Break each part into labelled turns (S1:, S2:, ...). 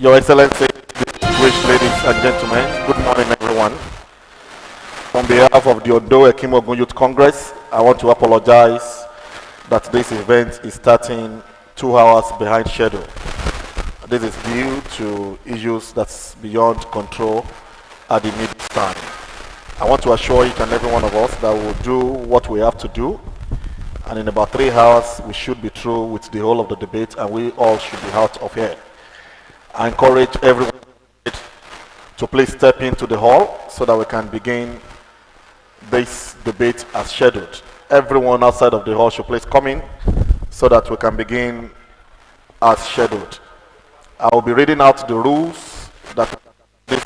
S1: Your Excellency, distinguished ladies and gentlemen, good morning, everyone. On behalf of the Ondo Ekimogun Youth Congress, I want to apologize that this event is starting 2 hours behind schedule. This is due to issues that's beyond control at the immediate time. I want to assure each and every one of us that we'll do what we have to do, and in about 3 hours we should be through with the whole of the debate, and we all should be out of here. I encourage everyone to please step into the hall so that we can begin this debate as scheduled. Everyone outside of the hall should please come in so that we can begin as scheduled. I will be reading out the rules that this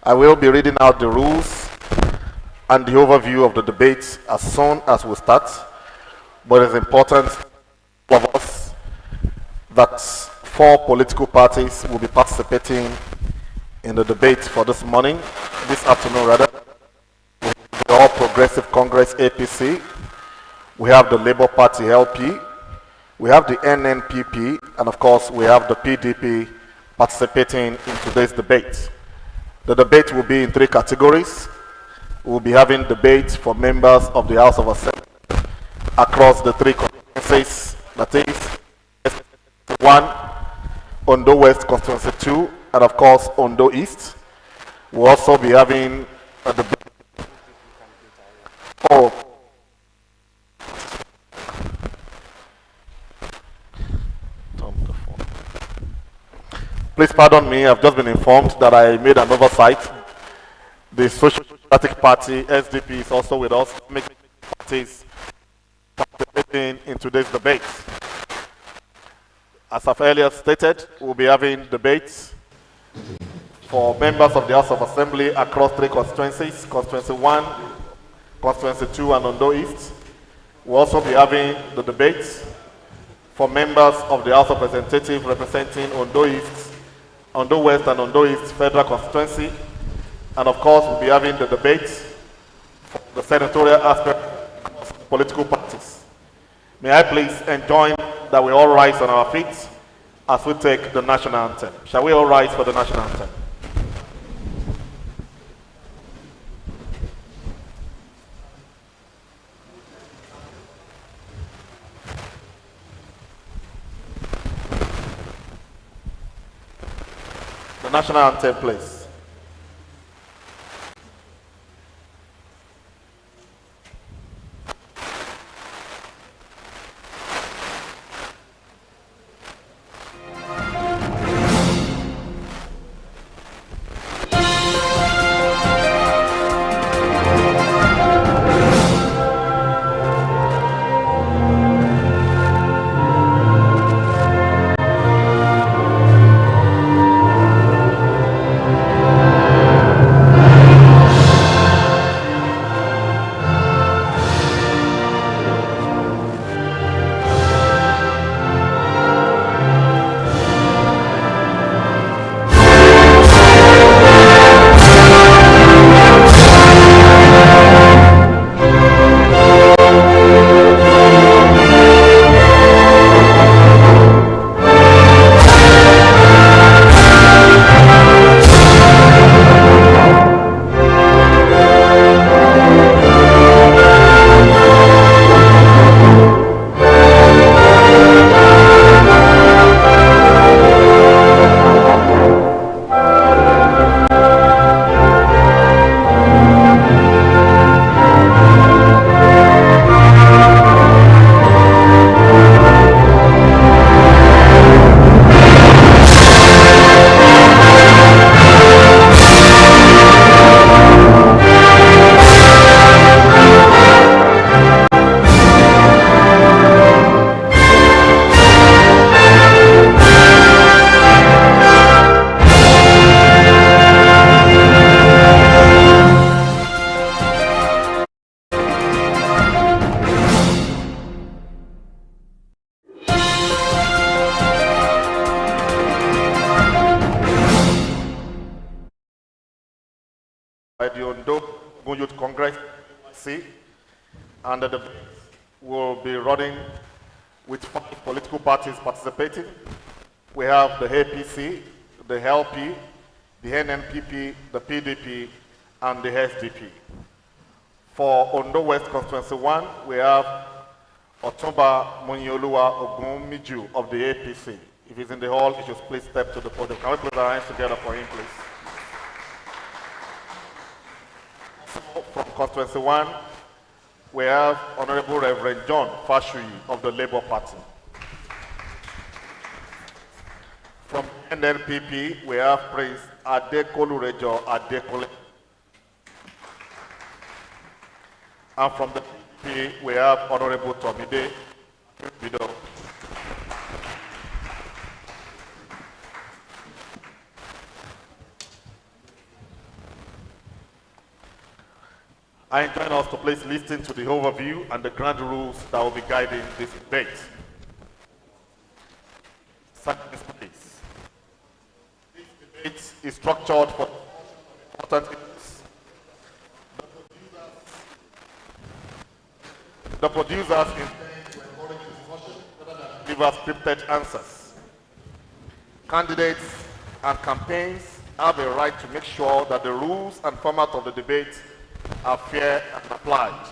S1: I will be reading out the rules and the overview of the debate as soon as we start, but it's important for us that 4 political parties will be participating in the debate for this afternoon rather. We have the All Progressive Congress APC, we have the Labour Party LP, we have the NNPP, and of course we have the PDP participating in today's debate. The debate will be in 3 categories. We'll be having debates for members of the House of Assembly across the 3 constituencies, that is 1, Ondo West Constituency 2, and of course Ondo East. We'll also be having a debate. Please pardon me, I've just been informed that I made an oversight. The Social Democratic Party, SDP, is also with us, making parties participating in today's debate. As I've earlier stated, we'll be having debates for members of the House of Assembly across 3 constituencies, Constituency 1, Constituency 2, and Ondo East. We'll also be having the debates for members of the House of Representatives representing Ondo East, Ondo West and Ondo East Federal Constituency, and of course we'll be having the debates for the senatorial aspect of political parties. May I please enjoin that we all rise on our feet as we take the national anthem. Shall we all rise for the national anthem? The national anthem, please. by the Ondo Youth Congress, and the debate will be running with 5 political parties participating. We have the APC, the LP, the NNPP, the PDP, and the SDP. For Ondo West Constituency 1, we have Otumba Munyoluwa Ogunmiju of the APC. If he's in the hall, he should please step to the podium. Can we put our hands together for him, please? So, from Constituency 1, we have Honorable Reverend John Fashui of the Labour Party. From NNPP, we have Prince Adekolurejo Adekole. And from the PDP, we have Honorable Tomide Bido. I join us to please listen to the overview and the grand rules that will be guiding this debate. Silence, please. This debate is structured for important issues. The producers intend to encourage discussion rather than give us scripted answers. Candidates and campaigns have a right to make sure that the rules and format of the debate are fair and applied.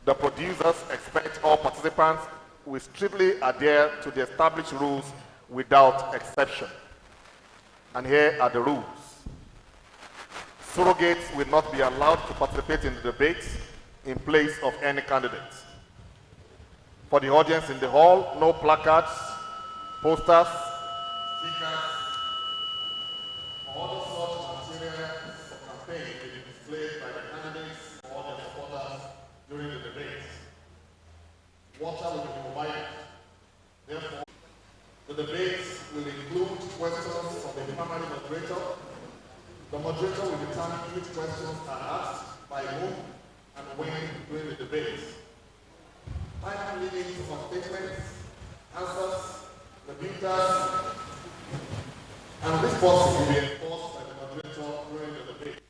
S1: The producers expect all participants will strictly adhere to the established rules without exception. And here are the rules. Surrogates will not be allowed to participate in the debate in place of any candidate. For the audience in the hall, no placards, posters, stickers, or other such materials for campaign will be displayed by the candidates or their supporters during the debate. Water will be provided. Therefore, the debate will include questions from the primary moderator. The moderator will determine which questions are asked, by whom, and when during the debate. Time limits for statements, answers, rebuttal, and responses will be enforced by the moderator during the debate.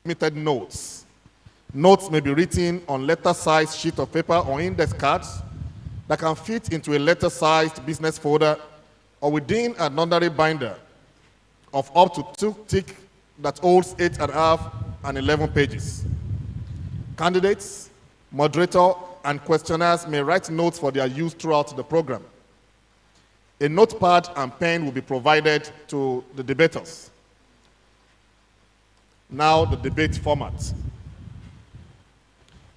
S1: Limited notes. Notes may be written on letter-sized sheet of paper or index cards that can fit into a letter-sized business folder or within an ordinary binder of up to 2 thick that holds 8.5 and 11 pages. Candidates, moderator, and questioners may write notes for their use throughout the program. A notepad and pen will be provided to the debaters. Now, the debate format.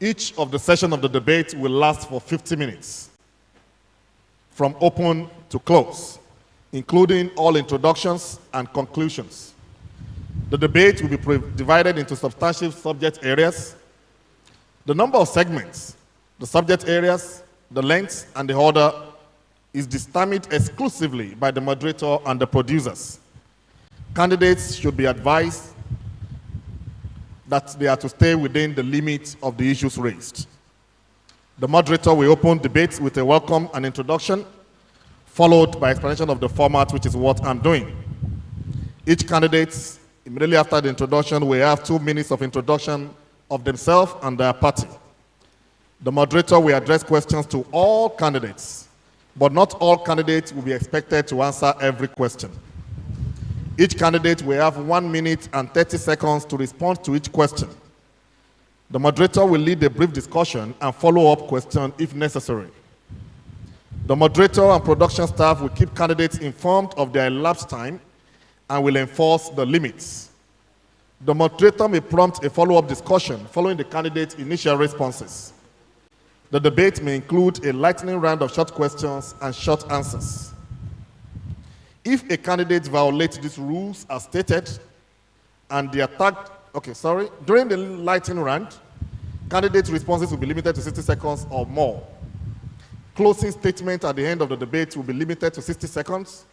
S1: Each of the sessions of the debate will last for 50 minutes, from open to close, including all introductions and conclusions. The debate will be divided into substantive subject areas. The number of segments, the subject areas, the length, and the order is determined exclusively by the moderator and the producers. Candidates should be advised that they are to stay within the limits of the issues raised. The moderator will open debates with a welcome and introduction, followed by explanation of the format, which is what I'm doing. Each candidate, immediately after the introduction, will have 2 minutes of introduction of themselves and their party. The moderator will address questions to all candidates, but not all candidates will be expected to answer every question. Each candidate will have 1 minute and 30 seconds to respond to each question. The moderator will lead a brief discussion and follow-up question if necessary. The moderator and production staff will keep candidates informed of their elapsed time and will enforce the limits. The moderator may prompt a follow-up discussion following the candidate's initial responses. The debate may include a lightning round of short questions and short answers. If a candidate violates these rules as stated and they are tagged, during the lightning round, candidates' responses will be limited to 60 seconds or more. Closing statement at the end of the debate will be limited to 60 seconds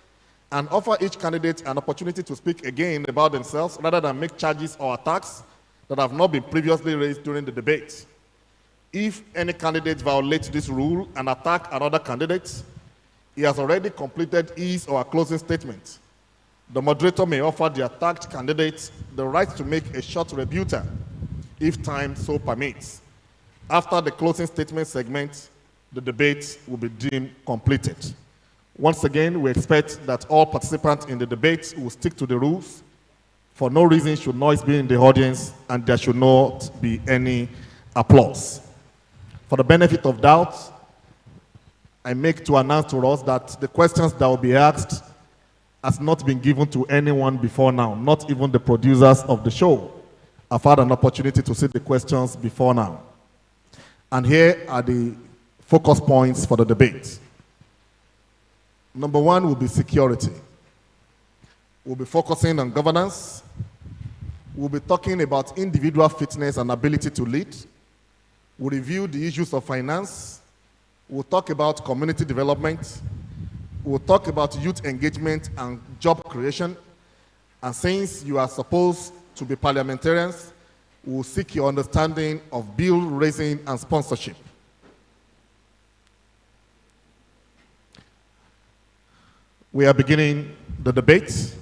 S1: and offer each candidate an opportunity to speak again about themselves rather than make charges or attacks that have not been previously raised during the debate. If any candidate violates this rule and attack another candidate, he has already completed his or her closing statement. The moderator may offer the attacked candidate the right to make a short rebuttal if time so permits. After the closing statement segment, the debate will be deemed completed. Once again, we expect that all participants in the debate will stick to the rules. For no reason should noise be in the audience, and there should not be any applause. For the benefit of doubt, I make to announce to us that the questions that will be asked has not been given to anyone before now, not even the producers of the show. I've had an opportunity to see the questions before now. And here are the focus points for the debate. Number one will be security. We'll be focusing on governance. We'll be talking about individual fitness and ability to lead. We'll review the issues of finance. We'll talk about community development. We'll talk about youth engagement and job creation. And since you are supposed to be parliamentarians, we'll seek your understanding of bill raising and sponsorship. We are beginning the debate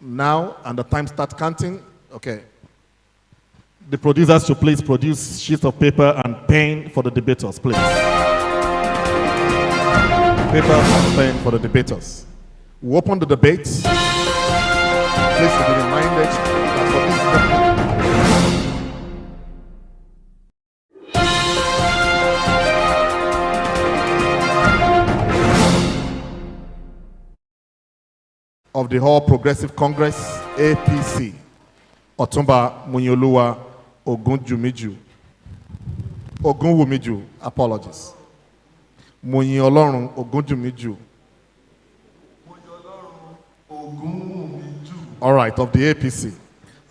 S1: now, and the time starts counting. Okay. The producers should please produce sheets of paper and pen for the debaters, please. Paper and pen for the debaters. We open the debate. Please be reminded that for this of the All Progressive Congress, APC, Otumba Munyoluwa Ogunwumiju, apologies. Munyolorun Ogunjumiju. All right, of the APC.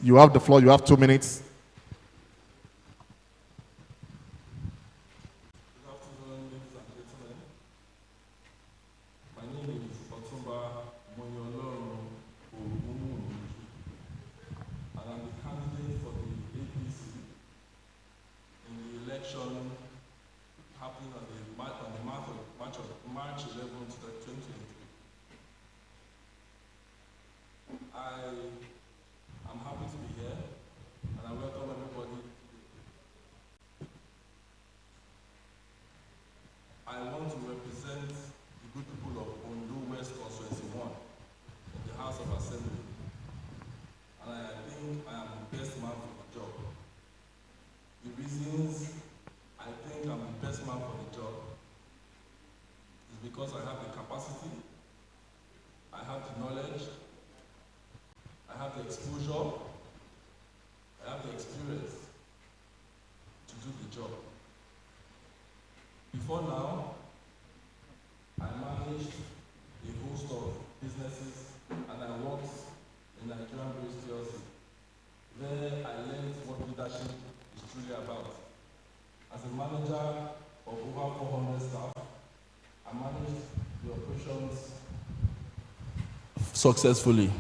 S1: You have the floor, you have 2 minutes.
S2: Good afternoon, ladies and gentlemen. My name is Otumba Munyolorun Ogunwumiju, and I'm the candidate for the APC in the election happening on the March 11th, 2023. I am happy to be here, and I welcome everybody. I want to represent the good people of Ondo West Constituency 1 in the House of Assembly, and I think I am the best man for the job. The reasons I think I'm the best man for the job is because I have the capacity, I have the knowledge, I have the exposure, I have the experience to do the job. Before now, I managed a host of businesses and I worked in Nigerian based PLC. There I learned what leadership is truly about. As a manager of over 400 staff, I managed the operations successfully.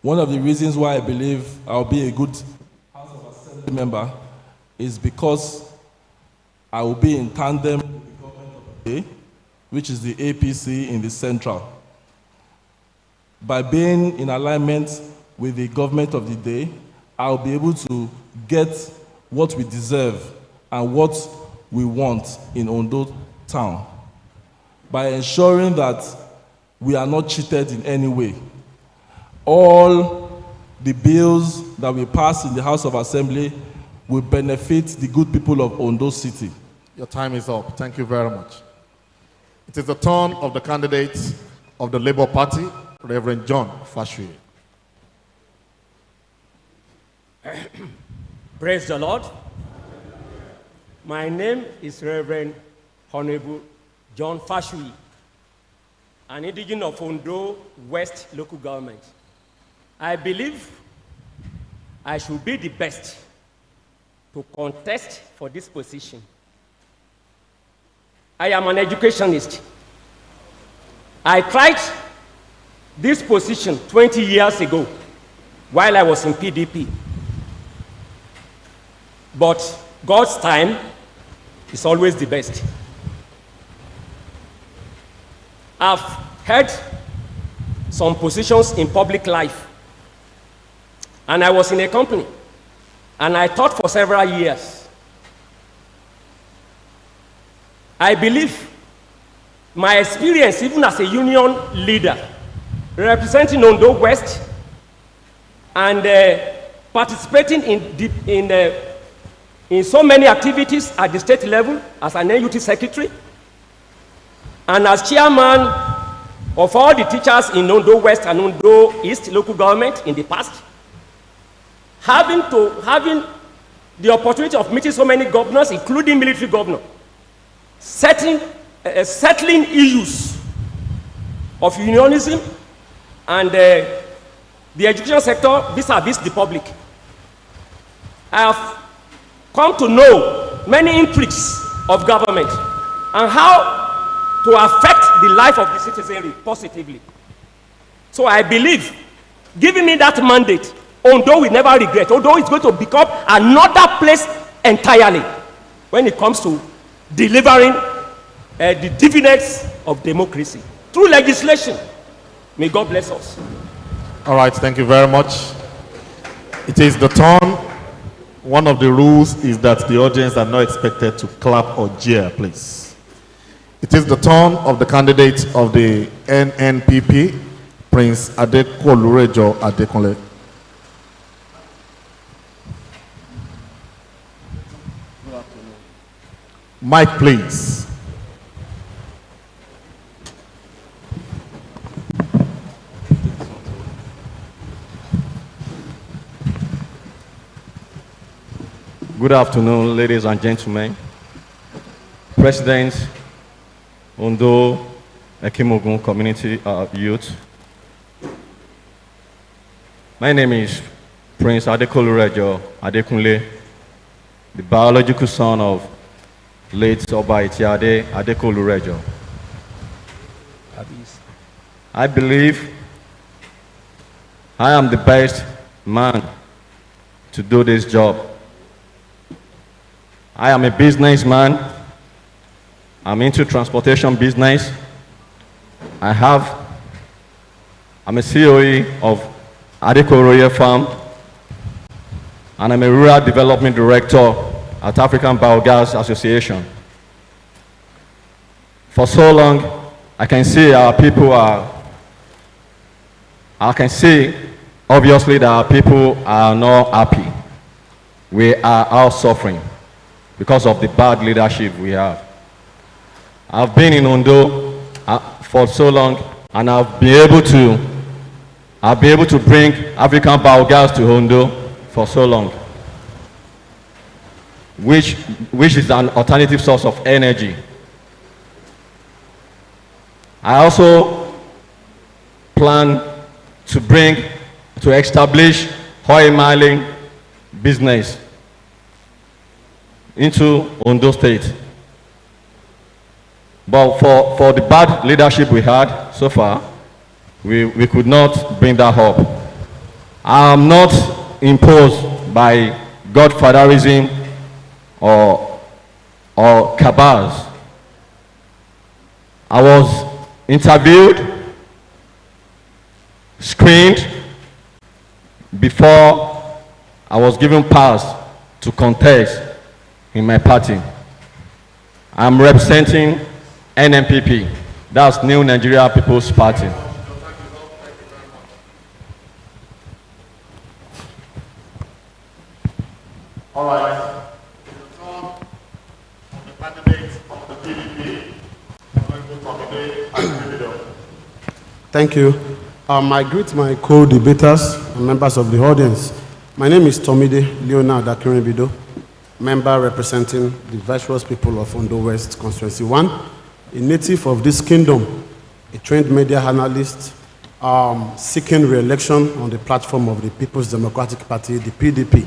S2: One of the reasons why I believe I'll be a good House of Assembly member is because I will be in tandem with the government of the day, which is the APC in the central. By being in alignment with the government of the day, I'll be able to get what we deserve and what we want in Ondo town by ensuring that we are not cheated in any way. all the bills that we pass in the House of Assembly will benefit the good people of Ondo City.
S1: Your time is up. Thank you very much. It is the turn of the candidate of the Labour Party, Reverend John Fashui.
S3: Praise the Lord. My name is Reverend Honorable John Fashui, an indigene of Ondo West local government. I believe I should be the best to contest for this position. I am an educationist. I tried this position 20 years ago while I was in PDP. But God's time is always the best. I've held some positions in public life, and I was in a company, and I taught for several years. I believe my experience, even as a union leader, representing Ondo West, and participating in so many activities at the state level as an NUT secretary, and as chairman of all the teachers in Ondo West and Ondo East local government in the past, having the opportunity of meeting so many governors, including military governor, settling issues of unionism and the education sector vis-a-vis the public. I have come to know many intrigues of government and how to affect the life of the citizenry positively. So I believe, giving me that mandate, Ondo will never regret. Ondo is going to become another place entirely when it comes to delivering the dividends of democracy through legislation. May God bless us.
S1: All right, thank you very much. It is the turn. One of the rules is that the audience are not expected to clap or jeer, please. It is the turn of the candidate of the NNPP, Prince Adekolurejo Adekunle. Mic, please.
S4: Good afternoon, ladies and gentlemen. President, Ondo Ekimogun Community Youth. My name is Prince Adekolurejo Adekunle, the biological son of late Oba Itiade Adekolurejo. I believe I am the best man to do this job. I am a businessman. I'm into transportation business. I'm a COE of Adekoroye Farm, and I'm a rural development director at African Biogas Association. For so long, I can see obviously that our people are not happy. We are all suffering because of the bad leadership we have. I've been in Ondo for so long, and I've been able to bring African Biogas to Ondo for so long, which is an alternative source of energy. I also plan to establish oil mining business into Ondo State. But for the bad leadership we had so far, we could not bring that up. I am not imposed by godfatherism or cabals. I was interviewed, screened before I was given pass to contest in my party. I'm representing NNPP, that's New Nigeria People's Party.
S1: All right. The candidate of the PDP,
S5: Thank you. I greet my co-debaters and members of the audience. My name is Tomide Leonard Akinribido, member representing the virtuous people of Ondo West Constituency 1, a native of this kingdom, a trained media analyst, seeking re-election on the platform of the People's Democratic Party, the PDP.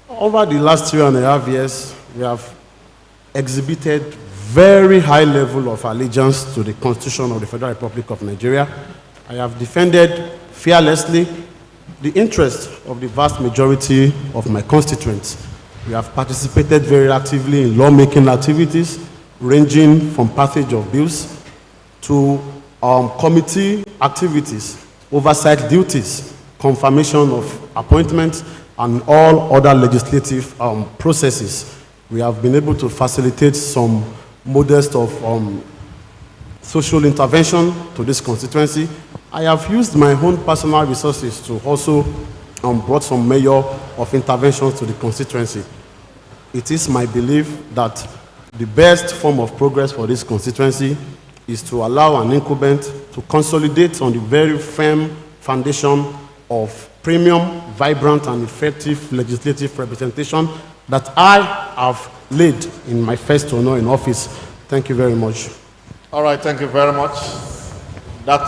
S5: Over the last 3.5 years, we have exhibited very high level of allegiance to the Constitution of the Federal Republic of Nigeria. I have defended fearlessly the interests of the vast majority of my constituents. We have participated very actively in lawmaking activities, ranging from passage of bills to committee activities, oversight duties, confirmation of appointments, and all other legislative processes. We have been able to facilitate some modest of social intervention to this constituency. I have used my own personal resources to also brought some measure of interventions to the constituency. It is my belief that the best form of progress for this constituency is to allow an incumbent to consolidate on the very firm foundation of premium, vibrant, and effective legislative representation that I have laid in my first honor in office. Thank you very much.
S1: All right, thank you very much. That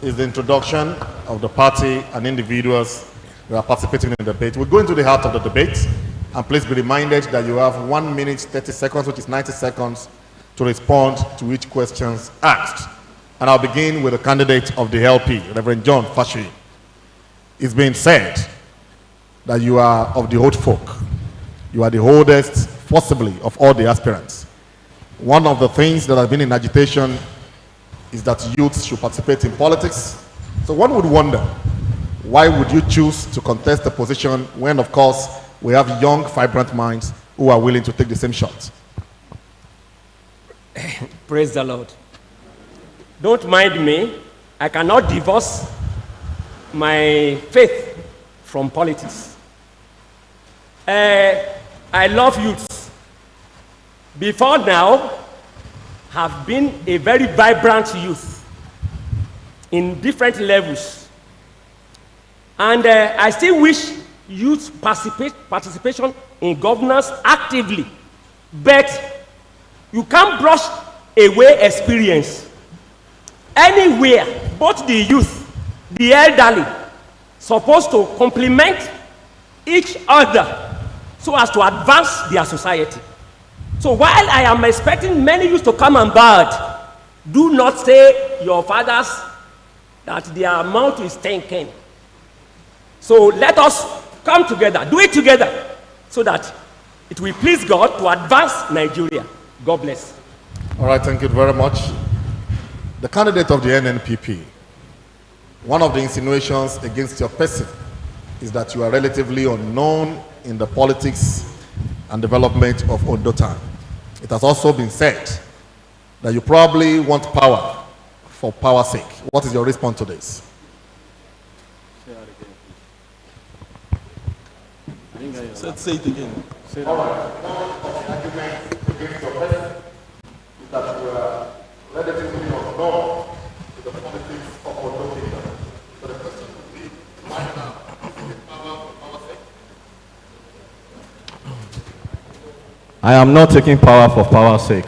S1: is the introduction of the party and individuals who are participating in the debate. We'll go into the heart of the debate, and please be reminded that you have 1 minute 30 seconds, which is 90 seconds, to respond to each questions asked. And I'll begin with the candidate of the LP, Reverend John Fashi. It's been said that you are of the old folk. You are the oldest, possibly, of all the aspirants. One of the things that have been in agitation is that youths should participate in politics. So one would wonder, why would you choose to contest the position when, of course, we have young, vibrant minds who are willing to take the same shot?
S3: Praise the Lord. Don't mind me. I cannot divorce my faith from politics. I love youths. Before now, have been a very vibrant youth in different levels. And I still wish youth participation in governance actively. But you can't brush away experience. Anywhere, both the youth, the elderly, supposed to complement each other so as to advance their society. So while I am expecting many youth to come on board, do not say your fathers that their mouth is thinking. So let us come together, do it together, so that it will please God to advance Nigeria. God bless.
S1: All right, thank you very much. The candidate of the NNPP, one of the insinuations against your person is that you are relatively unknown in the politics and development of Ondo Town. It has also been said that you probably want power for power's sake. What is your response to this?
S2: Say it again.
S1: All right. One of the arguments against your person is that you are relatively unknown to the politics of Ondo Kingdom. So the question would be, why now? Is it power for power's sake?
S4: I am not taking power for power's sake.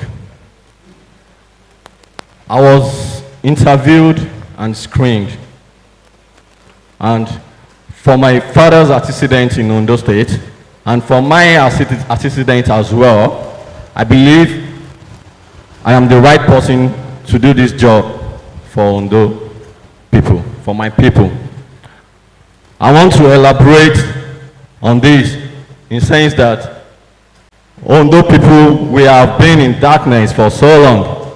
S4: I was interviewed and screened. And for my father's antecedent in Ondo State, and for my antecedent as well, I believe I am the right person to do this job for Ondo people, for my people. I want to elaborate on this in the sense that Ondo people, we have been in darkness for so long,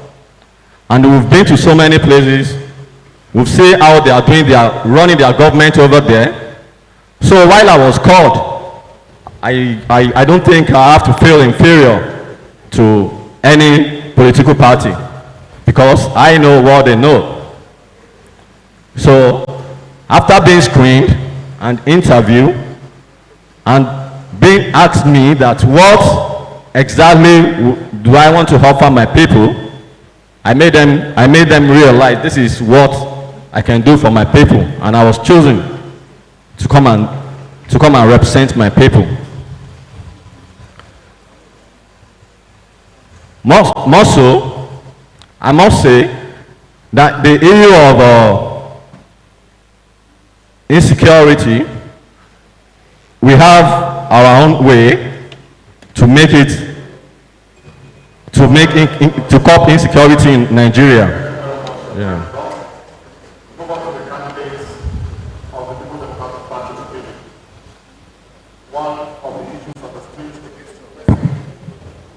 S4: and we've been to so many places. We've seen how they are doing running their government over there. So while I was called, I don't think I have to feel inferior to any political party because I know what they know. So after being screened and interviewed and being asked me that what exactly do I want to offer my people, I made them realize this is what I can do for my people, and I was chosen to come and represent my people. More so, I must say that the issue of insecurity, we have our own way to make it, to curb insecurity in Nigeria. Yeah.
S1: One of the issues of the street against the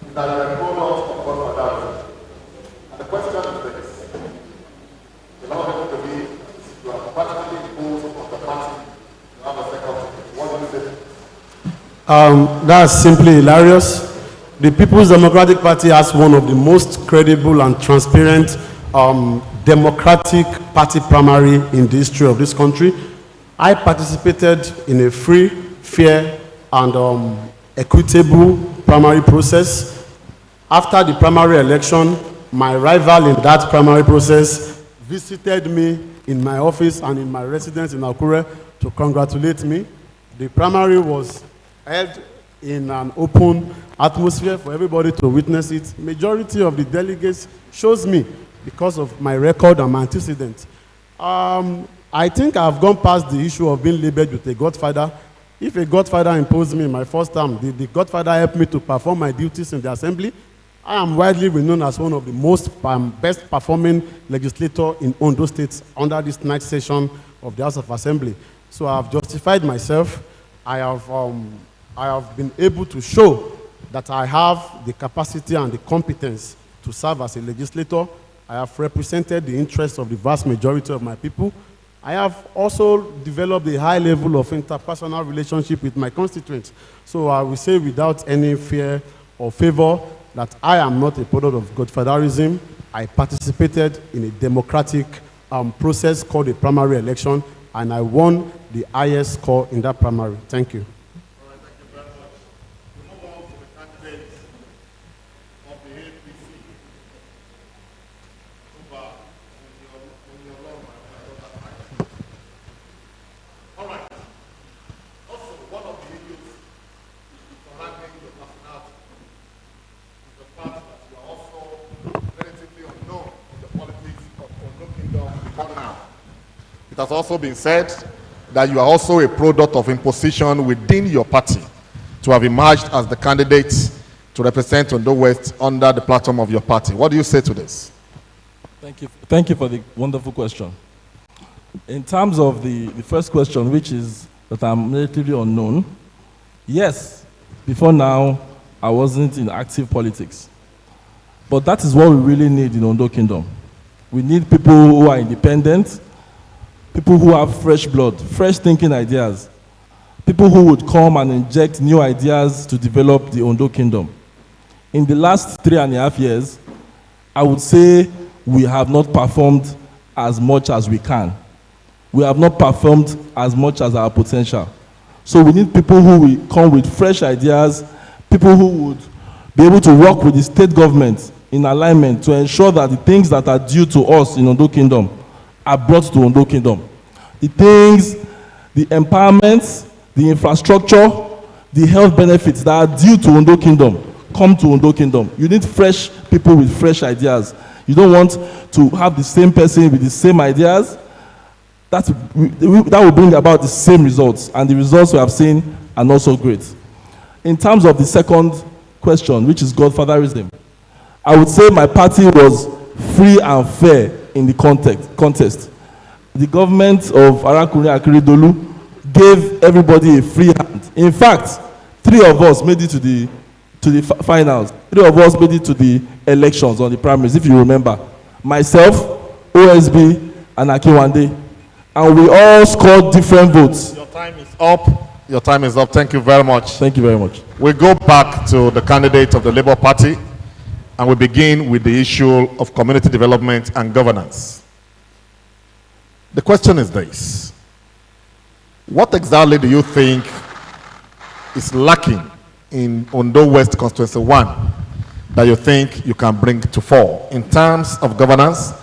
S1: is that there are products of godfathers. And the question is this: the law of the belief you are practically imposed on the party to have a second ticket. What do you say?
S5: That's simply hilarious. The People's Democratic Party has one of the most credible and transparent democratic party primary in the history of this country. I participated in a free, fair, and equitable primary process. After the primary election, my rival in that primary process visited me in my office and in my residence in Akure to congratulate me. The primary was held in an open atmosphere for everybody to witness it. Majority of the delegates chose me because of my record and my antecedents. I think I've gone past the issue of being labeled with a godfather. If a godfather imposed me my first term, the godfather helped me to perform my duties in the assembly. I am widely renowned as one of the most best performing legislator in Ondo State under this next session of the House of Assembly. So I have justified myself. I have been able to show that I have the capacity and the competence to serve as a legislator. I have represented the interests of the vast majority of my people. I have also developed a high level of interpersonal relationship with my constituents. So I will say without any fear or favor that I am not a product of godfatherism. I participated in a democratic process called a primary election, and I won the highest score in that primary. Thank you.
S1: All right, thank you very much. We move on to the candidates of the APC. All right. Also, one of the issues is surrounding your personality. The fact that you are also relatively unknown in the politics of Ondo Kingdom before now. It has also been said that you are also a product of imposition within your party to have emerged as the candidate to represent Ondo West under the platform of your party. What do you say to this?
S2: Thank you. Thank you for the wonderful question. In terms of the first question, which is that I'm relatively unknown, yes, before now, I wasn't in active politics. But that is what we really need in Ondo Kingdom. We need people who are independent, people who have fresh blood, fresh thinking ideas, people who would come and inject new ideas to develop the Ondo Kingdom. In the last 3.5 years, I would say we have not performed as much as we can. We have not performed as much as our potential. So we need people who will come with fresh ideas, people who would be able to work with the state government in alignment to ensure that the things that are due to us in Ondo Kingdom are brought to Ondo Kingdom. The things, the empowerment, the infrastructure, the health benefits that are due to Ondo Kingdom come to Ondo Kingdom. You need fresh people with fresh ideas. You don't want to have the same person with the same ideas. That will bring about the same results, and the results we have seen are not so great. In terms of the second question, which is godfatherism, I would say my party was free and fair in the contest. The government of Arakuni Akeredolu gave everybody a free hand. In fact, 3 of us made it to the finals. 3 of us made it to the elections on the primaries, if you remember. Myself, OSB, and Akiwande. And we all scored different votes.
S1: Your time is up. Your time is up. Thank you very much.
S2: Thank you very much.
S1: We go back to the candidate of the Labour Party, and we begin with the issue of community development and governance. The question is this: what exactly do you think is lacking in Ondo West Constituency 1 that you think you can bring to fore in terms of governance,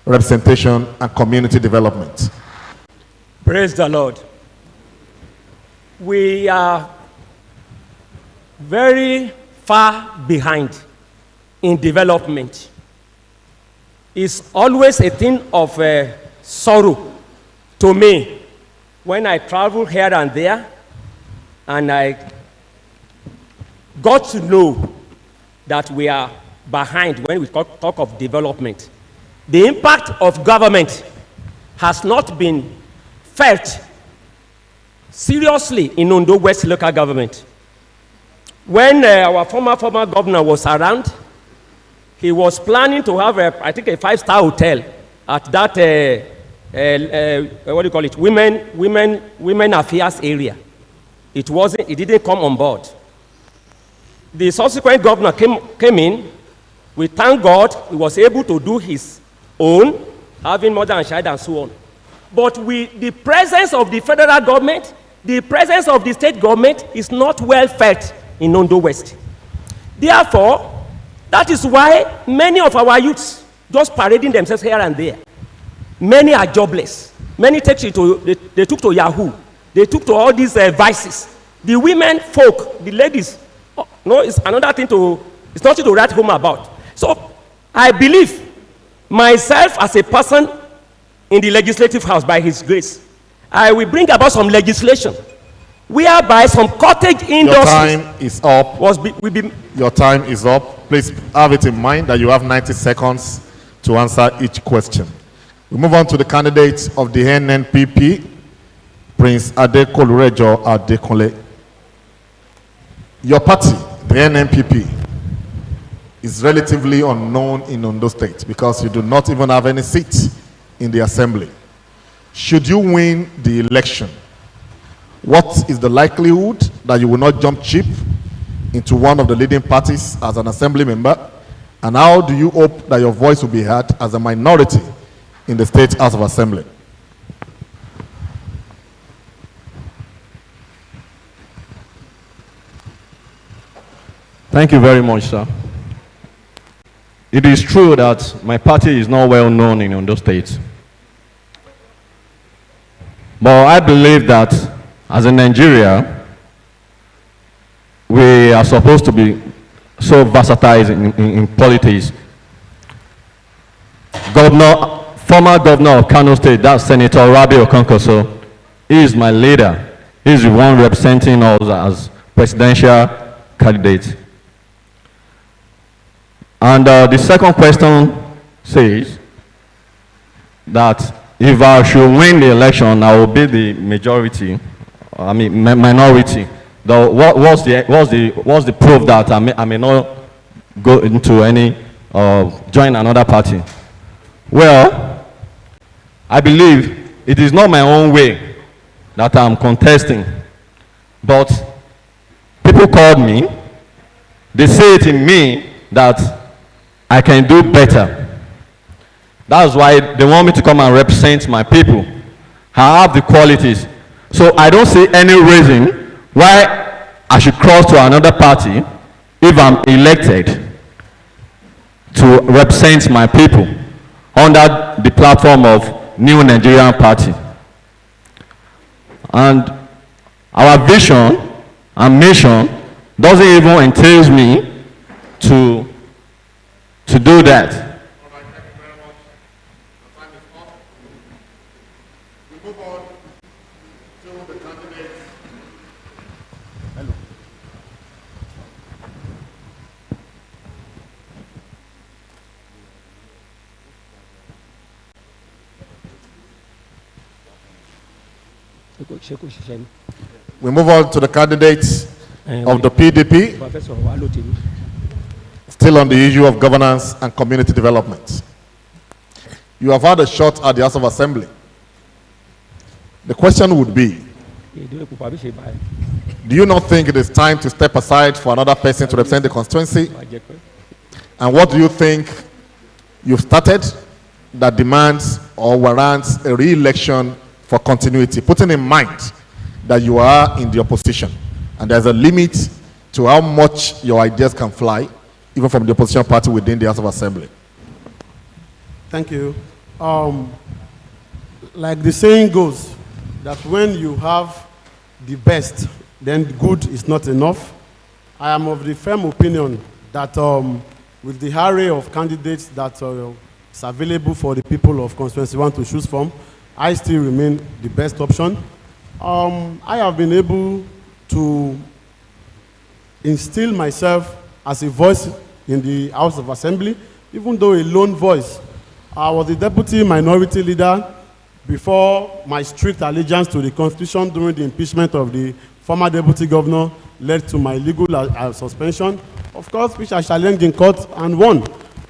S1: representation, and community development?
S3: Praise the Lord. We are very far behind in development. It's always a thing of sorrow to me when I travel here and there and I got to know that we are behind when we talk of development. The impact of government has not been felt seriously in Ondo West local government. When our former governor was around, he was planning to have, I think, a 5-star hotel at that, what do you call it, women affairs area. It didn't come on board. The subsequent governor came in. We thank God he was able to do his own, having mother and child and so on. But with the presence of the federal government, the presence of the state government is not well felt in Ondo West. Therefore, that is why many of our youths just parading themselves here and there. Many are jobless. Many they took to Yahoo. They took to all these vices. The women folk, the ladies, no, it's another thing it's nothing to write home about. So I believe myself as a person in the legislative house by his grace, I will bring about some legislation whereby some cottage industries.
S1: Your time is up. Your time is up. Please have it in mind that you have 90 seconds to answer each question. We move on to the candidates of the NNPP, Prince Adekolurejo Adekunle. Your party, the NNPP, is relatively unknown in Ondo State because you do not even have any seat in the assembly. Should you win the election, what is the likelihood that you will not jump ship into one of the leading parties as an assembly member? And how do you hope that your voice will be heard as a minority in the State House of Assembly?
S4: Thank you very much, sir. It is true that my party is not well known in Ondo State. But I believe that as in Nigeria, we are supposed to be so versatile in politics. Former governor of Kano State, that's Senator Rabi Okonkoso, he is my leader. He is the one representing us as presidential candidate. And the second question says that if I should win the election, I will be the majority, minority. What's the proof that I may not go into any, join another party? Well, I believe it is not my own way that I'm contesting, but people called me, they say it in me that I can do better. That's why they want me to come and represent my people. I have the qualities. So I don't see any reason why I should cross to another party if I'm elected to represent my people under the platform of New Nigerian Party. And our vision and mission doesn't even entail me to do that.
S1: We move on to the candidates of the PDP, still on the issue of governance and community development. You have had a shot at the House of Assembly. The question would be, do you not think it is time to step aside for another person to represent the constituency? And what do you think you've started that demands or warrants a re-election for continuity, putting in mind that you are in the opposition And there's a limit to how much your ideas can fly, even from the opposition party within the House of Assembly.
S5: Thank you. Like the saying goes, that when you have the best, then good is not enough. I am of the firm opinion that with the array of candidates that is available for the people of Constituency 1 to choose from, I still remain the best option. I have been able to instill myself as a voice in the House of Assembly, even though a lone voice. I was the deputy minority leader before my strict allegiance to the Constitution during the impeachment of the former deputy governor led to my legal suspension, of course, which I challenged in court and won.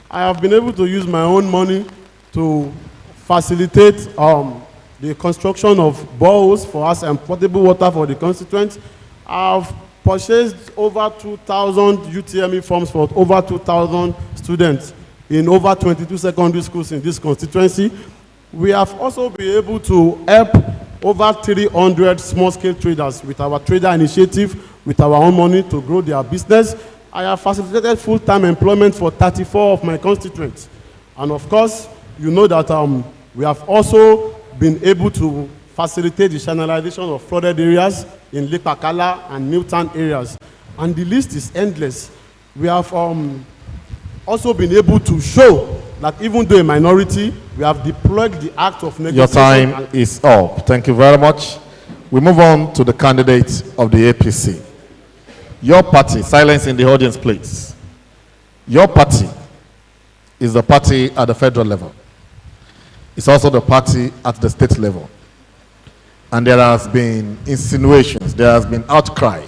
S5: I have been able to use my own money to facilitate the construction of boreholes for us and potable water for the constituents. I've purchased over 2,000 UTME forms for over 2,000 students in over 22 secondary schools in this constituency. We have also been able to help over 300 small-scale traders with our trader initiative, with our own money to grow their business. I have facilitated full-time employment for 34 of my constituents. And of course, you know that we have also been able to facilitate the channelization of flooded areas in Lake Akala and Newtown areas. And the list is endless. We have also been able to show that even though a minority, we have deployed the act of negotiation.
S1: Your time is up. Thank you very much. We move on to the candidate of the APC. Your party, silence in the audience, please. Your party is the party at the federal level. It's also the party at the state level. And there has been insinuations, there has been outcry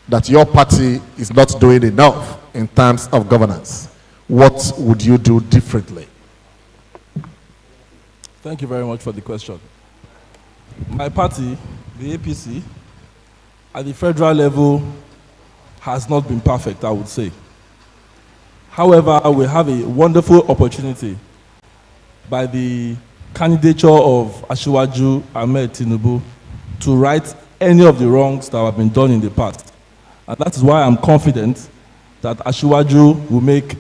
S1: that your party is not doing enough in terms of governance. What would you do differently?
S2: Thank you very much for the question. My party, the APC, at the federal level has not been perfect, I would say. However, we have a wonderful opportunity by the candidature of Asiwaju Ahmed Tinubu to right any of the wrongs that have been done in the past. And that is why I'm confident that Asiwaju will make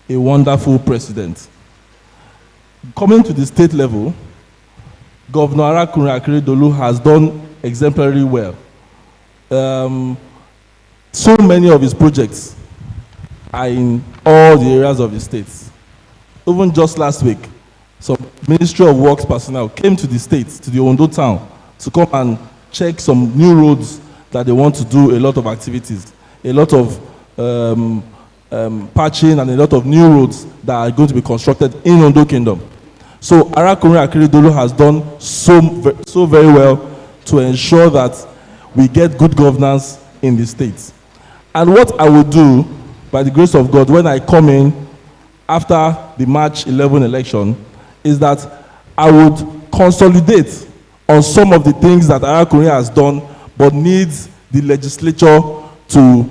S2: a wonderful president. Coming to the state level, Governor Arakunrin Akeredolu has done exemplary well. So many of his projects are in all the areas of the state. Even just last week, some Ministry of Works personnel came to the state, to the Ondo town, to come and check some new roads that they want to do a lot of activities, a lot of patching and a lot of new roads that are going to be constructed in Ondo Kingdom. So Arakunrin Akeredolu has done so very well to ensure that we get good governance in the state. And what I will do, by the grace of God, when I come in after the March 11 election, is that I would consolidate on some of the things that Arakunrin has done, but needs the legislature to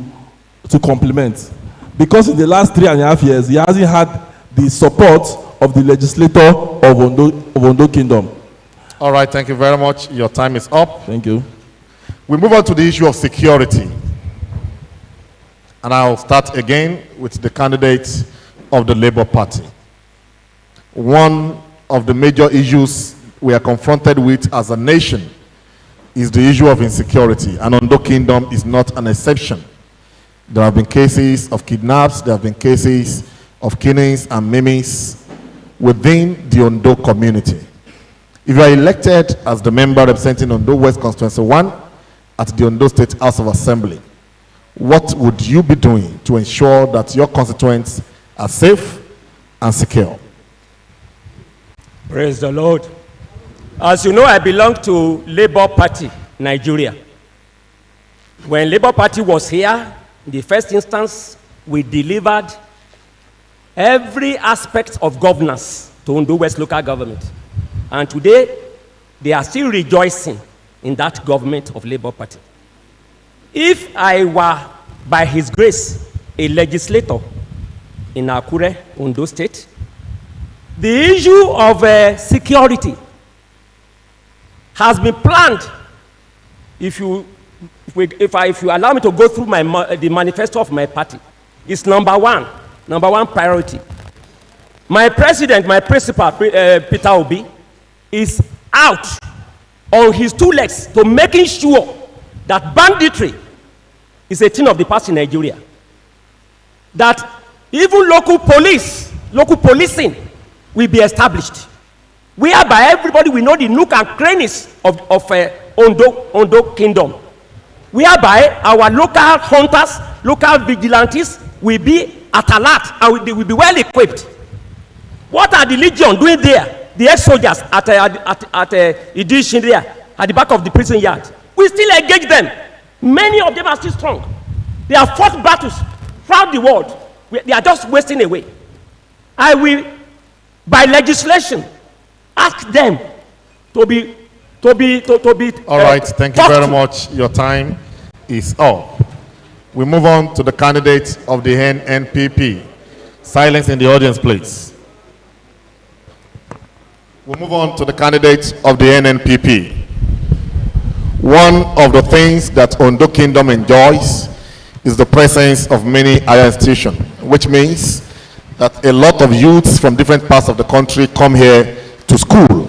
S2: complement. Because in the last 3.5 years, he hasn't had the support of the legislator of Ondo Kingdom.
S1: All right, thank you very much. Your time is up.
S2: Thank you.
S1: We move on to the issue of security. And I'll start again with the candidate of the Labour Party. One of the major issues we are confronted with as a nation is the issue of insecurity, and Ondo Kingdom is not an exception. There have been cases of kidnaps, there have been cases of killings and maimings within the Ondo community. If you are elected as the member representing Ondo West Constituency 1 at the Ondo State House of Assembly, what would you be doing to ensure that your constituents are safe and secure?
S3: Praise the Lord. As you know, I belong to Labour Party, Nigeria. When Labour Party was here, in the first instance, we delivered every aspect of governance to Ondo West local government. And today, they are still rejoicing in that government of Labour Party. If I were, by his grace, a legislator in Akure, Ondo State, the issue of security has been planned. If you if you allow me to go through the manifesto of my party, it's number one priority. My president, my principal, Peter Obi, is out on his two legs to making sure that banditry is a thing of the past in Nigeria. That even local policing will be established, whereby everybody will know the nook and crannies of Ondo Kingdom, whereby our local hunters, local vigilantes will be at alert and they will be well equipped. What are the Legion doing there? The ex-soldiers at Idishin there, at the back of the prison yard. We still engage them. Many of them are still strong. They have fought battles throughout the world. They are just wasting away. I will, by legislation, ask them to be.
S1: All right, thank you very much. Your time is up. We move on to the candidate of the NNPP. Silence in the audience, please. We'll move on to the candidate of the NNPP. One of the things that Ondo Kingdom enjoys is the presence of many higher institutions, which means that a lot of youths from different parts of the country come here to school.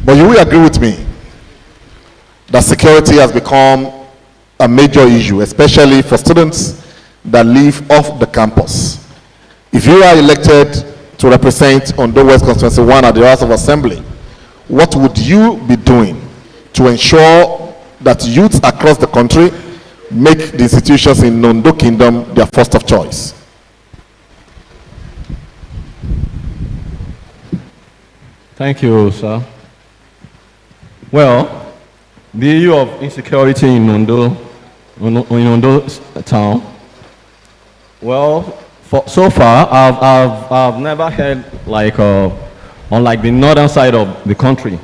S1: But you will agree with me that security has become a major issue, especially for students that live off the campus. If you are elected to represent Ondo West Constituency 1 at the House of Assembly, what would you be doing to ensure that youths across the country make the institutions in Ondo Kingdom their first of choice?
S4: Thank you, sir. Well, the issue of insecurity in Ondo town, well, so far, I've never heard like on like the northern side of the country,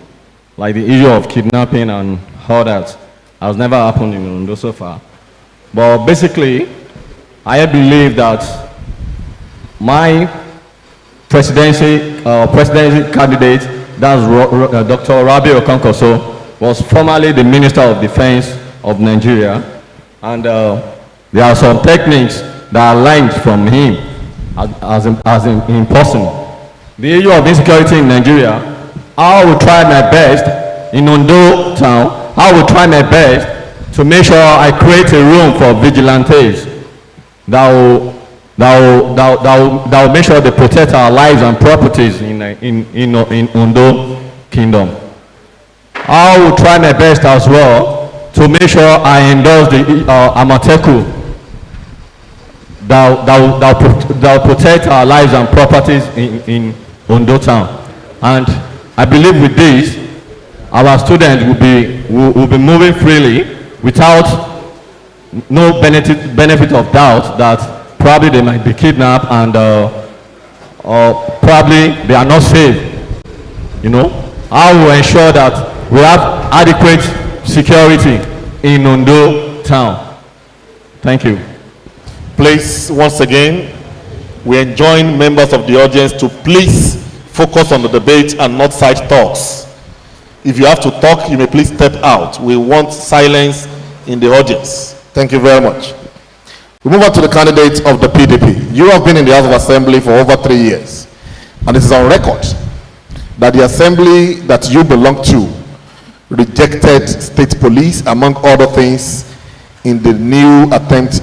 S4: like the issue of kidnapping and all that has never happened in Ondo so far. But basically, I believe that my presidency candidate, that's Dr. Rabi Okonkoso, was formerly the Minister of Defense of Nigeria, and there are some techniques that are learned from him as in person. The issue of insecurity in Nigeria, I will try my best in Ondo town. I will try my best to make sure I create a room for vigilantes that will make sure they protect our lives and properties in Ondo Kingdom. I will try my best as well to make sure I endorse the Amateku that will protect our lives and properties in Ondo town. And I believe with this, our students will be moving freely without no benefit of doubt that probably they might be kidnapped and or probably they are not safe. You know, I will ensure that we have adequate security in Ondo town. Thank you.
S1: Please, once again, we enjoin members of the audience to please focus on the debate and not side talks. If you have to talk, you may please step out. We want silence in the audience. Thank you very much. We move on to the candidate of the PDP. You have been in the House of Assembly for over 3 years, and it is on record that the assembly that you belong to rejected state police, among other things, in the new attempt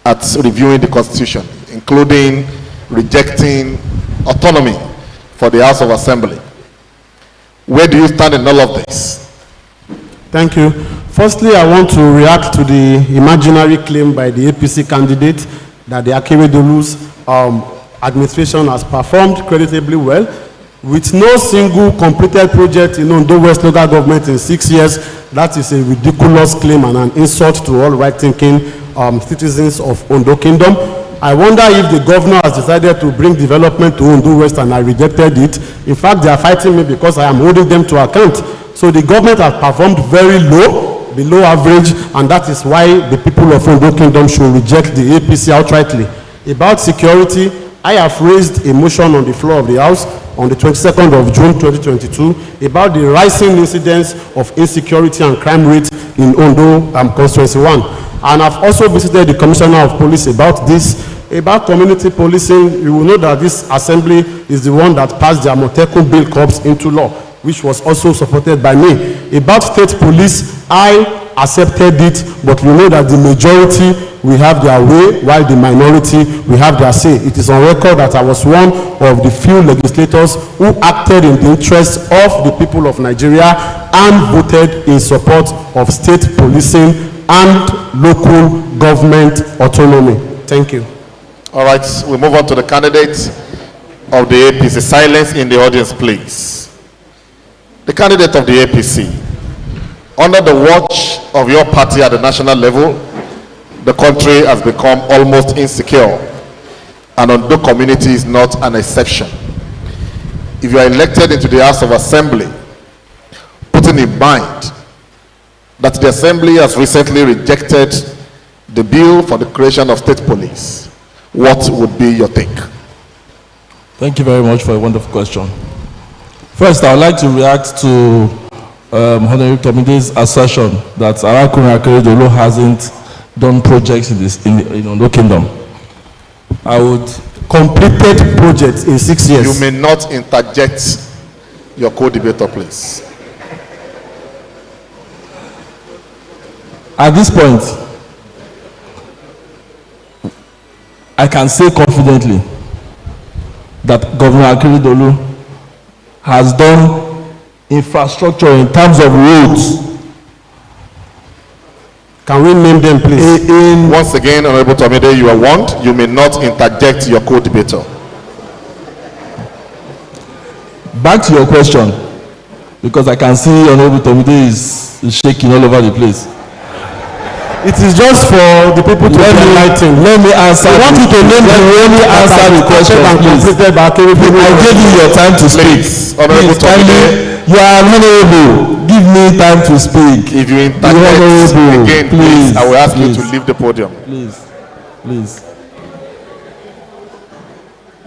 S1: at reviewing the Constitution, including rejecting autonomy for the House of Assembly. Where do you stand in all of this?
S5: Thank you. Firstly, I want to react to the imaginary claim by the APC candidate that the Akeredolu's administration has performed creditably well, with no single completed project in Ondo West local government in 6 years. That is a ridiculous claim and an insult to all right-thinking citizens of Ondo Kingdom. I wonder if the governor has decided to bring development to Ondo West and I rejected it. In fact, they are fighting me because I am holding them to account. So the government has performed very low, below average, and that is why the people of Ondo Kingdom should reject the APC outrightly. About security, I have raised a motion on the floor of the House on the 22nd of June 2022 about the rising incidence of insecurity and crime rate in Ondo Constituency 1. And I've also visited the Commissioner of Police about this. About community policing, you will know that this assembly is the one that passed the Amotekun Bill Corps into law, which was also supported by me. About state police, I accepted it, but we know that the majority will have their way, while the minority will have their say. It is on record that I was one of the few legislators who acted in the interest of the people of Nigeria and voted in support of state policing and local government autonomy. Thank you.
S1: All right, we move on to the candidate of the APC. Silence in the audience, please. The candidate of the APC. Under the watch of your party at the national level, the country has become almost insecure, and Ondo community is not an exception. If you are elected into the House of Assembly, putting in mind that the Assembly has recently rejected the bill for the creation of state police, what would be your take?
S2: Thank you very much for a wonderful question. First, I would like to react to Honorable Tomide's assertion that Arakuna Akeredolu hasn't done projects in Ondo Kingdom. I would
S5: Completed projects in 6 years.
S1: You may not interject your co-debater, please.
S2: At this point, I can say confidently that Governor Akeredolu has done infrastructure in terms of roads.
S5: Can we name them, please?
S1: Once again, Honorable Tomide, you are warned. You may not interject your co-debater.
S2: Back to your question, because I can see Honorable Tomide is shaking all over the place.
S5: It is just for the people to enlighten.
S2: Let me answer. I want you to let me answer the question, please. I gave you your time to speak.
S1: Honorable Tomide,
S2: you are honorable. Give me time to speak.
S1: if you interject again, please, I will ask you to leave the podium.
S2: Please.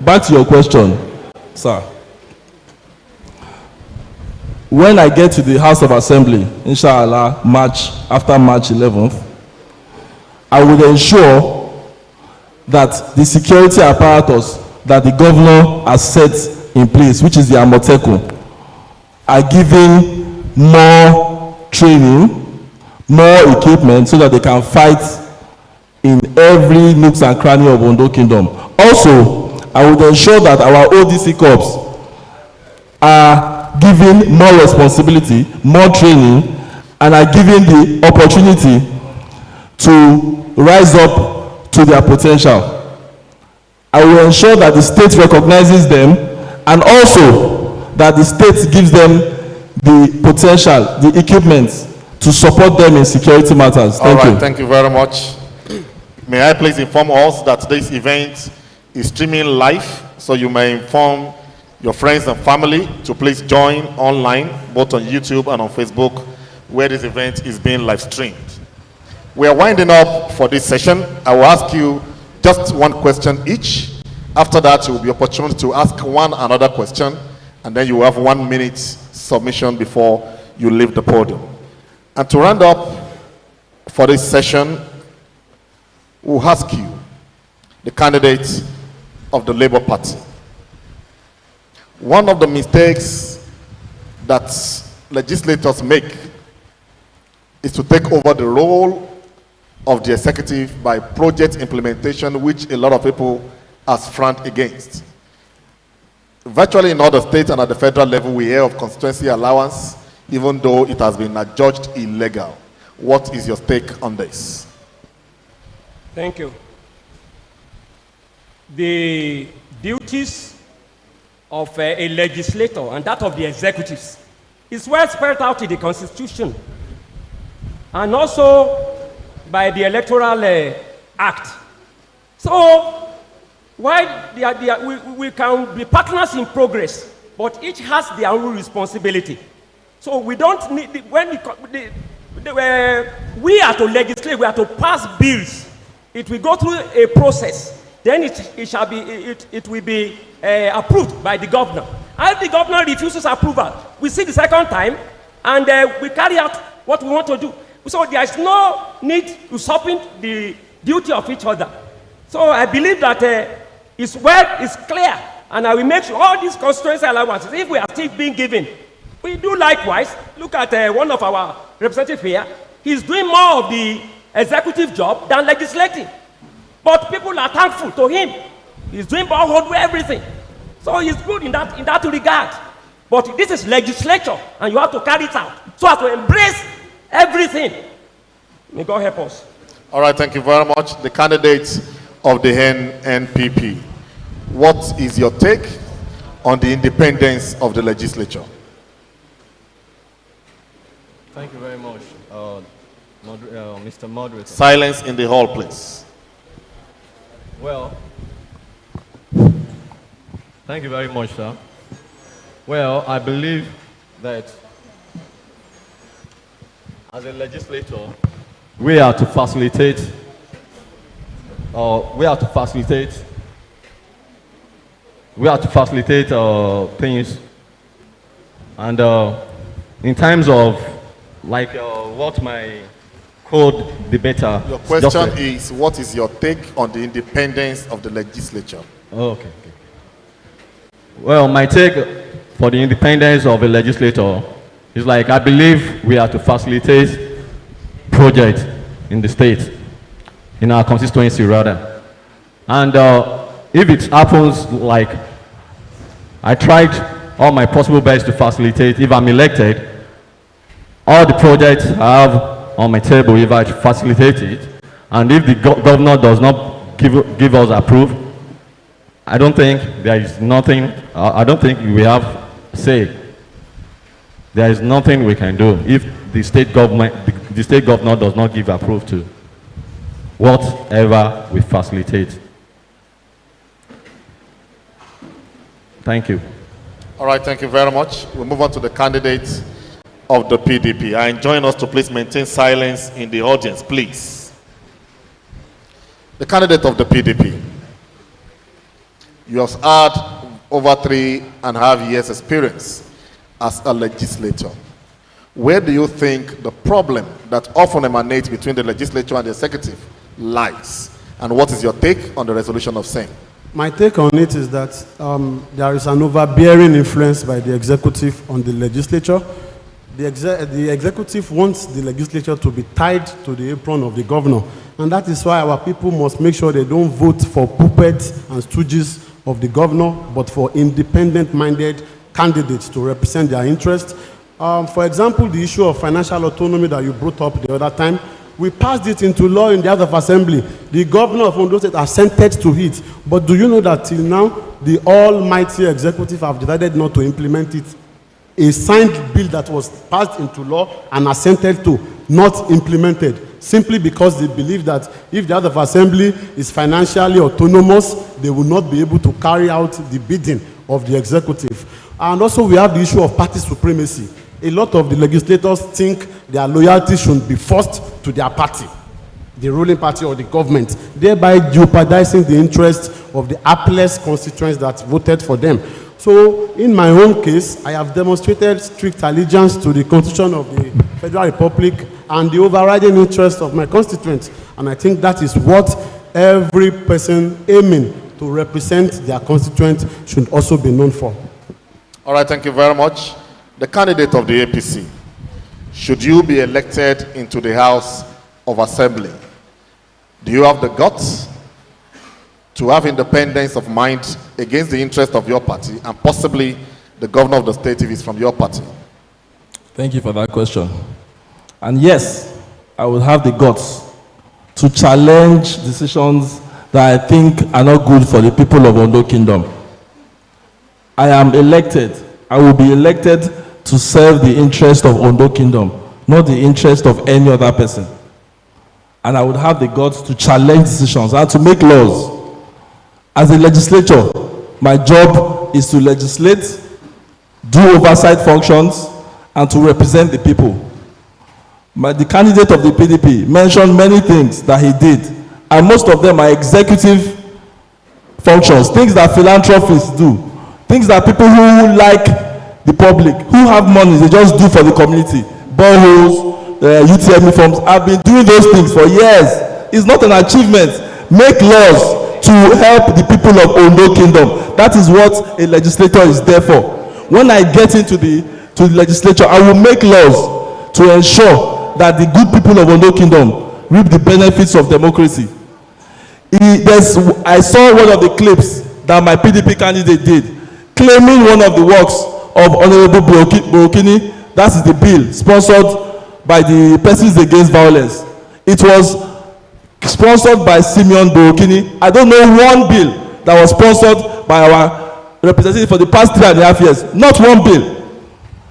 S2: Back to your question, sir. When I get to the House of Assembly, inshallah, after March 11th, I will ensure that the security apparatus that the governor has set in place, which is the Amotekun, are given more training, more equipment, so that they can fight in every nooks and cranny of Ondo Kingdom. Also, I would ensure that our ODC corps are given more responsibility, more training, and are given the opportunity to rise up to their potential. I will ensure that the state recognizes them, and also that the state gives them the potential, the equipment to support them in security matters. Thank you.
S1: Thank you very much. May I please inform us that this event is streaming live, so you may inform your friends and family to please join online, both on YouTube and on Facebook, where this event is being live streamed. We are winding up for this session. I will ask you just one question each. After that, you will be opportunity to ask one another question, and then you will have 1 minute submission before you leave the podium. And to round up for this session, we'll ask you, the candidate of the Labour Party. One of the mistakes that legislators make is to take over the role of the executive by project implementation, which a lot of people has frowned against. Virtually in all the states and at the federal level, we hear of constituency allowance, even though it has been adjudged illegal. What is your take on this?
S3: Thank you. The duties of a legislator and that of the executives is well spelled out in the Constitution and also by the Electoral Act. So, while we can be partners in progress, but each has their own responsibility. So we don't need, we are to legislate, we are to pass bills. It will go through a process. Then it will be approved by the governor. If the governor refuses approval, we see the second time, and we carry out what we want to do. So there is no need usurping the duty of each other. So I believe that it's clear, and I will make sure all these constituency allowances, if we are still being given, we do likewise. Look at one of our representatives here. He's doing more of the executive job than legislating. But people are thankful to him. He's doing borehole everything. So he's good in that regard. But this is legislature, and you have to carry it out. So as to embrace everything. May God help us.
S1: All right, thank you very much. The candidates of the NNPP, what is your take on the independence of the legislature?
S4: Thank you very much, Mr. Moderator.
S1: Silence in the hall, please.
S4: Well, thank you very much, sir. Well, I believe that as a legislator, we are to facilitate things, and in terms of like what my co-debater.
S1: Your question is, what is your take on the independence of the legislature?
S4: Oh, okay. Well, my take for the independence of a legislator is like, I believe we are to facilitate projects in the state, in our constituency rather. And if it happens, like, I tried all my possible best to facilitate, if I'm elected, all the projects I have on my table, if I facilitate it, and if the governor does not give us approve, I don't think there is nothing, I don't think we have say. There is nothing we can do if the state government, the state governor does not give approve to whatever we facilitate. Thank you.
S1: All right, thank you very much. We'll move on to the candidates of the PDP. I enjoin us to please maintain silence in the audience, please. The candidate of the PDP. You have had over 3.5 years experience as a legislator. Where do you think the problem that often emanates between the legislature and the executive lies? And what is your take on the resolution of same?
S5: My take on it is that there is an overbearing influence by the executive on the legislature. The executive wants the legislature to be tied to the apron of the governor. And that is why our people must make sure they don't vote for puppets and stooges of the governor, but for independent-minded candidates to represent their interests. For example, the issue of financial autonomy that you brought up the other time, we passed it into law in the House of Assembly. The governor of Ondo State assented to it. But do you know that till now, the almighty executive have decided not to implement it? A signed bill that was passed into law and assented to, not implemented, simply because they believe that if the House of Assembly is financially autonomous, they will not be able to carry out the bidding of the executive. And also we have the issue of party supremacy. A lot of the legislators think their loyalty should be forced to their party, the ruling party or the government, thereby jeopardizing the interests of the hapless constituents that voted for them. So in my own case, I have demonstrated strict allegiance to the Constitution of the Federal Republic and the overriding interest of my constituents. And I think that is what every person aiming to represent their constituent should also be known for.
S1: All right, thank you very much. The candidate of the APC, should you be elected into the House of Assembly, do you have the guts to have independence of mind against the interest of your party and possibly the governor of the state if it's from your party?
S2: Thank you for that question. And yes, I will have the guts to challenge decisions that I think are not good for the people of Ondo Kingdom. I am elected. I will be elected to serve the interest of Ondo Kingdom, not the interest of any other person. And I would have the guts to challenge decisions and to make laws. As a legislator, my job is to legislate, do oversight functions, and to represent the people. The candidate of the PDP mentioned many things that he did, and most of them are executive functions, things that philanthropists do, things
S6: Things that people who like the public, who have money, they just do for the community. Boreholes, UTM forms, I've been doing those things for years. It's not an achievement. Make laws to help the people of Ondo Kingdom. That is what a legislator is there for. When I get into the legislature, I will make laws to ensure that the good people of Ondo Kingdom reap the benefits of democracy. I saw one of the clips that my PDP candidate did, claiming one of the works of Honorable Borokini. That is the bill sponsored by the Persons Against Violence. It was sponsored by Simeon Borokini. I don't know one bill that was sponsored by our representative for the past 3.5 years. Not one bill.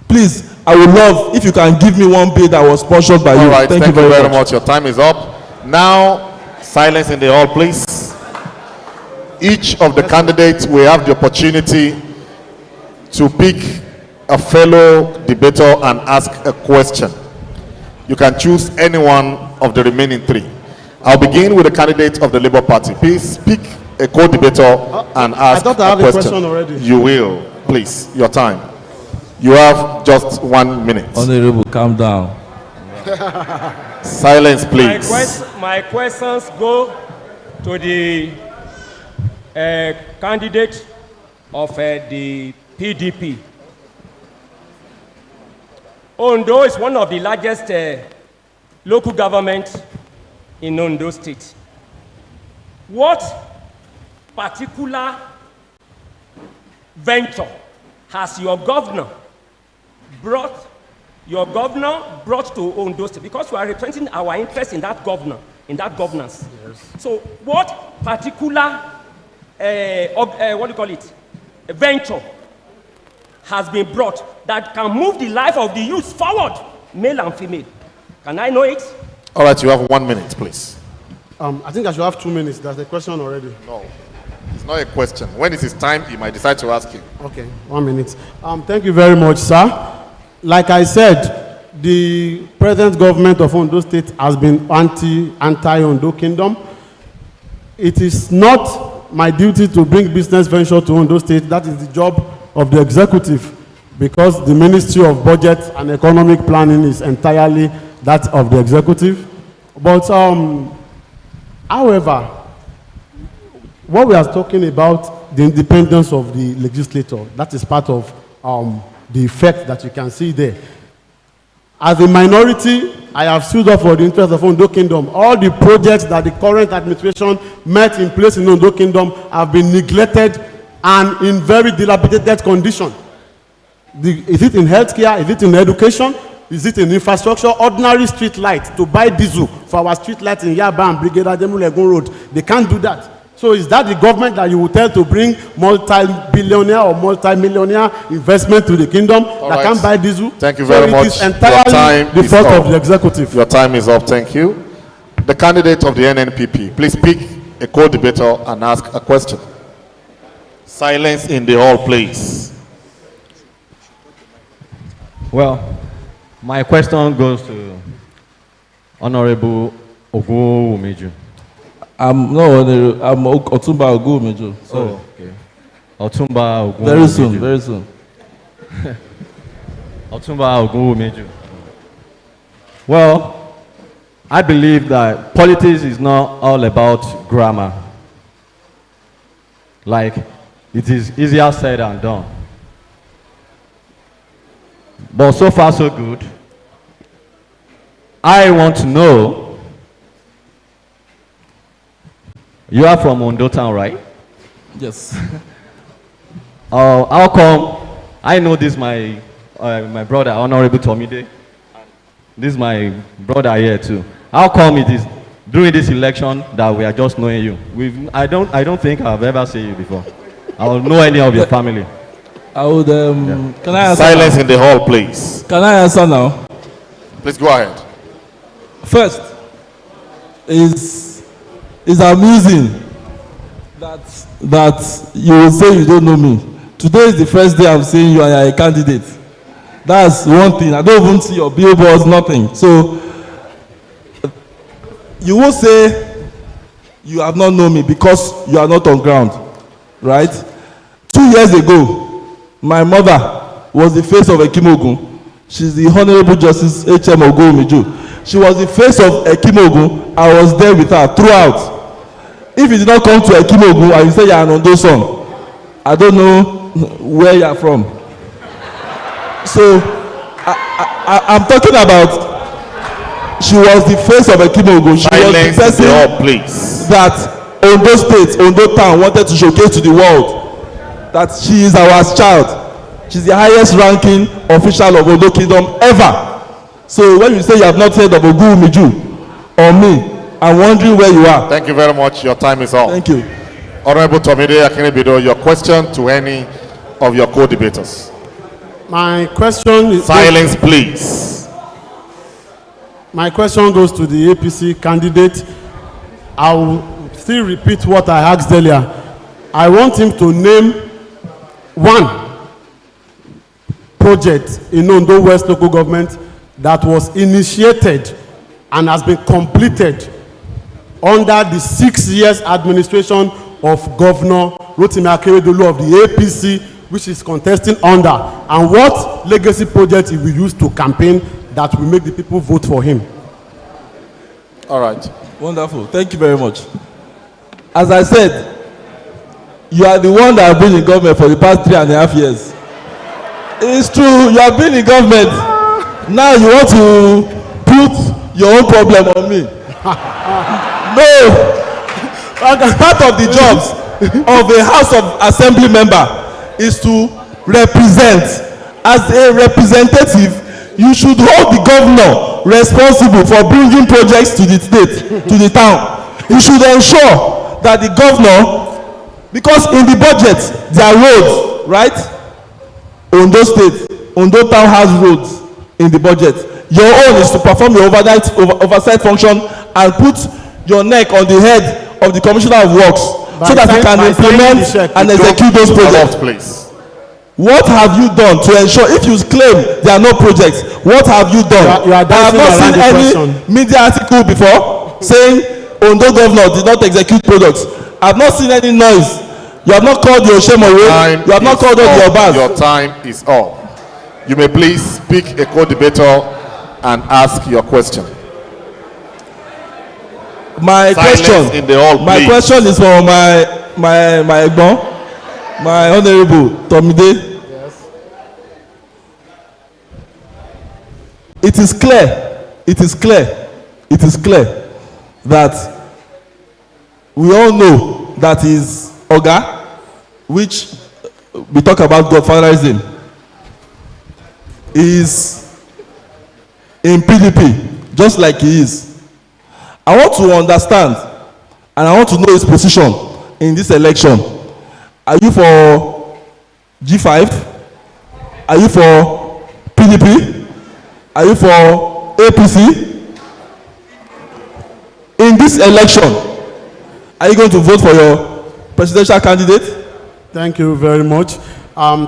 S6: Please, I would love if you can give me one bill that was sponsored by you.
S1: All right,
S6: Thank you very much.
S1: Your time is up. Now, silence in the hall, please. Each of the candidates will have the opportunity to pick a fellow debater and ask a question. You can choose any one of the remaining three. I'll begin with the candidate of the Labour Party. Please pick a co-debater and ask
S5: I thought I have a question already.
S1: You will, please. Your time. You have just 1 minute.
S6: Honorable, calm down.
S1: Silence, please.
S3: My questions go to the candidate of the PDP. Ondo is one of the largest local governments in Ondo State. What particular venture has your governor brought to Ondo State? Because we are representing our interest in that governance. Yes. So what particular venture has been brought that can move the life of the youth forward, male and female? Can I know it?
S1: All right, you have 1 minute, please.
S5: I think I should have 2 minutes. That's the question already.
S1: No, it's not a question. When it is time, you might decide to ask him.
S5: Okay, 1 minute. Thank you very much, sir. Like I said, the present government of Ondo State has been anti-Ondo Kingdom. It is not my duty to bring business venture to Ondo State. That is the job of the executive, because the Ministry of Budget and Economic Planning is entirely that of the executive. But however, what we are talking about, the independence of the legislator, that is part of the effect that you can see there. As a minority, I have stood up for the interest of Ondo Kingdom. All the projects that the current administration met in place in Ondo Kingdom have been neglected and in very dilapidated condition. Is it in healthcare? Is it in education? Is it in infrastructure? Ordinary street light, to buy diesel for our street light in Yaba and Brigadier Ademulegun Road, they can't do that. So is that the government that you will tell to bring multi-billionaire or multi-millionaire investment to the kingdom that can't buy diesel?
S1: Thank you very much.
S5: It is entirely the fault of the executive.
S1: Your time is up. Thank you. The candidate of the NNPP, please pick a co-debater and ask a question. Silence in the hall, please.
S4: Well, my question goes to Honorable Ogunwumiju.
S6: I'm Otumba Ogunwumiju.
S4: Oh, okay. Otumba Ogunwumiju.
S6: Very soon, very soon.
S4: Otumba Ogunwumiju. Well, I believe that politics is not all about grammar. Like, it is easier said than done. But so far, so good. I want to know, you are from Ondo town, right?
S6: Yes.
S4: How come, I know this my brother, Honorable Tomide. This is my brother here too. How come it is during this election that we are just knowing you? I don't think I've ever seen you before. I don't know any of your family.
S6: I would, can I answer
S1: Silence
S6: now?
S1: in the hall, please.
S6: Can I answer now?
S1: Please go ahead.
S6: First, is amusing that you will say you don't know me. Today is the first day I'm seeing you and you're a candidate. That's one thing. I don't even see your billboards, nothing. So, you will say you have not known me because you are not on ground, right? 2 years ago, My mother was the face of Ekimogun. She's the Honorable Justice H.M. Ogumiju. She was the face of Ekimogun. I was there with her throughout. If you did not come to Ekimogun and you say you are an Ondo son, I don't know where you are from. So I'm talking about, she was the face of Ekimogun. She was the person that Ondo State, Ondo Town wanted to showcase to the world that she is our child. She's the highest ranking official of Ondo Kingdom ever. So when you say you have not heard of Ogumiju or me, I'm wondering where you are.
S1: Thank you very much. Your time is up.
S6: Thank you.
S1: Honorable Tomide Akinbido, your question to any of your co-debaters.
S5: My question is...
S1: Silence, please.
S5: My question goes to the APC candidate. I will still repeat what I asked earlier. I want him to name one project in Ondo West local government that was initiated and has been completed under the 6 years administration of Governor Rotimi Akeredolu of the APC, which is contesting under, and what legacy project he will use to campaign that will make the people vote for him.
S1: All right.
S6: Wonderful. Thank you very much. As I said, you are the one that has been in government for the past 3.5 years. It's true, you have been in government. Now you want to put your own problem on me. No. Part of the jobs of a House of Assembly member is to represent. As a representative, you should hold the governor responsible for bringing projects to the state, to the town. You should ensure that the governor, because in the budget there are roads, right? Ondo State, Ondo Town has roads in the budget. Your own is to perform your oversight function and put your neck on the head of the Commissioner of Works so that you can implement and execute those projects.
S1: Please.
S6: What have you done to ensure, if you claim there are no projects, what have you done? I have not seen any media article before saying Ondo governor did not execute products. I have not seen any noise. You have not called your Shemore. You have not called all your bars.
S1: Your time is up. You may please speak a co-debater and ask your question.
S6: My
S1: Silence in the hall,
S6: my
S1: please.
S6: question is for my Egbon, my Honorable Tomide. Yes. It is clear that we all know that is Oga, which we talk about godfatherism, is in PDP, just like he is. I want to understand and I want to know his position in this election. Are you for G5? Are you for PDP? Are you for APC? In this election, are you going to vote for your presidential candidate?
S5: Thank you very much.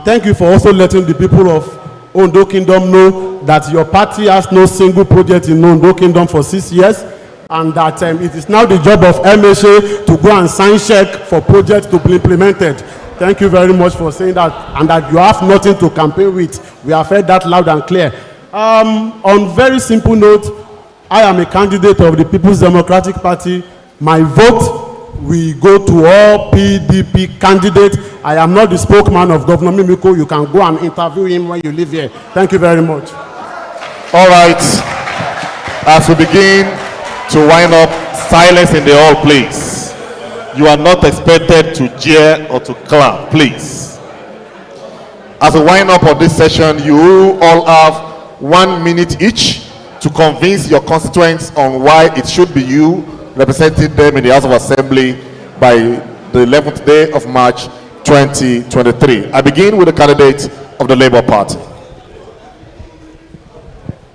S5: Thank you for also letting the people of Ondo Kingdom know that your party has no single project in Ondo Kingdom for 6 years, and that it is now the job of MSA to go and sign check for projects to be implemented. Thank you very much for saying that, and that you have nothing to campaign with. We have heard that loud and clear. On very simple note, I am a candidate of the People's Democratic Party. My vote will go to all PDP candidates. I am not the spokesman of Governor Mimiko. You can go and interview him when you live here. Thank you very much.
S1: All right. As we begin to wind up, silence in the hall, please. You are not expected to jeer or to clap, please. As we wind up on this session, you all have 1 minute each to convince your constituents on why it should be you representing them in the House of Assembly by the 11th day of March 2023. I begin with the candidate of the Labour Party.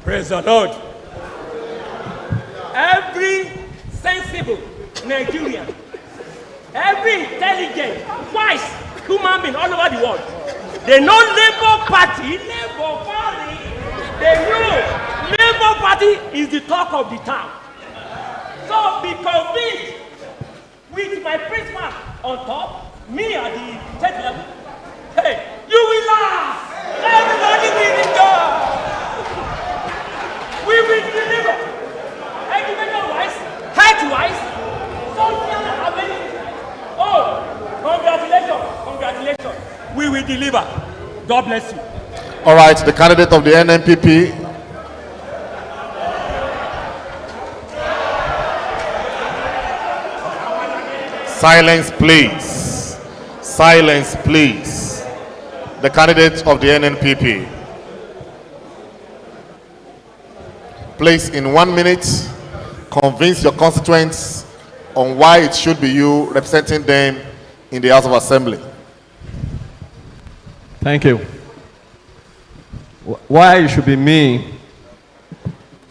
S3: Praise the Lord. Every sensible Nigerian, every intelligent, wise human being all over the world, they know Labour Party, they know Labour Party is the talk of the town. So be convinced with my principal on top, me at the third level. Hey, You will laugh. Everybody will rejoice. We will deliver. Education-wise, health-wise, social ability. Oh, congratulations, congratulations. We will deliver. God bless you.
S1: All right, the candidate of the NNPP. Silence, please. Silence, please. The candidate of the NNPP. Please, in 1 minute, convince your constituents on why it should be you representing them in the House of Assembly.
S4: Thank you. Why it should be me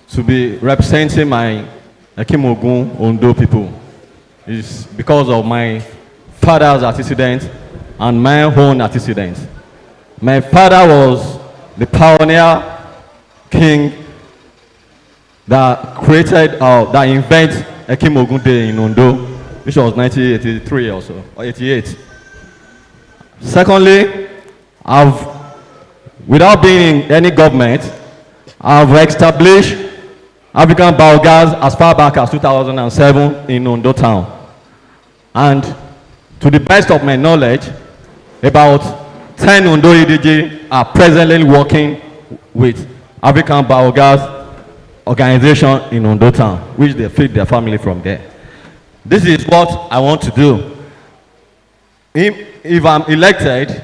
S4: to be representing my Ekimogun Ondo people is because of my father's antecedent and my own antecedent. My father was the pioneer king that created, that invented Ekimogun Day in Ondo, which was 1983 or so, or 88. Secondly, without being in any government, I've established African biogas as far back as 2007 in Ondo town. And to the best of my knowledge, about 10 Ondo EDG are presently working with African biogas organization in Ondo town, which they feed their family from there. This is what I want to do. If I'm elected,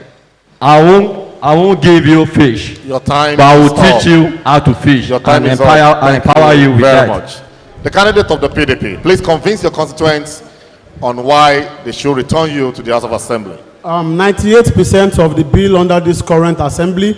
S4: I won't give you fish.
S1: Your time
S4: but I will
S1: is up.
S4: teach you how to fish
S1: Your time
S4: and
S1: is
S4: empower,
S1: up.
S4: and
S1: Thank
S4: empower you with
S1: very
S4: that.
S1: much. The candidate of the PDP, please convince your constituents on why they should return you to the House of Assembly.
S5: 98% of the bill under this current assembly,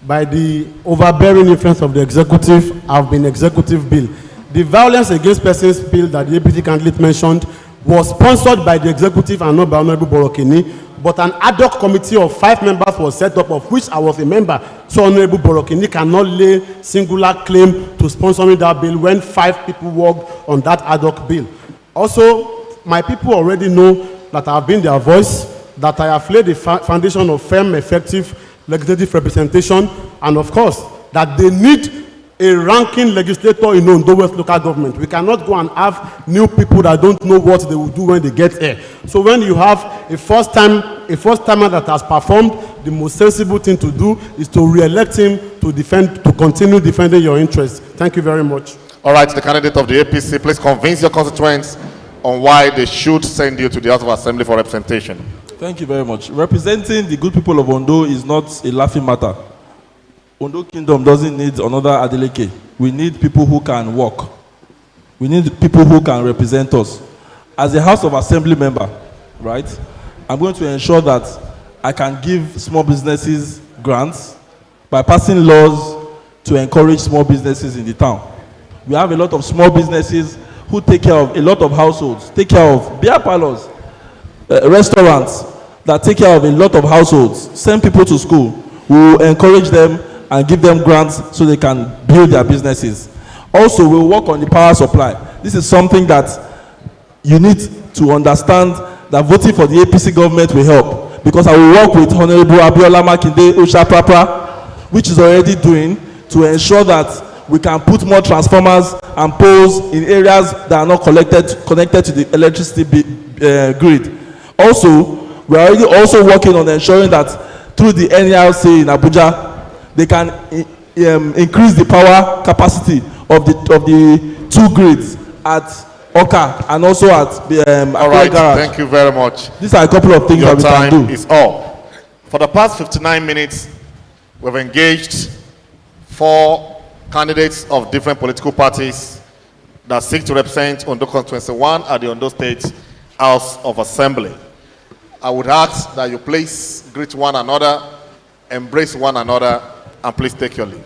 S5: by the overbearing influence of the executive, have been executive bill. The violence against persons bill that the APC candidate mentioned was sponsored by the executive and not by Honorable Borokini, but an ad hoc committee of 5 members was set up, of which I was a member. So Honorable Borokini cannot lay singular claim to sponsoring that bill when 5 people worked on that ad hoc bill. Also, my people already know that I have been their voice, that I have laid the foundation of firm, effective legislative representation, and of course, that they need a ranking legislator in Ondo West local government. We cannot go and have new people that don't know what they will do when they get here. So when you have a first-timer that has performed, the most sensible thing to do is to re-elect him to continue defending your interests. Thank you very much.
S1: All right, the candidate of the APC, please convince your constituents on why they should send you to the House of Assembly for representation.
S6: Thank you very much. Representing the good people of Ondo is not a laughing matter. Ondo Kingdom doesn't need another Adeleke. We need people who can work. We need people who can represent us. As a House of Assembly member, right, I'm going to ensure that I can give small businesses grants by passing laws to encourage small businesses in the town. We have a lot of small businesses who take care of a lot of households, take care of beer parlors, restaurants that take care of a lot of households, send people to school. We will encourage them and give them grants so they can build their businesses. Also, we'll work on the power supply. This is something that you need to understand, that voting for the APC government will help, because I will work with Honorable Abiola Makinde Oshapapa, which is already doing, to ensure that we can put more transformers and poles in areas that are not connected to the electricity grid. Also, we are already also working on ensuring that through the NERC in Abuja, they can increase the power capacity of the 2 grids at Oka and also at
S1: All right,
S6: Garage.
S1: thank you very much.
S6: These are a couple of things
S1: Your
S6: that we can
S1: time
S6: do.
S1: is up. For the past 59 minutes, we've engaged 4 candidates of different political parties that seek to represent Ondo Constituency 1 at the Ondo State House of Assembly. I would ask that you please greet one another, embrace one another, and please take your leave.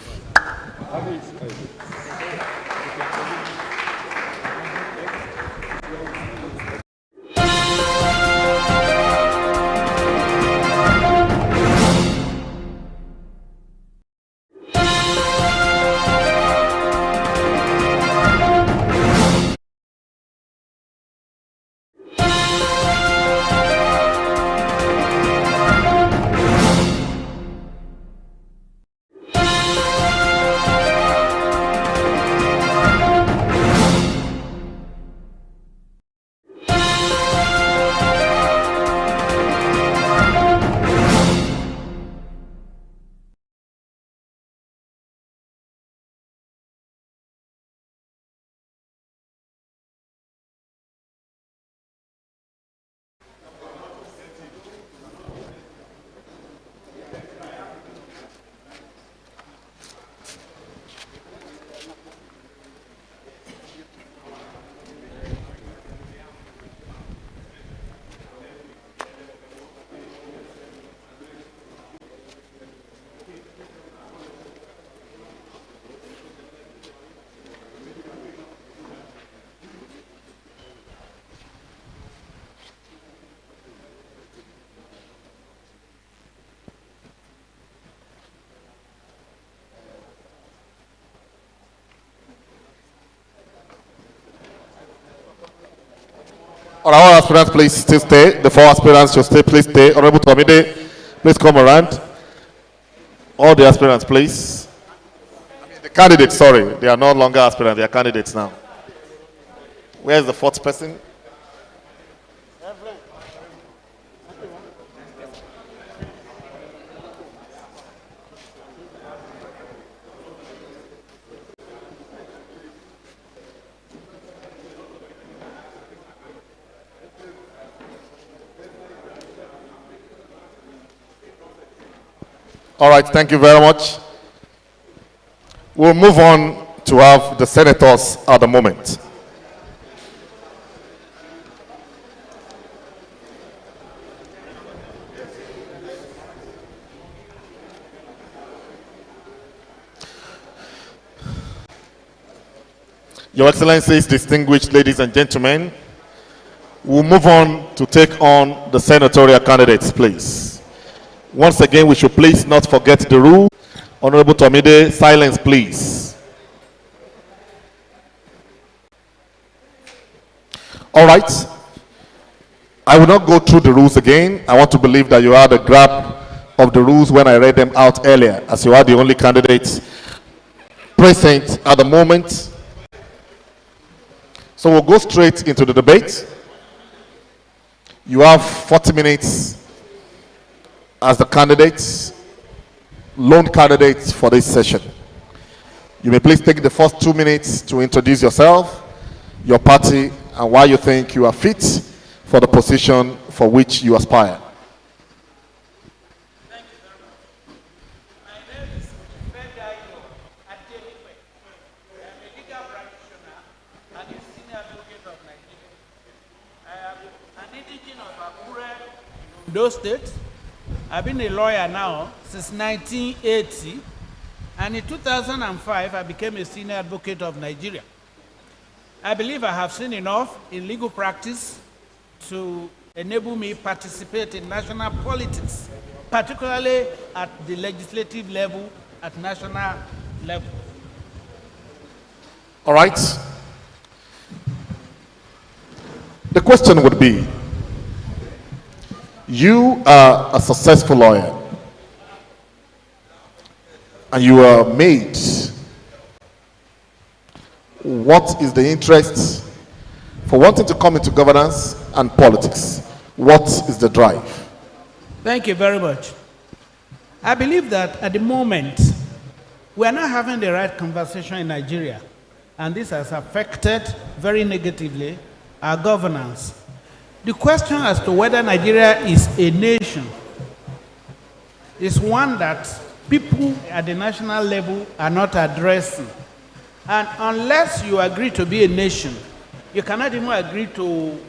S1: All our aspirants, please still stay. The four aspirants should stay. Please stay. Honorable Tomide, please come around. All the aspirants, please. The candidates, sorry. They are no longer aspirants. They are candidates now. Where is the fourth person? All right, thank you very much. We'll move on to have the senators at the moment. Your Excellencies, distinguished ladies and gentlemen, we'll move on to take on the senatorial candidates, please. Once again, we should please not forget the rule. Honorable Tomide, silence, please. All right. I will not go through the rules again. I want to believe that you had a grab of the rules when I read them out earlier, as you are the only candidates present at the moment. So we'll go straight into the debate. You have 40 minutes as the candidates, lone candidates for this session. You may please take the first 2 minutes to introduce yourself, your party, and why you think you are fit for the position for which you aspire.
S7: Thank you very much. My name is Fedayo Adelekwe. I am a legal practitioner and a senior advocate of Nigeria. I am an indigenous of Akure, Ondo State. I've been a lawyer now since 1980, and in 2005 I became a senior advocate of Nigeria. I believe I have seen enough in legal practice to enable me to participate in national politics, particularly at the legislative level, at national level.
S1: All right. The question would be, you are a successful lawyer and you are made. What is the interest for wanting to come into governance and politics? What is the drive?
S7: Thank you very much. I believe that at the moment, we are not having the right conversation in Nigeria, and this has affected very negatively our governance. The question as to whether Nigeria is a nation is one that people at the national level are not addressing. And unless you agree to be a nation, you cannot even agree to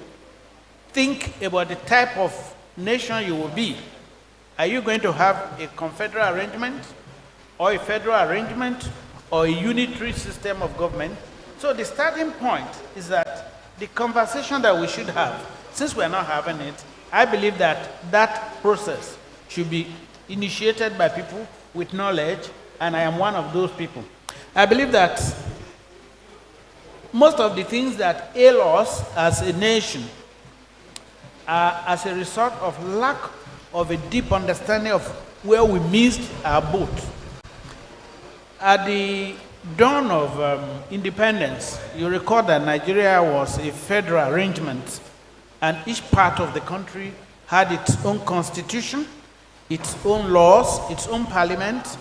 S7: think about the type of nation you will be. Are you going to have a confederal arrangement, or a federal arrangement, or a unitary system of government? So the starting point is that the conversation that we should have, since we're not having it, I believe that that process should be initiated by people with knowledge, and I am one of those people. I believe that most of the things that ail us as a nation are as a result of lack of a deep understanding of where we missed our boat. At the dawn of independence, you recall that Nigeria was a federal arrangement, and each part of the country had its own constitution, its own laws, its own parliament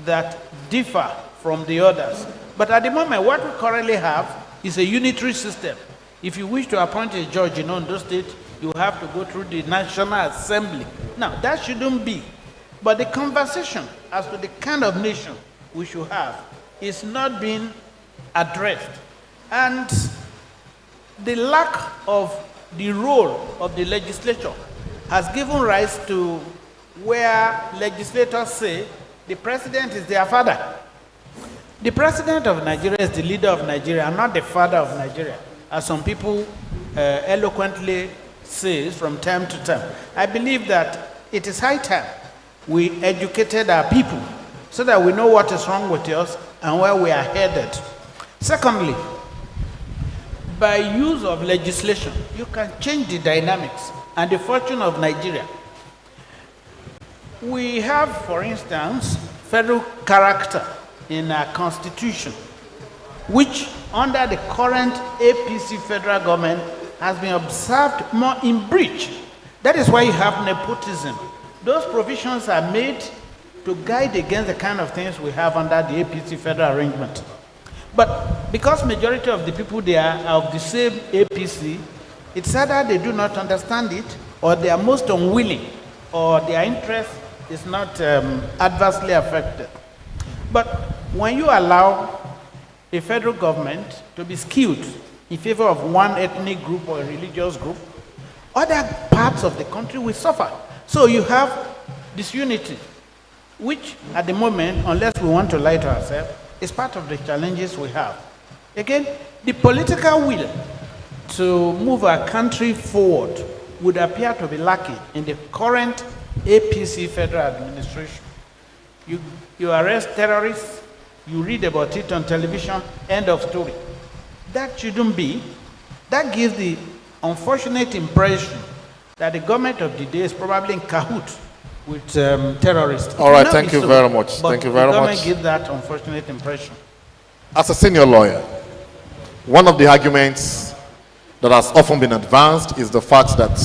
S7: that differ from the others. But at the moment, what we currently have is a unitary system. If you wish to appoint a judge in Ondo State, you have to go through the National Assembly. Now, that shouldn't be. But the conversation as to the kind of nation we should have is not being addressed. And the lack of the role of the legislature has given rise to where legislators say the president is their father. The president of Nigeria is the leader of Nigeria, and not the father of Nigeria, as some people eloquently say from time to time. I believe that it is high time we educated our people so that we know what is wrong with us and where we are headed. Secondly, by use of legislation, you can change the dynamics and the fortune of Nigeria. We have, for instance, federal character in our constitution, which under the current APC federal government has been observed more in breach. That is why you have nepotism. Those provisions are made to guide against the kind of things we have under the APC federal arrangement. But because majority of the people there are of the same APC, it's either they do not understand it, or they are most unwilling, or their interest is not adversely affected. But when you allow a federal government to be skewed in favor of one ethnic group or a religious group, other parts of the country will suffer. So you have disunity, which at the moment, unless we want to lie to ourselves, is part of the challenges we have. Again, the political will to move our country forward would appear to be lacking in the current APC federal administration. You arrest terrorists, you read about it on television, end of story. That shouldn't be. That gives the unfortunate impression that the government of the day is probably in cahoots with terrorists.
S1: All right, thank you very much. Thank you very much.
S7: The government gives that unfortunate impression.
S1: As a senior lawyer, one of the arguments that has often been advanced is the fact that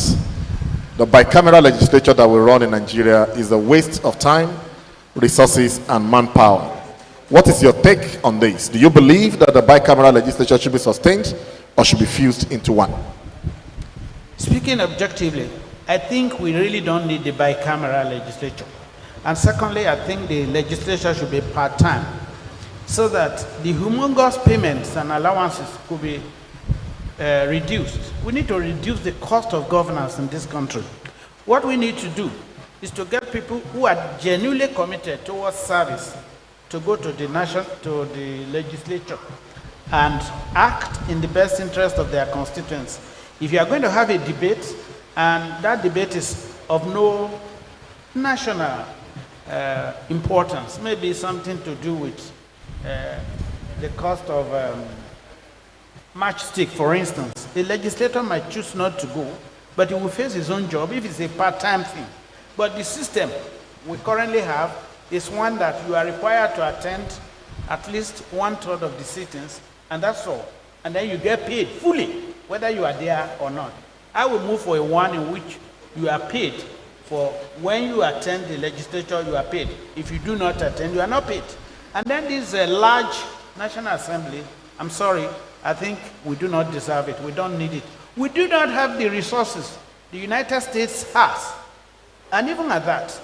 S1: the bicameral legislature that we run in Nigeria is a waste of time, resources, and manpower. What is your take on this? Do you believe that the bicameral legislature should be sustained or should be fused into one?
S7: Speaking objectively, I think we really don't need the bicameral legislature. And secondly, I think the legislature should be part-time, so that the humongous payments and allowances could be reduced. We need to reduce the cost of governance in this country. What we need to do is to get people who are genuinely committed towards service to go to the legislature and act in the best interest of their constituents. If you are going to have a debate, and that debate is of no national importance, maybe something to do with the cost of matchstick, for instance, the legislator might choose not to go, but he will face his own job if it's a part-time thing. But the system we currently have is one that you are required to attend at least 1/3 of the sittings, and that's all. And then you get paid fully, whether you are there or not. I will move for a one in which you are paid for when you attend the legislature, you are paid. If you do not attend, you are not paid. And then this large National Assembly, I'm sorry, I think we do not deserve it. We don't need it. We do not have the resources the United States has. And even at that,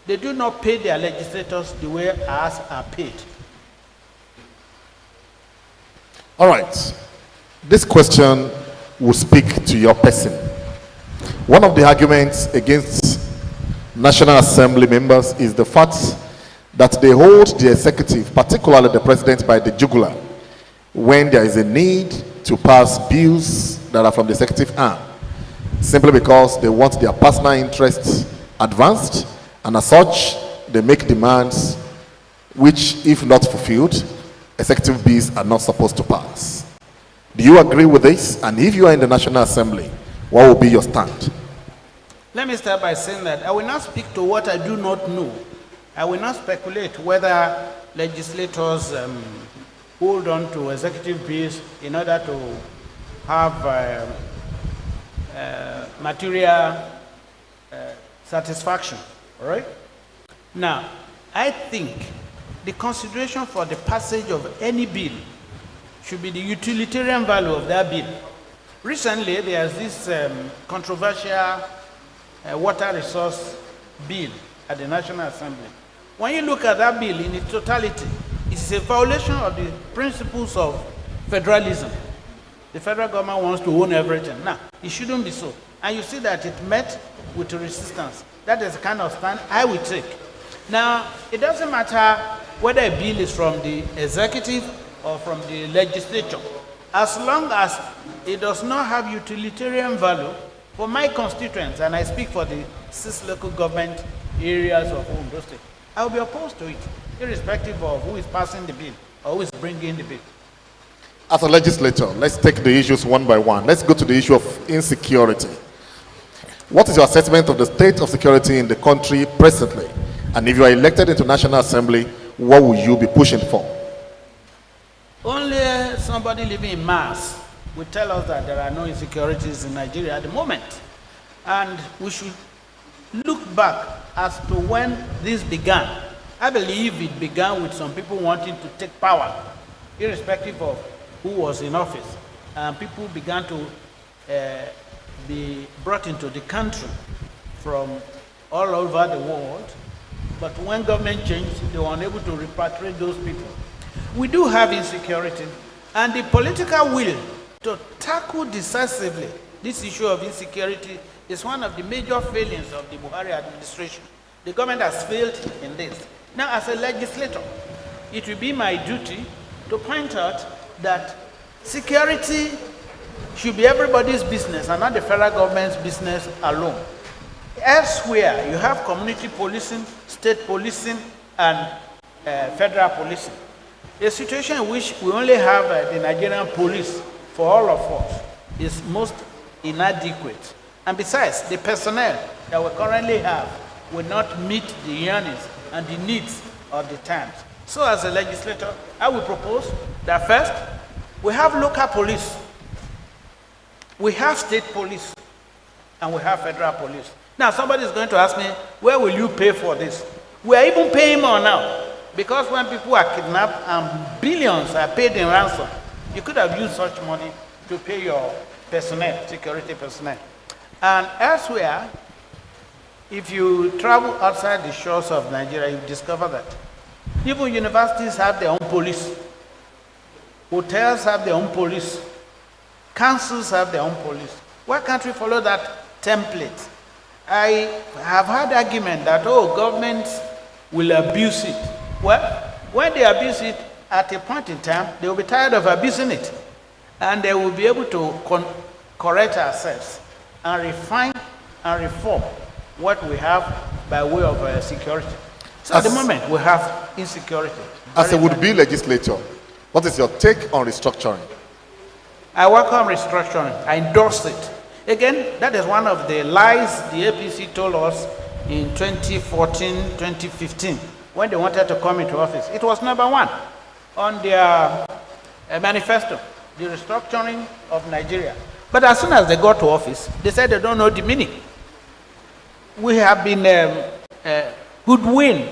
S7: they do not pay their legislators the way ours are paid.
S1: All right. This question will speak to your person. One of the arguments against National Assembly members is the fact that they hold the executive, particularly the president, by the jugular when there is a need to pass bills that are from the executive arm, simply because they want their personal interests advanced, and as such, they make demands which, if not fulfilled, executive bills are not supposed to pass. Do you agree with this? And if you are in the National Assembly, what will be your stand?
S7: Let me start by saying that I will not speak to what I do not know. I will not speculate whether legislators hold on to executive bills in order to have material satisfaction. All right? Now, I think the consideration for the passage of any bill should be the utilitarian value of that bill. Recently, there's this controversial water resource bill at the National Assembly. When you look at that bill in its totality, it's a violation of the principles of federalism. The federal government wants to own everything. Now, it shouldn't be so. And you see that it met with resistance. That is the kind of stand I will take. Now, it doesn't matter whether a bill is from the executive or from the legislature, as long as it does not have utilitarian value for my constituents, and I speak for the 6 local government areas of Ondo State, I will be opposed to it, irrespective of who is passing the bill or who is bringing the bill.
S1: As a legislator, let's take the issues one by one. Let's go to the issue of insecurity. What is your assessment of the state of security in the country presently? And if you are elected into National Assembly, what will you be pushing for?
S7: Only somebody living in Mars will tell us that there are no insecurities in Nigeria at the moment. And we should look back as to when this began. I believe it began with some people wanting to take power, irrespective of who was in office. And people began to be brought into the country from all over the world. But when government changed, they were unable to repatriate those people. We do have insecurity, and the political will to tackle decisively this issue of insecurity is one of the major failings of the Buhari administration. The government has failed in this. Now, as a legislator, it will be my duty to point out that security should be everybody's business and not the federal government's business alone. Elsewhere, you have community policing, state policing, and federal policing. A situation in which we only have the Nigerian police for all of us is most inadequate. And besides, the personnel that we currently have will not meet the yearnings and the needs of the times. So as a legislator, I will propose that first, we have local police, we have state police, and we have federal police. Now somebody is going to ask me, where will you pay for this? We are even paying more now, because when people are kidnapped and billions are paid in ransom, you could have used such money to pay your personnel, security personnel. And elsewhere, if you travel outside the shores of Nigeria, you discover that even universities have their own police, hotels have their own police, councils have their own police. Why can't we follow that template? I have had argument that, oh, government will abuse it. Well, when they abuse it at a point in time, they will be tired of abusing it. And they will be able to correct ourselves and refine and reform what we have by way of security. So at the moment, we have insecurity.
S1: As a would-be legislator, what is your take on restructuring?
S7: I welcome restructuring. I endorse it. Again, that is one of the lies the APC told us in 2014, 2015, when they wanted to come into office. It was number one on their manifesto, the restructuring of Nigeria. But as soon as they got to office, they said they don't know the meaning. We have been hoodwinked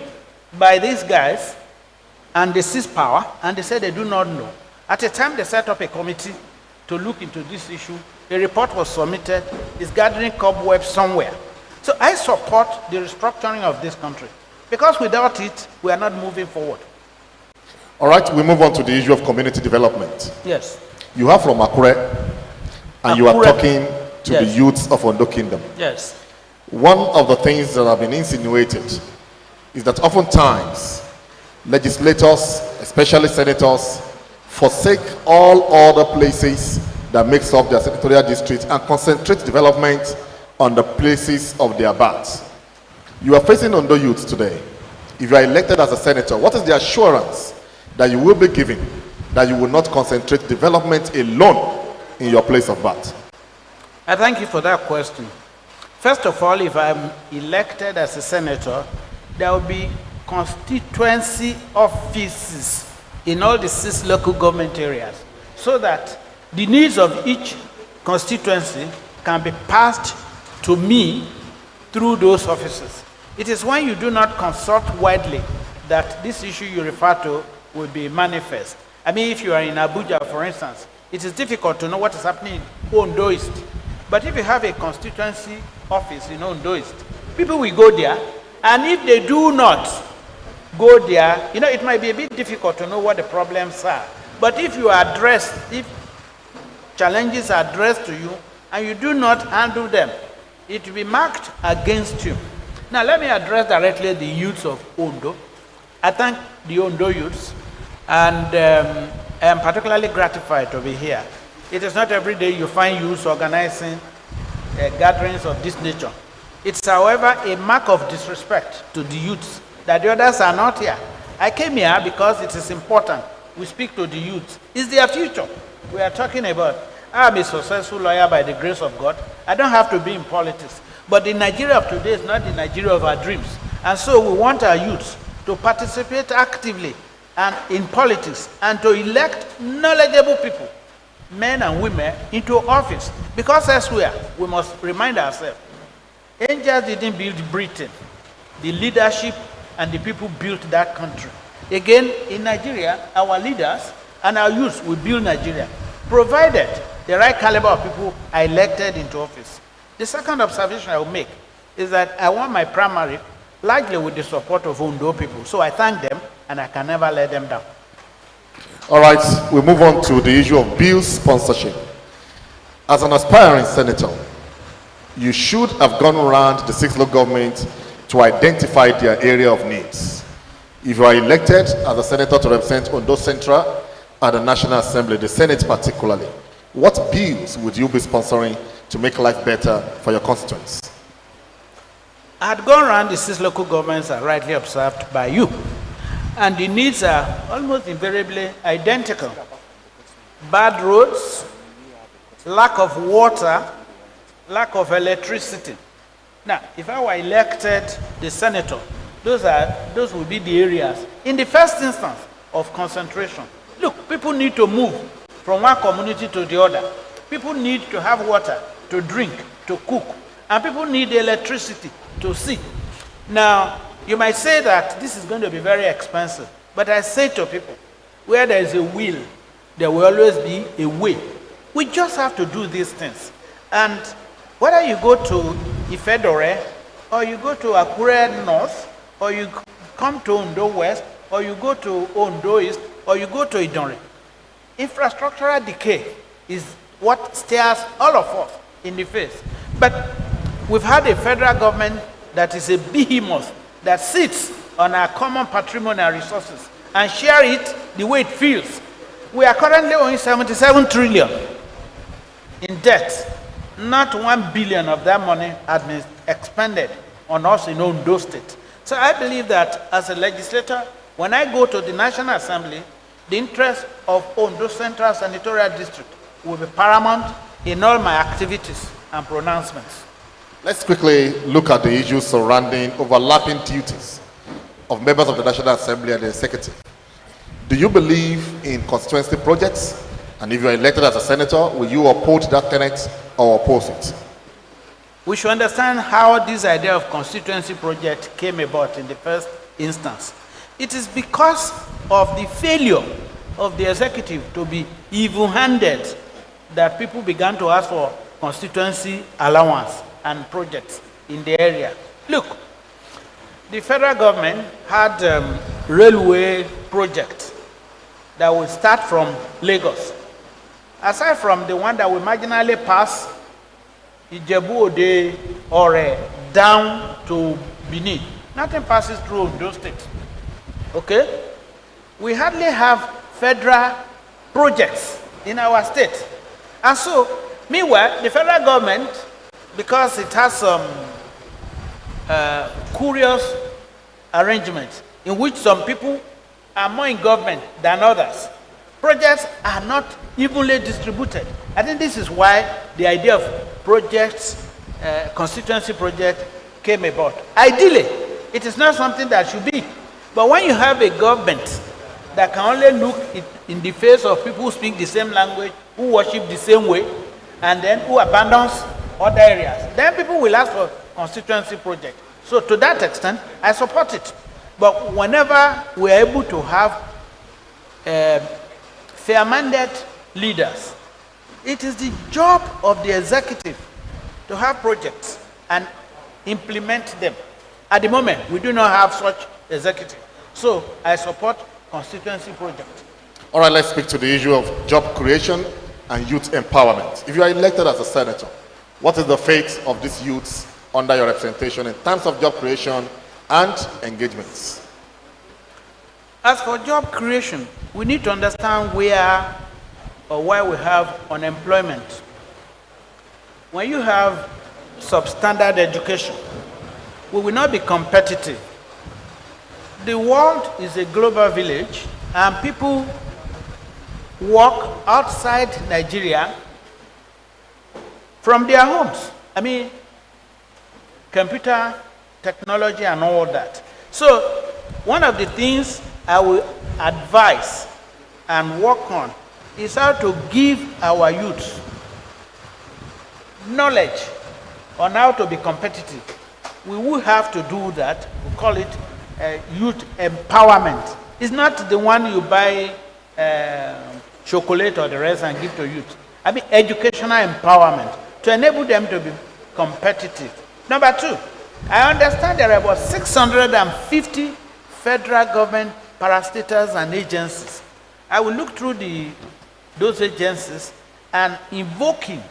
S7: by these guys, and they seized power, and they said they do not know. At the time they set up a committee to look into this issue, a report was submitted, it's gathering cobwebs somewhere. So I support the restructuring of this country, because without it, we are not moving forward.
S1: All right, we move on to the issue of community development.
S7: Yes.
S1: You are from Akure, and you are talking to the youths of Ondo Kingdom.
S7: Yes.
S1: One of the things that have been insinuated is that oftentimes legislators, especially senators, forsake all other places that makes up their senatorial district and concentrate development on the places of their birth. You are facing Ondo youths today. If you are elected as a senator, what is the assurance that you will be giving that you will not concentrate development alone in your place of birth?
S7: I thank you for that question. First of all, if I'm elected as a senator, there will be constituency offices in all the 6 local government areas, so that the needs of each constituency can be passed to me through those offices. It is when you do not consult widely that this issue you refer to will be manifest. I mean, if you are in Abuja, for instance, it is difficult to know what is happening in Ondo East. But if you have a constituency office in Ondo East, people will go there, and if they do not go there, you know, it might be a bit difficult to know what the problems are. But if you address, if challenges are addressed to you, and you do not handle them, it will be marked against you. Now, let me address directly the youths of Ondo. I thank the Ondo youths, and I am particularly gratified to be here. It is not every day you find youths organizing gatherings of this nature. It's, however, a mark of disrespect to the youths that the others are not here. I came here because it is important we speak to the youth. It's their future we are talking about. I'm a successful lawyer by the grace of God. I don't have to be in politics. But the Nigeria of today is not the Nigeria of our dreams. And so we want our youth to participate actively and in politics and to elect knowledgeable people, men and women, into office. Because elsewhere, we must remind ourselves, angels didn't build Britain. The leadership and the people built that country. Again, in Nigeria, our leaders and our youth will build Nigeria, provided the right caliber of people are elected into office. The second observation I will make is that I want my primary largely with the support of Ondo people. So I thank them and I can never let them down.
S1: All right, we move on to the issue of bill sponsorship. As an aspiring senator, you should have gone around the 6 local governments to identify their area of needs. If you are elected as a senator to represent Ondo Central at the National Assembly, the Senate particularly, what bills would you be sponsoring to make life better for your constituents?
S7: I had gone around the 6 local governments are rightly observed by you. And the needs are almost invariably identical. Bad roads, lack of water, lack of electricity. Now, if I were elected the senator, those would be the areas, in the first instance, of concentration. Look, people need to move from one community to the other. People need to have water to drink, to cook, and people need electricity to see. Now, you might say that this is going to be very expensive, but I say to people, where there is a will, there will always be a way. We just have to do these things. And whether you go to Ifedore, or you go to Akure North, or you come to Ondo West, or you go to Ondo East, or you go to Idonre, infrastructural decay is what stares all of us in the face. But we've had a federal government that is a behemoth that sits on our common patrimonial resources and share it the way it feels. We are currently owing 77 trillion in debt. Not 1 billion of that money has been expended on us in Ondo State. So I believe that as a legislator, when I go to the National Assembly, the interest of Ondo Central Senatorial District will be paramount in all my activities and pronouncements.
S1: Let's quickly look at the issues surrounding overlapping duties of members of the National Assembly and the Executive. Do you believe in constituency projects? And if you are elected as a senator, will you uphold that tenet or oppose it?
S7: We should understand how this idea of constituency project came about in the first instance. It is because of the failure of the executive to be even-handed that people began to ask for constituency allowance and projects in the area. Look, the federal government had railway project that will start from Lagos. Aside from the one that will marginally pass Ijebu-Ode or down to Benin, nothing passes through Ondo State. Okay? We hardly have federal projects in our state. And so, meanwhile, the federal government, because it has some curious arrangements in which some people are more in government than others, projects are not evenly distributed. I think this is why the idea of projects, constituency project, came about. Ideally, it is not something that should be. But when you have a government that can only look in the face of people who speak the same language, who worship the same way, and then who abandons other areas, then people will ask for constituency project. So to that extent, I support it. But whenever we are able to have fair-minded leaders, it is the job of the executive to have projects and implement them. At the moment, we do not have such executive. So I support constituency project.
S1: All right, let's speak to the issue of job creation and youth empowerment. If you are elected as a senator, what is the fate of these youths under your representation in terms of job creation and engagements?
S7: As for job creation, we need to understand where or why we have unemployment. When you have substandard education, we will not be competitive. The world is a global village, and people work outside Nigeria from their homes. I mean, computer technology and all that. So one of the things I will advise and work on is how to give our youth knowledge on how to be competitive. We will have to do that. We call it youth empowerment. It's not the one you buy chocolate or the rest and give to youth. I mean educational empowerment to enable them to be competitive. Number two, I understand there are about 650 federal government parastatals and agencies. I will look through those agencies and invoking,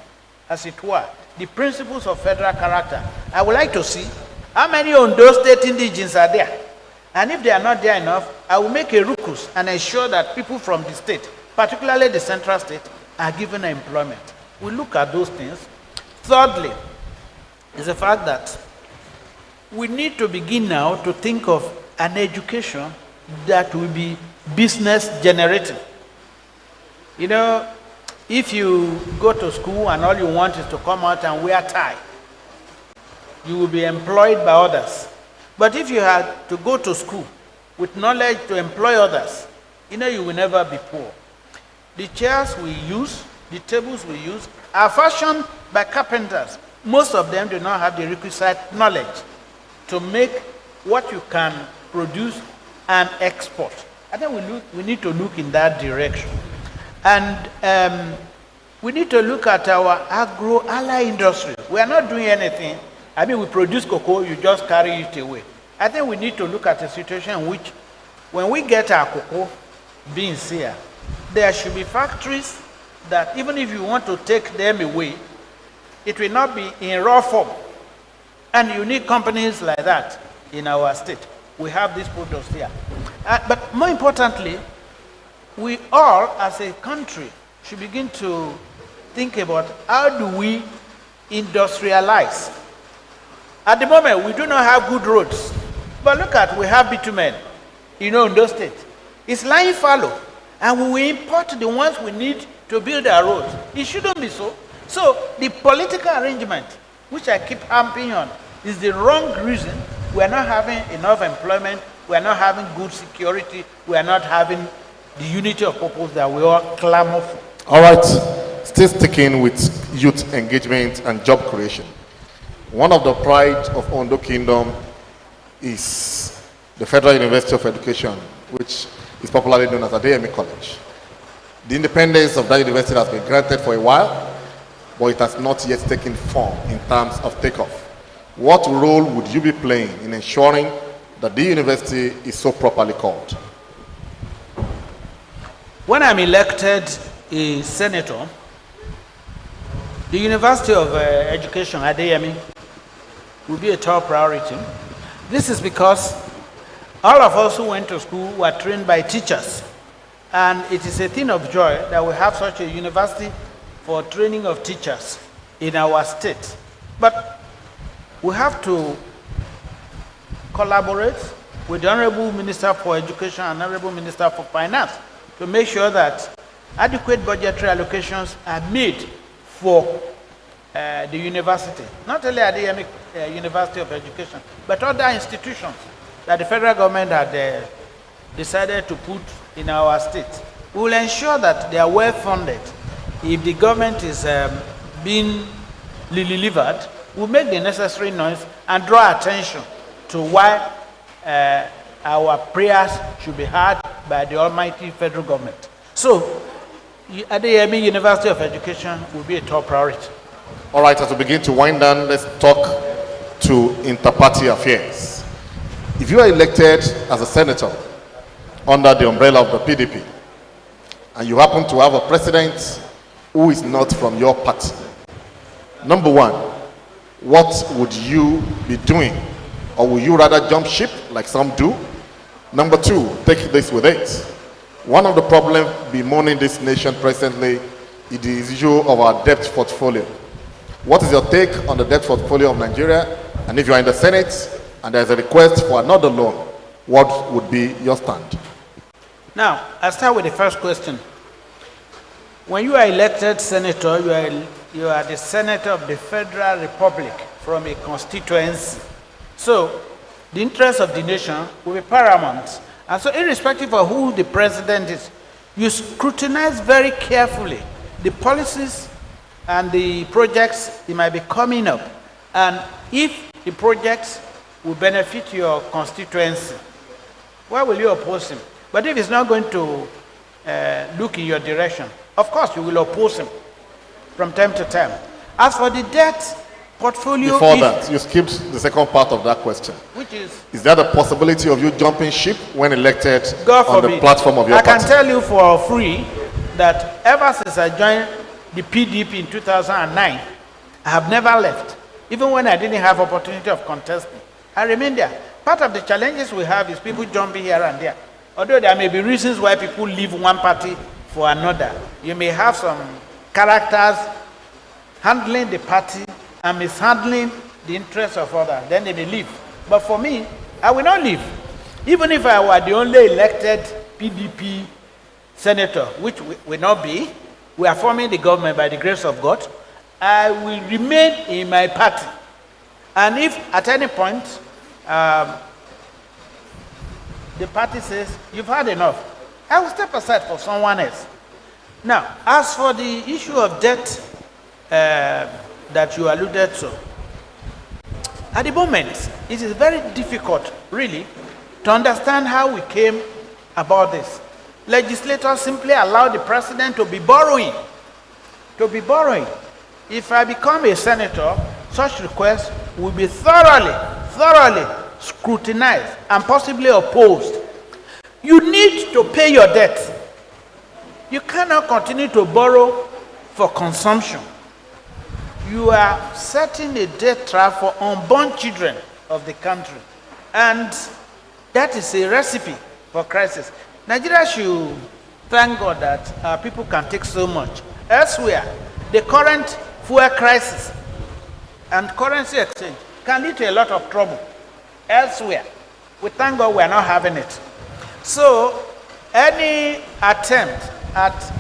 S7: as it were, the principles of federal character. I would like to see how many Ondo state indigenes are there. And if they are not there enough, I will make a ruckus and ensure that people from the state, particularly the central state, are given employment. We look at those things. Thirdly, is the fact that we need to begin now to think of an education that will be business generating. You know, if you go to school and all you want is to come out and wear tie, you will be employed by others. But if you had to go to school with knowledge to employ others, you know you will never be poor. The chairs we use, the tables we use, are fashioned by carpenters. Most of them do not have the requisite knowledge to make what you can produce and export. I think we need to look in that direction. And we need to look at our agro-ally industry. We are not doing anything. I mean, we produce cocoa, you just carry it away. I think we need to look at a situation in which when we get our cocoa beans here, there should be factories that even if you want to take them away, it will not be in raw form. And you need companies like that in our state. We have these products here. But more importantly, we all as a country should begin to think about how do we industrialize. At the moment, we do not have good roads. But look at, we have bitumen, in those states. It's lying fallow. And we will import the ones we need to build our roads. It shouldn't be so. So the political arrangement, which I keep harping on, is the wrong reason. We are not having enough employment. We are not having good security. We are not having the unity of purpose that we all clamor for.
S1: All right, still sticking with youth engagement and job creation. One of the pride of Ondo Kingdom is the Federal University of Education, which is popularly known as Adeyemi College. The independence of that university has been granted for a while, but it has not yet taken form in terms of takeoff. What role would you be playing in ensuring that the university is so properly called?
S7: When I'm elected a senator, the University of Education, Adeyemi, will be a top priority. This is because all of us who went to school were trained by teachers. And it is a thing of joy that we have such a university for training of teachers in our state. But we have to collaborate with the Honorable Minister for Education and Honorable Minister for Finance to make sure that adequate budgetary allocations are made for the university. Not only Adeyemi University of Education, but other institutions that the federal government had decided to put in our state. We will ensure that they are well funded. If the government is being lily-livered, we'll make the necessary noise and draw attention to why our prayers should be heard by the almighty federal government. So, Adeyemi University of Education will be a top priority.
S1: All right, as we begin to wind down, let's talk to inter-party affairs. If you are elected as a senator under the umbrella of the PDP, and you happen to have a president who is not from your party, number one, what would you be doing? Or will you rather jump ship like some do? Number two, take this with it. One of the problems bemoaning this nation presently is the issue of our debt portfolio. What is your take on the debt portfolio of Nigeria? And if you are in the Senate and there's a request for another loan, what would be your stand?
S7: Now, I'll start with the first question. when you are elected senator, you are the senator of the Federal Republic from a constituency. So the interest of the nation will be paramount. And so irrespective of who the president is, you scrutinize very carefully the policies and the projects that might be coming up. And if the projects will benefit your constituency, why will you oppose him? But if he's not going to look in your direction, of course you will oppose him from time to time. As for the debt portfolio...
S1: Before that, you skipped the second part of that question.
S7: Which is?
S1: Is there the possibility of you jumping ship when elected
S7: God
S1: on
S7: forbid.
S1: the platform of your
S7: I
S1: party?
S7: can tell you for free that ever since I joined the PDP in 2009, I have never left. Even when I didn't have opportunity of contesting, I remain there. Part of the challenges we have is people jumping here and there. Although there may be reasons why people leave one party for another. You may have some characters handling the party and mishandling the interests of others. Then they may leave. But for me, I will not leave. Even if I were the only elected PDP senator, which will not be, we are forming the government by the grace of God, I will remain in my party. And if at any point the party says, you've had enough, I will step aside for someone else. Now, as for the issue of debt that you alluded to, at the moment, it is very difficult, really, to understand how we came about this. Legislators simply allow the president to be borrowing. If I become a senator, such requests will be thoroughly scrutinized and possibly opposed. You need to pay your debt. You cannot continue to borrow for consumption. You are setting a debt trap for unborn children of the country. And that is a recipe for crisis. Nigeria should thank God that our people can take so much. Elsewhere, the current fuel crisis and currency exchange can lead to a lot of trouble. Elsewhere, we thank God we are not having it. So, any attempt at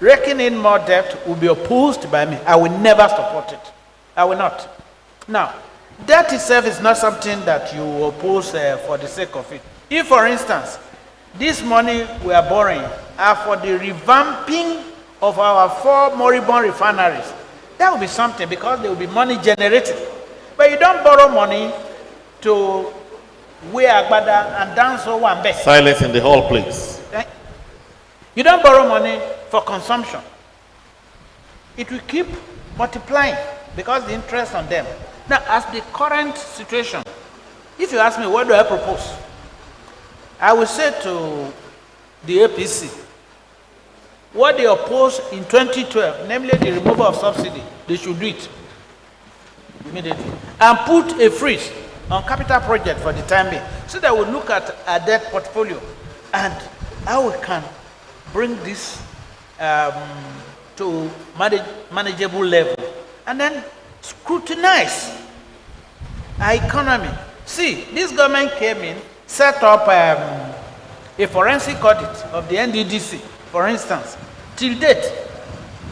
S7: raking in more debt will be opposed by me. I will never support it. I will not. Now, debt itself is not something that you oppose for the sake of it. If, for instance, this money we are borrowing are for the revamping of our 4 moribund refineries, that will be something because there will be money generated. But you don't borrow money to wear agbada and dance over and best.
S1: Silence in the hall, please.
S7: You don't borrow money for consumption. It will keep multiplying because the interest on them. Now, as the current situation, if you ask me what do I propose, I will say to the APC, what they opposed in 2012, namely the removal of subsidy, they should do it immediately and put a freeze on capital project for the time being, so that we look at our debt portfolio and how we can bring this to manageable level, and then scrutinize our economy. See, this government came in, set up a forensic audit of the NDDC, for instance. Till date,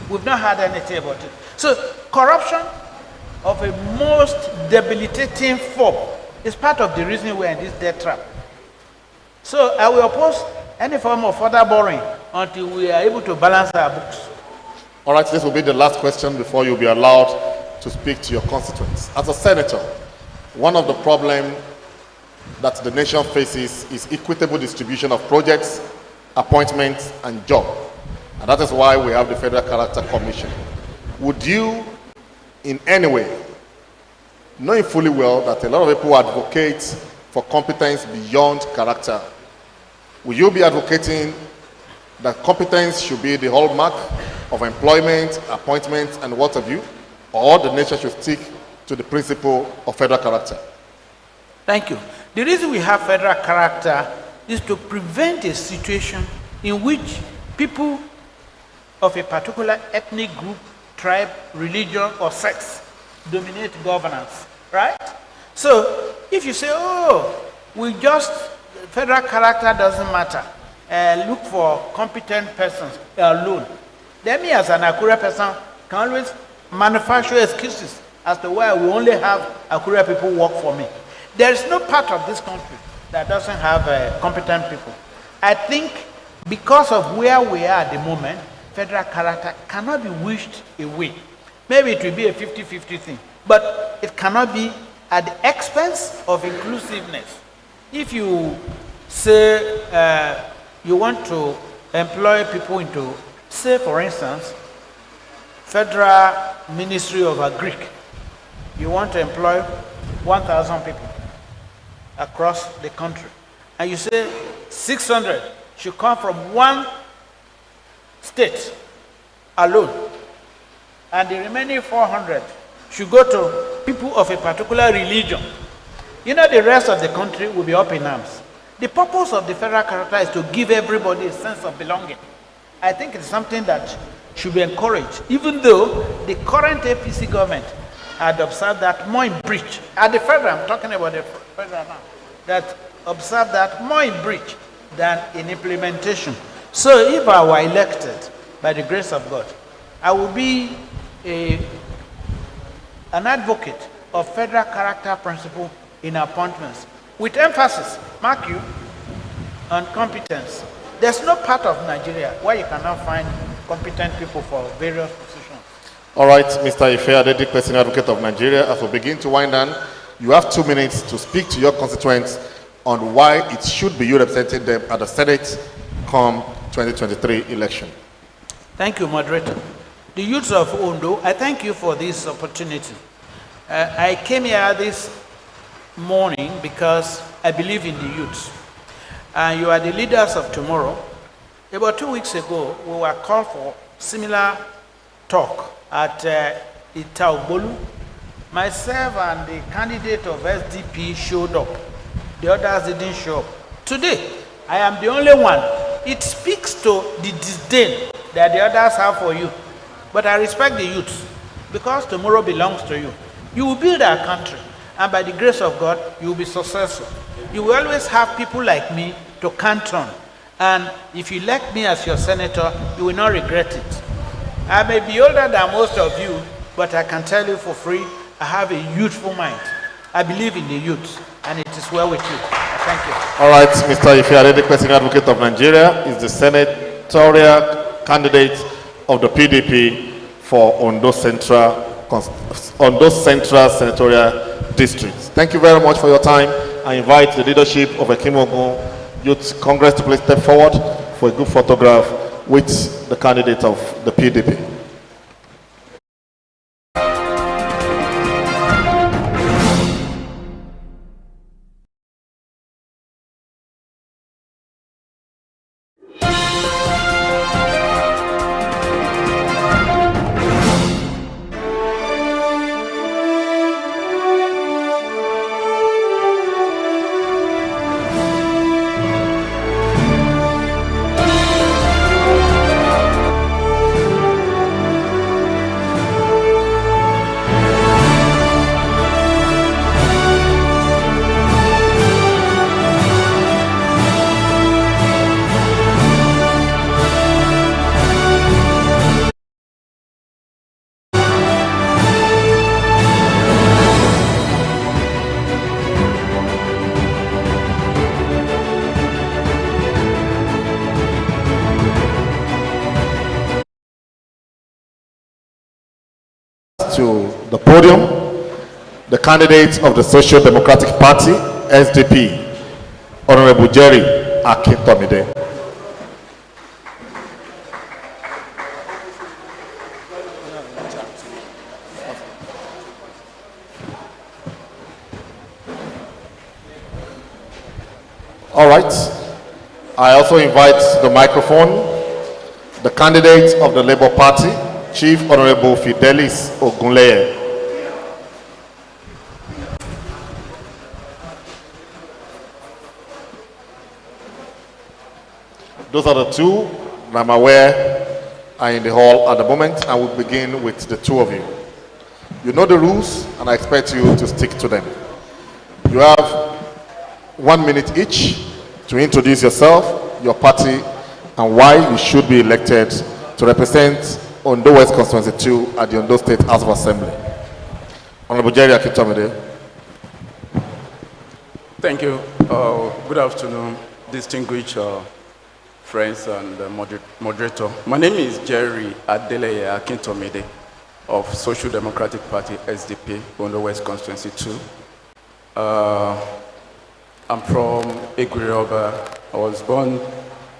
S7: we've not had anything about it. So, corruption of a most debilitating form is part of the reason we're in this debt trap. So, I will oppose any form of further borrowing until we are able to balance our books.
S1: All right, this will be the last question before you'll be allowed to speak to your constituents. As a senator, one of the problems that the nation faces is equitable distribution of projects, appointments, and jobs. And that is why we have the Federal Character Commission. Would you, in any way, knowing fully well that a lot of people advocate for competence beyond character, will you be advocating that competence should be the hallmark of employment, appointments, and what have you, or the nation should stick to the principle of federal character?
S7: Thank you. The reason we have federal character is to prevent a situation in which people of a particular ethnic group, tribe, religion, or sex dominate governance, right? So, if you say, oh, federal character doesn't matter, look for competent persons alone, Then me as an Akure person can always manufacture excuses as to why we only have Akure people work for me. There is no part of this country that doesn't have competent people. I think because of where we are at the moment, federal character cannot be wished away. Maybe it will be a 50-50 thing, but it cannot be at the expense of inclusiveness. If you say you want to employ people into, say for instance, Federal Ministry of Agric, you want to employ 1,000 people across the country, and you say 600 should come from one state alone, and the remaining 400 should go to people of a particular religion. You know, the rest of the country will be up in arms. The purpose of the federal character is to give everybody a sense of belonging. I think it's something that should be encouraged, even though the current APC government had observed that more in breach. At the federal, I'm talking about the federal now, that observed that more in breach than in implementation. So if I were elected by the grace of God, I will be an advocate of federal character principle in appointments, with emphasis, mark you, on competence. There's no part of Nigeria where you cannot find competent people for various positions.
S1: All right, Mr. Ife Adedi, President Advocate of Nigeria, as we begin to wind down, you have 2 minutes to speak to your constituents on why it should be you representing them at the Senate come 2023 election.
S7: Thank you, moderator. The youths of Ondo, I thank you for this opportunity. I came here this morning because I believe in the youths. And you are the leaders of tomorrow. About 2 weeks ago, we were called for similar talk at Itaubolu. Myself and the candidate of SDP showed up. The others didn't show up. Today, I am the only one. It speaks to the disdain that the others have for you. But I respect the youths because tomorrow belongs to you. You will build our country, and by the grace of God, you will be successful. You will always have people like me to count on. And if you elect me as your senator, you will not regret it. I may be older than most of you, but I can tell you for free, I have a youthful mind. I believe in the youth, and it is well with you. Thank you.
S1: All right, Mr. Ife Adedi, President Advocate of Nigeria, is the senatorial candidate of the PDP for Ondo Central Senatorial District. Thank you very much for your time. I invite the leadership of Ekimogun Youth Congress to please step forward for a good photograph with the candidate of the PDP. To the podium, the candidate of the Social Democratic Party, SDP, Honorable Jerry Akintomide. All right, I also invite to the microphone the candidate of the Labour Party, Chief Honorable Fidelis Ogunleye. Those are the two that I'm aware are in the hall at the moment, and we'll begin with the two of you. You know the rules, and I expect you to stick to them. You have 1 minute each to introduce yourself, your party, and why you should be elected to represent Ondo West Constituency 2 at the Ondo State House of Assembly. Honorable Jerry Akintomide.
S8: Thank you. Good afternoon, distinguished friends and moderator. My name is Jerry Adeleye Akintomide of Social Democratic Party, SDP, Ondo West Constituency 2. I'm from Egwirioba. I was born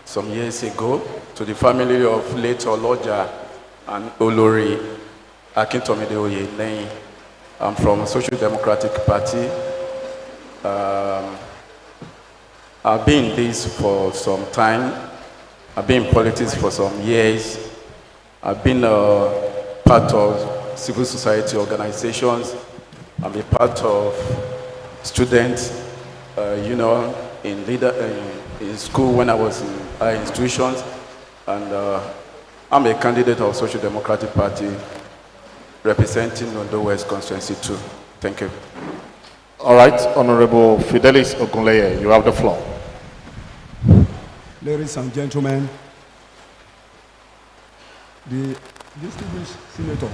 S8: some years ago to the family of late Oloja and Olori Akintomide Oyeleyin. I'm from Social Democratic Party. I've been in this for some time. I've been in politics for some years. I've been part of civil society organizations. I'm a part of student union in school when I was in high institutions. And I'm a candidate of Social Democratic Party representing Ondo West Constituency 2. Thank you.
S1: All right, Honorable Fidelis Ogunleye, you have the floor.
S9: Ladies and gentlemen, the distinguished senator,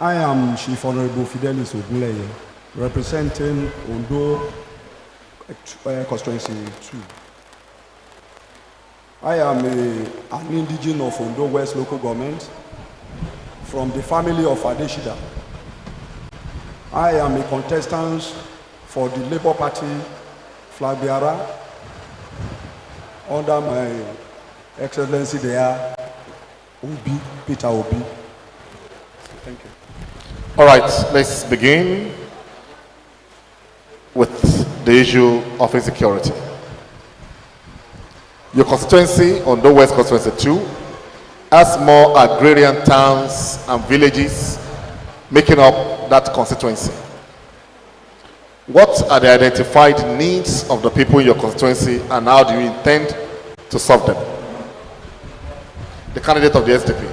S9: I am Chief Honorable Fidelis Ogunleye, representing Ondo Constituency 2. I am an indigene of Ondo West local government from the family of Adeshida. I am a contestant for the Labour Party flag bearer under my excellency there, Obi, Peter Obi. Thank you.
S1: All right, let's begin with the issue of insecurity. Your constituency, Ondo West Constituency 2, has more agrarian towns and villages making up that constituency. What are the identified needs of the people in your constituency, and how do you intend to solve them? The candidate of the SDP.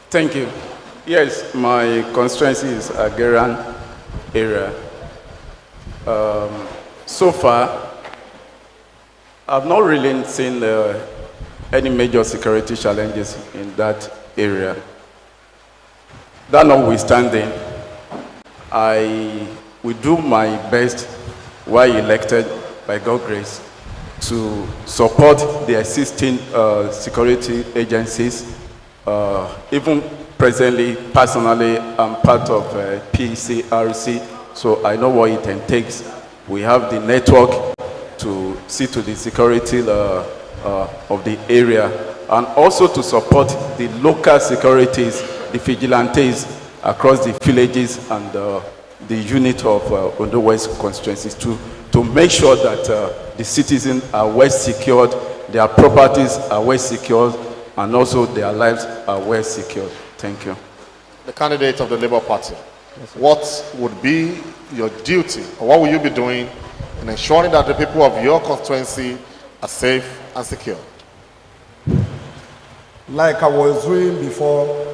S8: Thank you. Yes, my constituency is agrarian area. So far, I've not really seen any major security challenges in that area. That notwithstanding, I will do my best while elected by God's grace to support the existing security agencies. Even presently, personally, I'm part of PCRC, so I know what it takes. We have the network to see to the security of the area, and also to support the local securities, the vigilantes across the villages and the unit of Ondo West constituencies to make sure that the citizens are well secured, their properties are well secured, and also their lives are well secured. Thank you.
S1: The candidate of the Labour Party, what would be your duty, or what will you be doing in ensuring that the people of your constituency are safe and secure?
S9: Like I was doing before,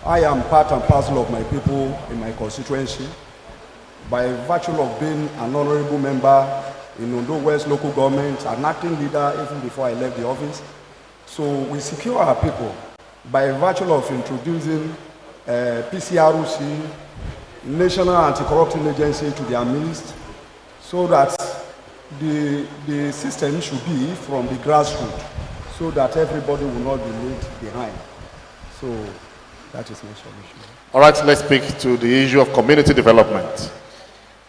S9: I am part and parcel of my people in my constituency by virtue of being an honorable member in Ondo West local government, an acting leader even before I left the office. So we secure our people by virtue of introducing PCRC, National Anti-Corruption Agency, to their midst, so that the system should be from the grassroots, so that everybody will not be left behind. So that is my solution.
S1: All right, let's speak to the issue of community development.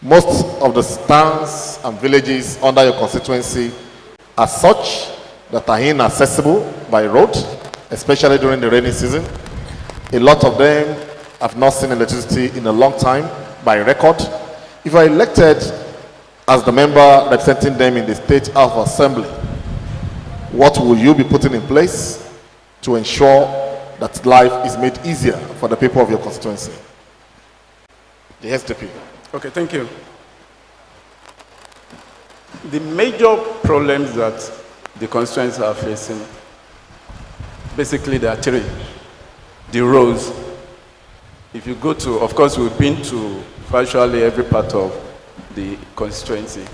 S1: Most of the towns and villages under your constituency are such that are inaccessible by road, especially during the rainy season. A lot of them have not seen electricity in a long time by record. If you are elected as the member representing them in the State House of Assembly, what will you be putting in place to ensure that life is made easier for the people of your constituency? The SDP.
S8: Okay, thank you. The major problems that the constituents are facing, basically there are three. The roads. If you go to, of course, we've been to virtually every part of the constituency,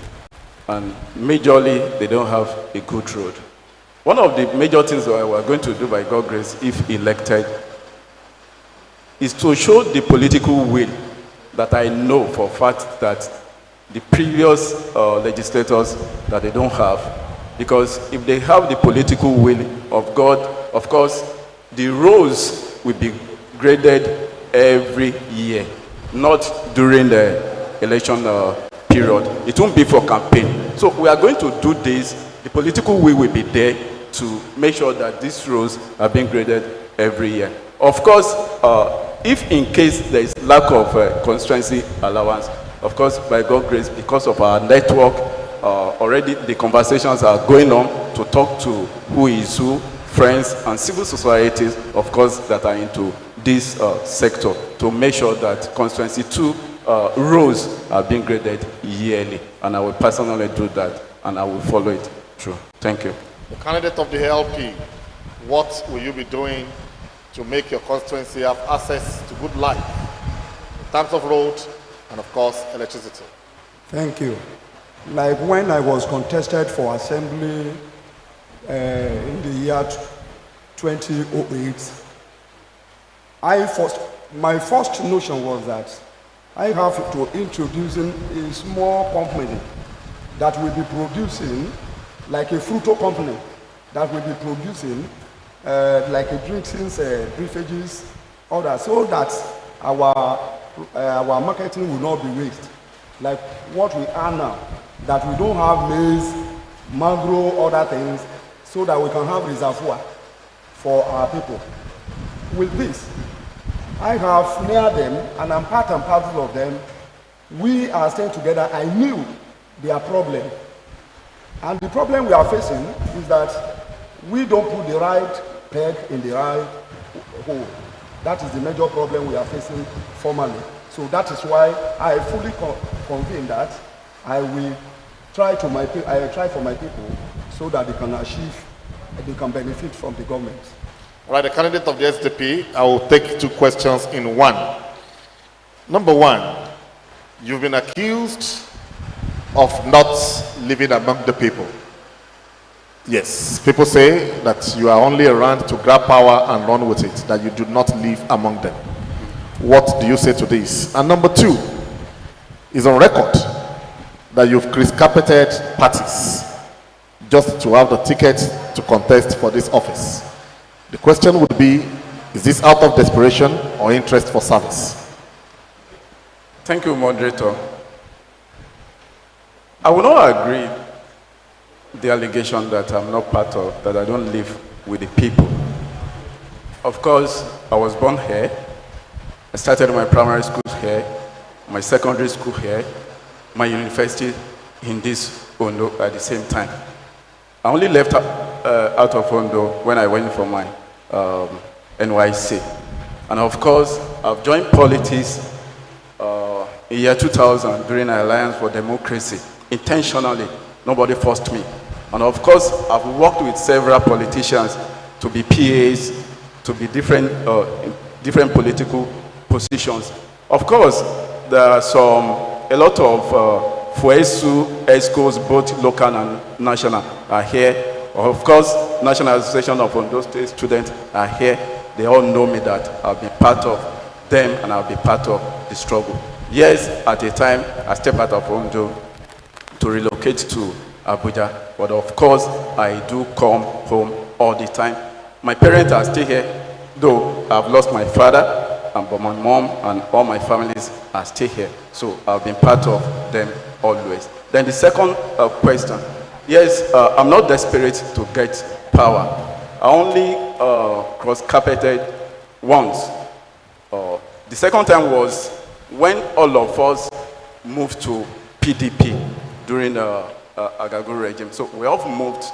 S8: and majorly they don't have a good road. One of the major things that we're going to do by God's grace, if elected, is to show the political will that I know for a fact that the previous legislators that they don't have. Because if they have the political will of God, of course, the roles will be graded every year, not during the election period. It won't be for campaign. So we are going to do this. The political will be there to make sure that these roles are being graded every year. Of course, if in case there is lack of constituency allowance, of course, by God's grace, because of our network, already the conversations are going on to talk to who is who, friends and civil societies, of course, that are into this sector to make sure that constituency 2 roles are being graded yearly. And I will personally do that, and I will follow it through. Thank you.
S1: The candidate of the LP, what will you be doing to make your constituency have access to good life in terms of road and, of course, electricity?
S9: Thank you. Like when I was contested for assembly in the year 2008, my first notion was that I have to introduce a small company that will be producing, like a fruito company, that will be producing like a drinks, beverages, all that, so that our marketing will not be waste. Like what we are now, that we don't have maize, mango, other things, so that we can have reservoir for our people. With this, I have near them, and I'm part and parcel of them. We are staying together. I knew their problem. And the problem we are facing is that we don't put the right peg in the right hole. That is the major problem we are facing formally. So that is why I fully convinced that I will try for my people so that they can achieve, they can benefit from the government.
S1: All right, the candidate of the SDP, I will take 2 questions in one. Number 1, you've been accused of not living among the people. Yes, people say that you are only around to grab power and run with it, that you do not live among them. What do you say to this? And number 2, is on record that you've carpeted parties just to have the ticket to contest for this office. The question would be, is this out of desperation or interest for service?
S8: Thank you, moderator. I will not agree the allegation that I'm not part of, that I don't live with the people. Of course, I was born here. I started my primary school here, my secondary school here, my university in this Ondo at the same time. I only left out of Ondo when I went for my NYC. And of course, I've joined politics in year 2000 during an Alliance for Democracy. Intentionally, nobody forced me. And of course, I've worked with several politicians to be PAs, to be different political positions. Of course, there are a lot of FUESU, ESCOs, both local and national, are here. Of course, National Association of Ondo State Students are here. They all know me that I'll be part of them and I'll be part of the struggle. Yes, at a time, I stepped out of Ondo to relocate to Abuja, but of course, I do come home all the time. My parents are still here, though I've lost my father, but my mom and all my families are still here. So I've been part of them always. Then the second question, yes, I'm not desperate to get power. I only cross-carpeted once. The second time was when all of us moved to PDP during the Agago regime. So we all moved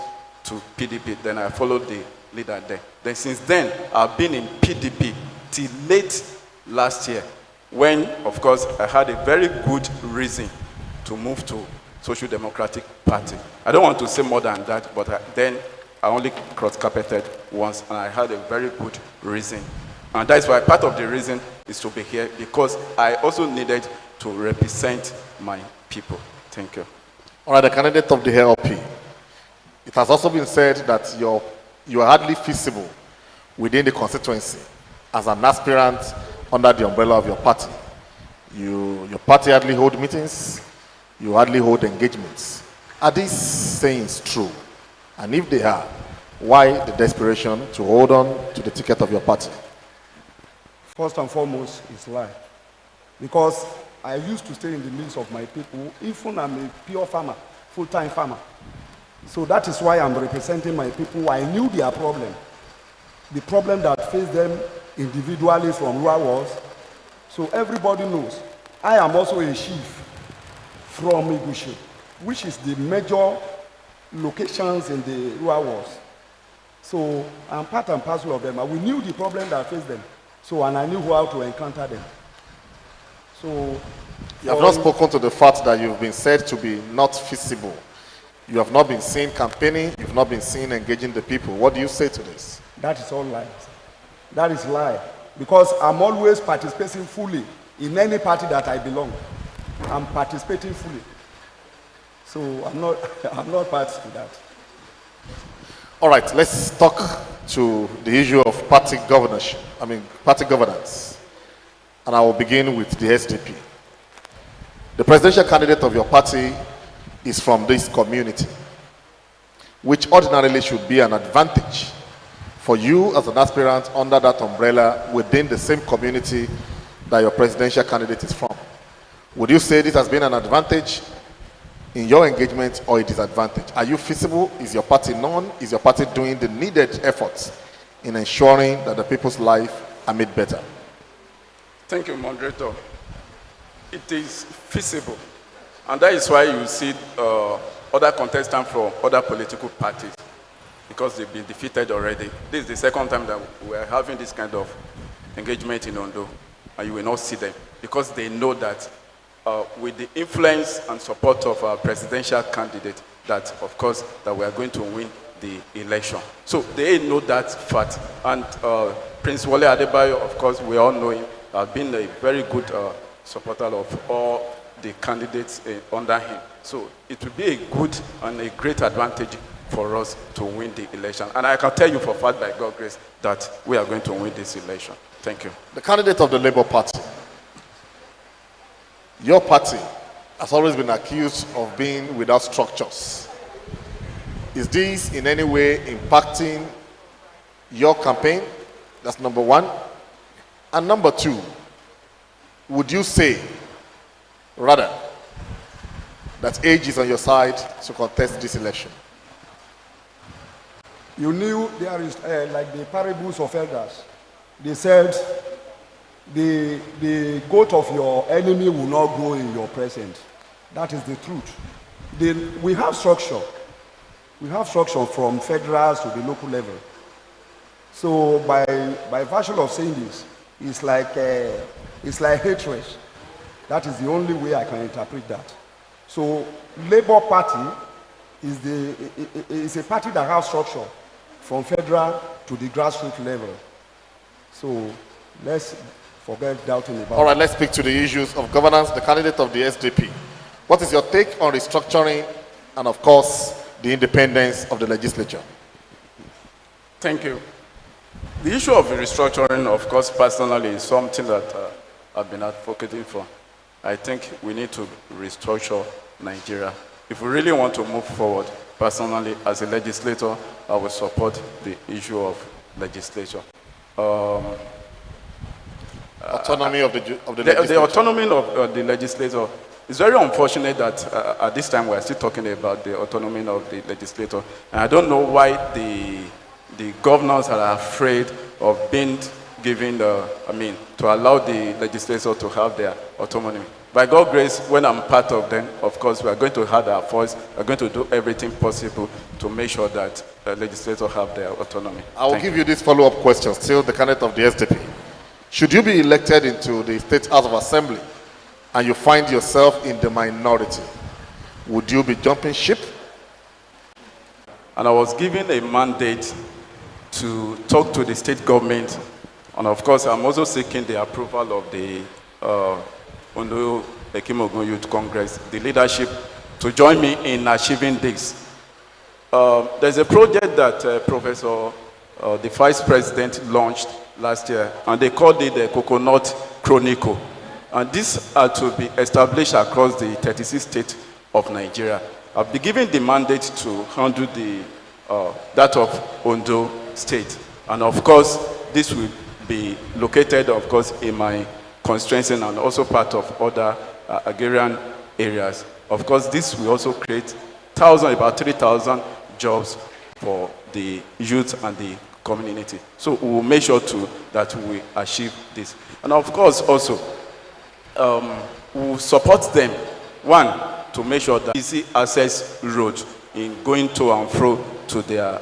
S8: to PDP. Then I followed the leader there. Then since then, I've been in PDP till late last year, when, of course, I had a very good reason to move to Social Democratic Party. I don't want to say more than that, but then I only cross-carpeted once, and I had a very good reason. And that's why part of the reason is to be here, because I also needed to represent my people. Thank you.
S1: All right, the candidate of the LP, It has also been said that you are hardly feasible within the constituency as an aspirant under the umbrella of your party. Your party hardly hold meetings, you hardly hold engagements. Are these sayings true? And if they are, why the desperation to hold on to the ticket of your party?
S9: First and foremost, it's lie. Because I used to stay in the midst of my people, even I'm a pure farmer, full-time farmer. So that is why I'm representing my people. I knew their problem, the problem that faced them individually from rural wars. So everybody knows. I am also a chief from Igushi, which is the major locations in the rural wars. So I'm part and parcel of them. And we knew the problem that faced them. So, and I knew how to encounter them. So,
S1: you have not spoken to the fact that you've been said to be not feasible. You have not been seen campaigning, you've not been seen engaging the people. What do you say to this?
S9: That is all lies. That is lie. Because I'm always participating fully in any party that I belong. I'm participating fully. So I'm not part of that.
S1: All right, let's talk to the issue of party governance. And I will begin with the SDP. The presidential candidate of your party is from this community, which ordinarily should be an advantage for you as an aspirant under that umbrella within the same community that your presidential candidate is from. Would you say this has been an advantage in your engagement or a disadvantage? Are you feasible? Is your party known? Is your party doing the needed efforts in ensuring that the people's life are made better?
S8: Thank you, moderator. It is feasible. And that is why you see other contestants from other political parties, because they've been defeated already. This is the second time that we are having this kind of engagement in Ondo, and you will not see them, because they know that with the influence and support of our presidential candidate, that of course that we are going to win the election. So they know that fact. And Prince Wale Adebayo, of course, we all know him, has been a very good supporter of all the candidates under him. So it will be a good and a great advantage for us to win the election. And I can tell you for a fact, by God's grace, that we are going to win this election. Thank you.
S1: The candidate of the Labour Party, your party has always been accused of being without structures. Is this in any way impacting your campaign? That's number one. And number two, would you say, rather, that age is on your side to contest this election?
S9: You knew there is, like the parables of elders, they said, the goat of your enemy will not grow in your presence. That is the truth. We have structure. We have structure from federal to the local level. So by virtue of saying this, it's like hatred. That is the only way I can interpret that. So Labour Party is a party that has structure from federal to the grassroots level. So let's forget doubting about it.
S1: All right, let's speak to the issues of governance, the candidate of the SDP. What is your take on restructuring and, of course, the independence of the legislature?
S8: Thank you. The issue of restructuring, of course, personally, is something that I've been advocating for. I think we need to restructure Nigeria. If we really want to move forward, personally, as a legislator, I will support the issue of legislature.
S1: Autonomy of the legislature.
S8: The autonomy of the legislator. It's very unfortunate that at this time we're still talking about the autonomy of the legislator. And I don't know why the governors are afraid of being given to allow the legislature to have their autonomy. By God's grace, when I'm part of them, of course, we are going to have our voice. We're going to do everything possible to make sure that the legislators have their autonomy.
S1: I will give you this follow-up question, still the candidate of the SDP. Should you be elected into the State House of Assembly and you find yourself in the minority, would you be jumping ship?
S8: And I was given a mandate to talk to the state government. And of course, I'm also seeking the approval of the Ondo Ekimogun Youth Congress, the leadership, to join me in achieving this. There's a project that the Vice President launched last year, and they called it the Coconut Chronicle. And these are to be established across the 36 states of Nigeria. I've been given the mandate to handle that of Ondo State. And of course, this will be located, of course, in my constituency and also part of other agrarian areas. Of course, this will also create about 3,000 jobs for the youth and the community. So we will make sure that we achieve this. And of course, also, we will support them, one, to make sure that easy access road in going to and fro to their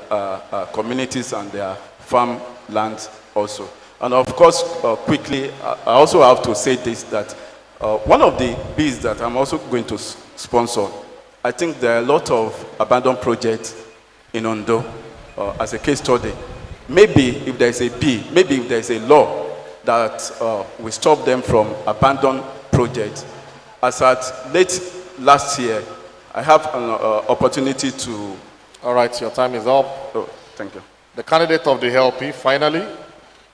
S8: communities and their farmlands also. And of course, quickly, I also have to say this, that one of the bills that I'm also going to sponsor, I think there are a lot of abandoned projects in Ondo as a case study. Maybe if there's a bill, maybe if there's a law that will stop them from abandoned projects. As at late last year, I have an opportunity to...
S1: All right, your time is up.
S8: Oh, thank you.
S1: The candidate of the LP, finally,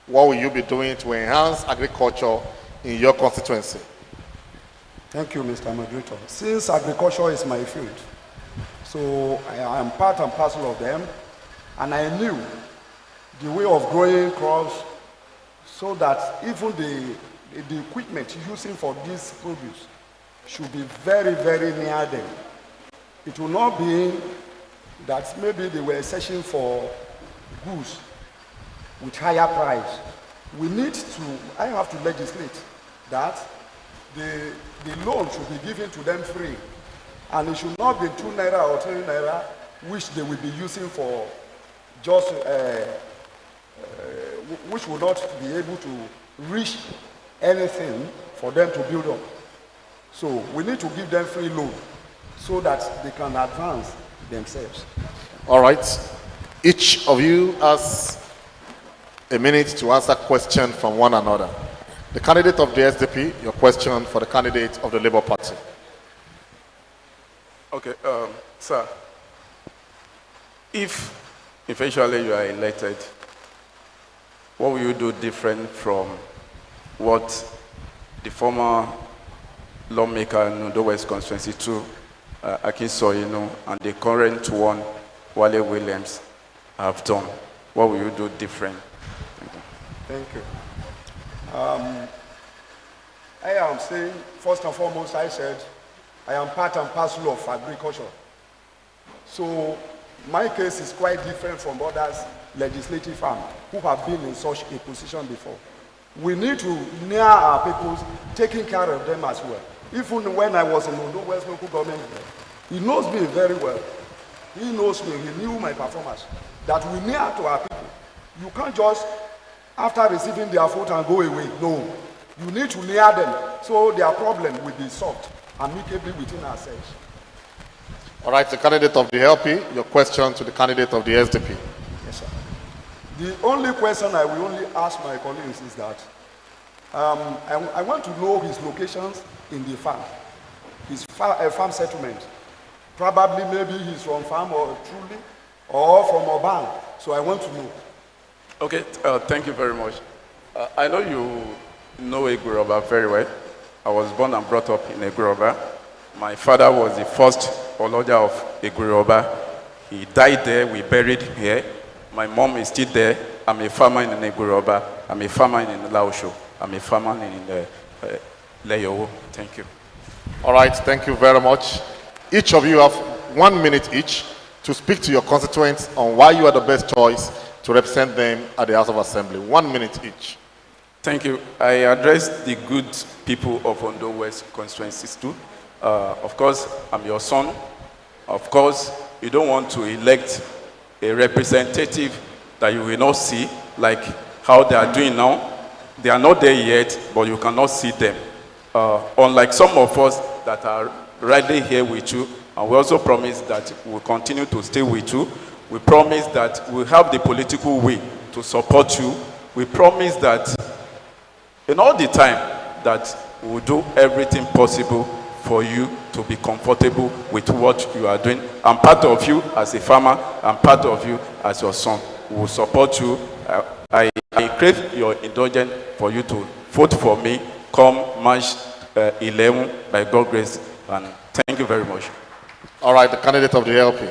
S1: what will you be doing to enhance agriculture in your constituency?
S9: Thank you, Mr. Moderator. Since agriculture is my field, so I am part and parcel of them, and I knew the way of growing crops so that even the equipment using for this produce should be very, very near them. It will not be that maybe they were searching for goods with higher price. I have to legislate that the loan should be given to them free. And it should not be 2 naira or 3 naira, which they will be using for just, which will not be able to reach anything for them to build up. So we need to give them free loan so that they can advance themselves.
S1: All right. Each of you has a minute to answer questions from one another. The candidate of the SDP, your question for the candidate of the Labour Party.
S8: Okay, sir, if eventually you are elected, what will you do different from what the former lawmaker in Ondo West Constituency 2, Akin Soyino, and the current one, Wale Williams, have done? What will you do different?
S9: Thank you. I am saying, first and foremost, I said, I am part and parcel of agriculture. So my case is quite different from others legislative arm who have been in such a position before. We need to near our people, taking care of them as well. Even when I was in Ondo West local government, he knows me very well. He knows me, he knew my performance. That we near to our people. You can't just, after receiving their vote and go away. No. You need to near them so their problem will be solved amicably within ourselves.
S1: All right, the candidate of the LP, your question to the candidate of the SDP.
S9: Yes, sir. The only question I will only ask my colleagues is that I want to know his locations in the farm, his farm settlement. Probably maybe he's from farm or truly, or from urban. So I want to know.
S8: Okay, thank you very much. I know you know Eguroba very well. I was born and brought up in Eguroba. My father was the first Oloja of Eguroba. He died there, we buried him here. My mom is still there. I'm a farmer in Eguroba. I'm a farmer in Laosho. I'm a farmer in Leyowo. Thank you.
S1: All right, thank you very much. Each of you have 1 minute each to speak to your constituents on why you are the best choice to represent them at the House of Assembly. 1 minute each.
S8: Thank you. I address the good people of Ondo West constituencies too. Of course, I'm your son. Of course, you don't want to elect a representative that you will not see, like how they are doing now. They are not there yet, but you cannot see them. Unlike some of us that are right here with you, and we also promise that we'll continue to stay with you. We promise that we'll have the political will to support you. We promise that in all the time that we'll do everything possible for you to be comfortable with what you are doing. I'm part of you as a farmer. I'm part of you as your son. We will support you. I crave your indulgence for you to vote for me come March 11 by God's grace. And thank you very much.
S1: All right, the candidate of the LP.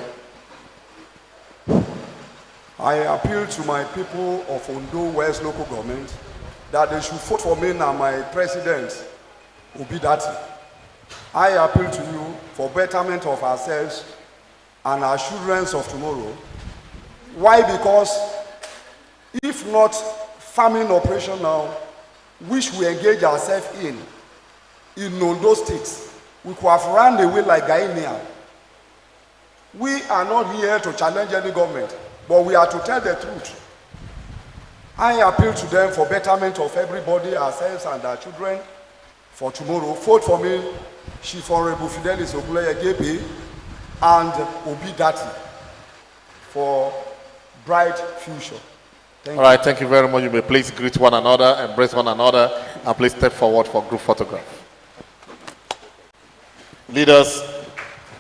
S9: I appeal to my people of Ondo West local government that they should vote for me now, my president, Obidati. I appeal to you for betterment of ourselves and our children of tomorrow. Why? Because if not farming operation now, which we engage ourselves in Ondo State, we could have run away like Guyana. We are not here to challenge any government, but we are to tell the truth. I appeal to them for betterment of everybody, ourselves and our children for tomorrow. Vote for me, Chief Honorable Fidelis Ogunleye Gebe and Obidati for bright future. Thank
S1: All right, thank you very much. You may please greet one another, embrace one another, and please step forward for group photograph. Leaders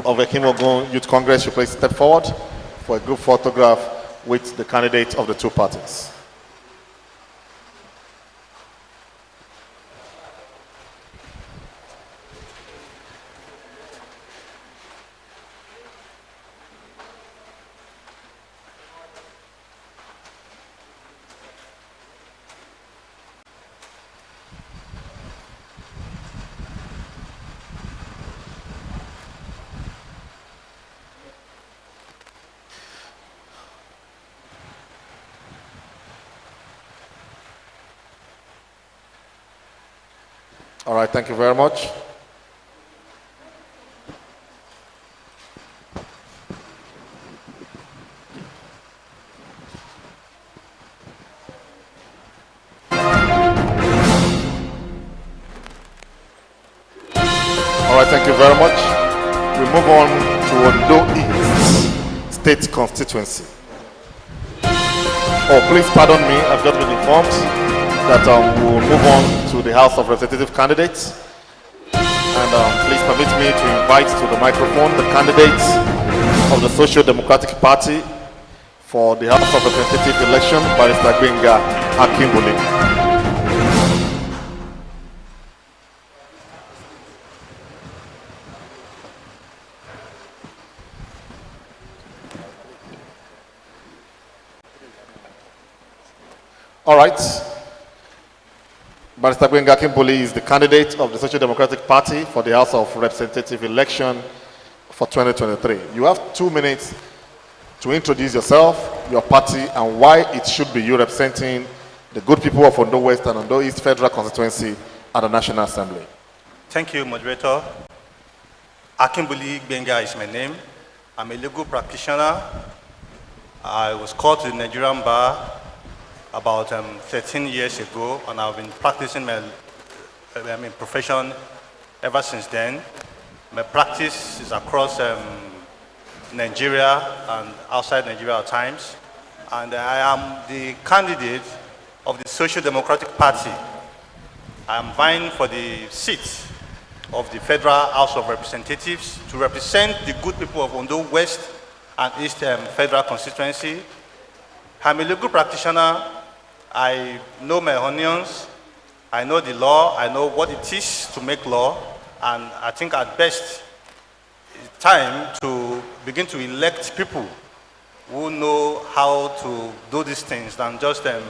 S1: of the Ekimogun Youth Congress, you please step forward for a group photograph with the candidates of the two parties. All right, thank you very much. All right, thank you very much. We move on to Ondo East State Constituency. Oh, please pardon me, I've just been informed that we'll move on to the House of Representative candidates. And please permit me to invite to the microphone the candidates of the Social Democratic Party for the House of Representative election, Barrister Gbenga Akinbole. All right. Barrister Gbenga Akinbole is the candidate of the Social Democratic Party for the House of Representative election for 2023. You have 2 minutes to introduce yourself, your party, and why it should be you representing the good people of Ondo West and Ondo East Federal Constituency at the National Assembly.
S10: Thank you, moderator. Akinbole Gbenga is my name. I'm a legal practitioner. I was called to the Nigerian bar about 13 years ago, and I've been practicing my profession ever since then. My practice is across Nigeria and outside Nigeria at times. And I am the candidate of the Social Democratic Party. I am vying for the seat of the Federal House of Representatives to represent the good people of Ondo West and East Federal Constituency. I'm a legal practitioner. I know my onions, I know the law, I know what it is to make law, and I think at best it's time to begin to elect people who know how to do these things than just anyone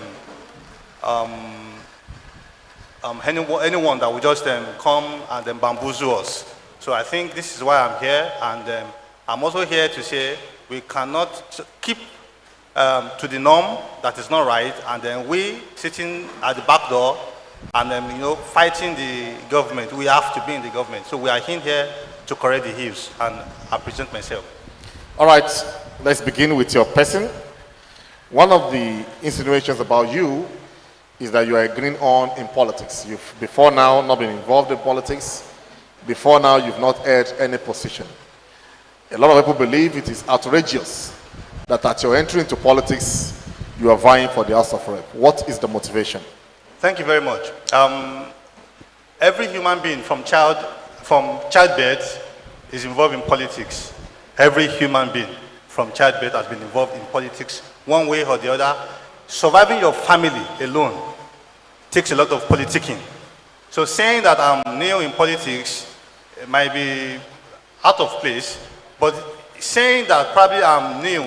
S10: that will just come and then bamboozle us. So I think this is why I'm here, and I'm also here to say we cannot keep to the norm that is not right, and then we sitting at the back door and then fighting the government. We have to be in the government, so we are in here to correct the ills, and I present myself.
S1: All right, let's begin with your person. One of the insinuations about you is that you are a green-on in politics. You've before now not been involved in politics. Before now, you've not held any position. A lot of people believe it is outrageous that at your entry into politics, you are vying for the House of Rep. What is the motivation?
S10: Thank you very much. Every human being from from childbirth is involved in politics. Every human being from childbirth has been involved in politics one way or the other. Surviving your family alone takes a lot of politicking. So saying that I'm new in politics might be out of place, but saying that probably I'm new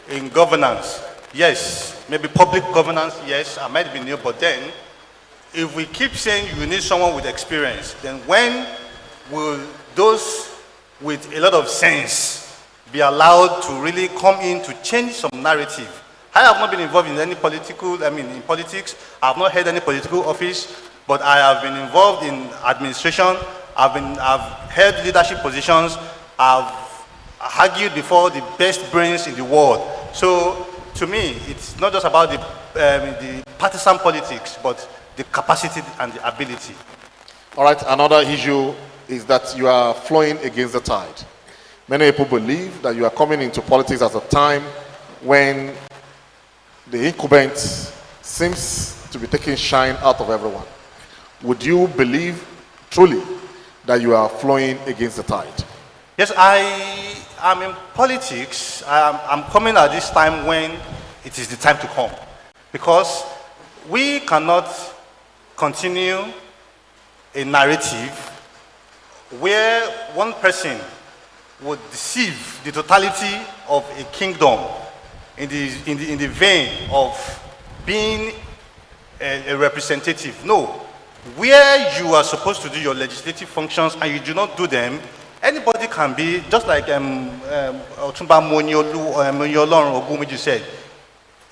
S10: in governance, yes, maybe public governance, yes, I might be new, but then if we keep saying you need someone with experience, then when will those with a lot of sense be allowed to really come in to change some narrative? I have not been involved in any in politics. I have not held any political office, but I have been involved in administration. I've held leadership positions. I've argued before the best brains in the world. So to me, it's not just about the partisan politics, but the capacity and the ability.
S1: All right, another issue is that you are flowing against the tide. Many people believe that you are coming into politics at a time when the incumbent seems to be taking shine out of everyone. Would you believe truly that you are flowing against the tide?
S10: Yes, I am in politics. I'm coming at this time when it is the time to come. Because we cannot continue a narrative where one person would deceive the totality of a kingdom in the vein of being a representative. No. Where you are supposed to do your legislative functions and you do not do them, anybody can be, just like Otumba Monyolorun Ogumiju said,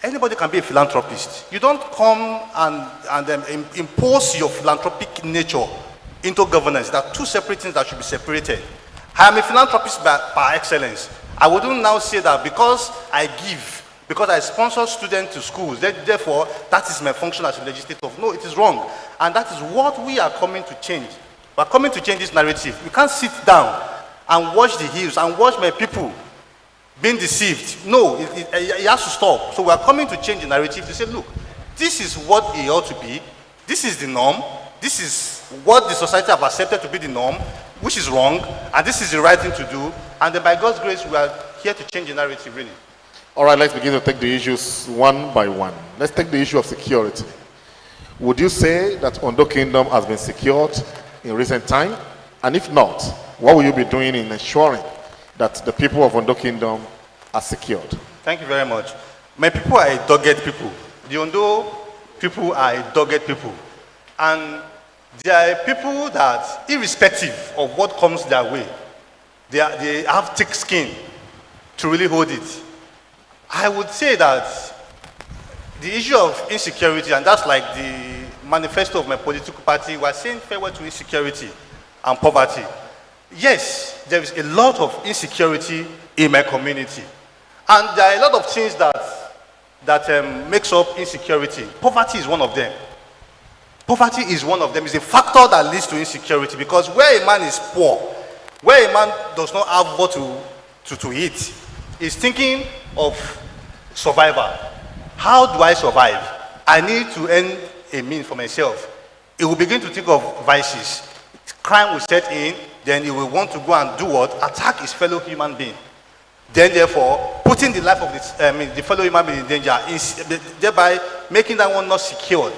S10: anybody can be a philanthropist. You don't come and impose your philanthropic nature into governance. There are two separate things that should be separated. I am a philanthropist by excellence. I wouldn't now say that because I give, because I sponsor students to schools, therefore that is my function as a legislator. No, it is wrong. And that is what we are coming to change. We are coming to change this narrative. We can't sit down and watch the hills and watch my people being deceived. No, it has to stop. So we are coming to change the narrative to say, look, this is what it ought to be. This is the norm. This is what the society have accepted to be the norm, which is wrong, and this is the right thing to do. And then by God's grace, we are here to change the narrative, really.
S1: All right, let's begin to take the issues one by one. Let's take the issue of security. Would you say that Ondo Kingdom has been secured in recent time? And if not, what will you be doing in ensuring that the people of Ondo Kingdom are secured?
S10: Thank you very much. My people are a dogged people. The Ondo people are a dogged people. And they are people that, irrespective of what comes their way, they have thick skin to really hold it. I would say that the issue of insecurity, and that's like the manifesto of my political party, we're saying farewell to insecurity and poverty. Yes, there is a lot of insecurity in my community. And there are a lot of things that makes up insecurity. Poverty is one of them. Poverty is one of them. It's a factor that leads to insecurity, because where a man is poor, where a man does not have what to eat, is thinking of survival. How do I survive? I need to earn a means for myself. He will begin to think of vices. Crime will set in, then he will want to go and do what? Attack his fellow human being. Then therefore, putting the life of the fellow human being in danger, thereby making that one not secured.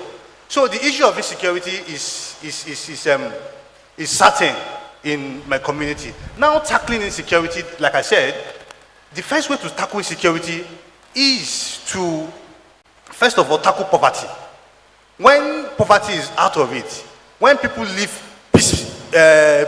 S10: So the issue of insecurity is certain in my community. Now tackling insecurity, like I said, the first way to tackle insecurity is to, first of all, tackle poverty. When poverty is out of it, when people live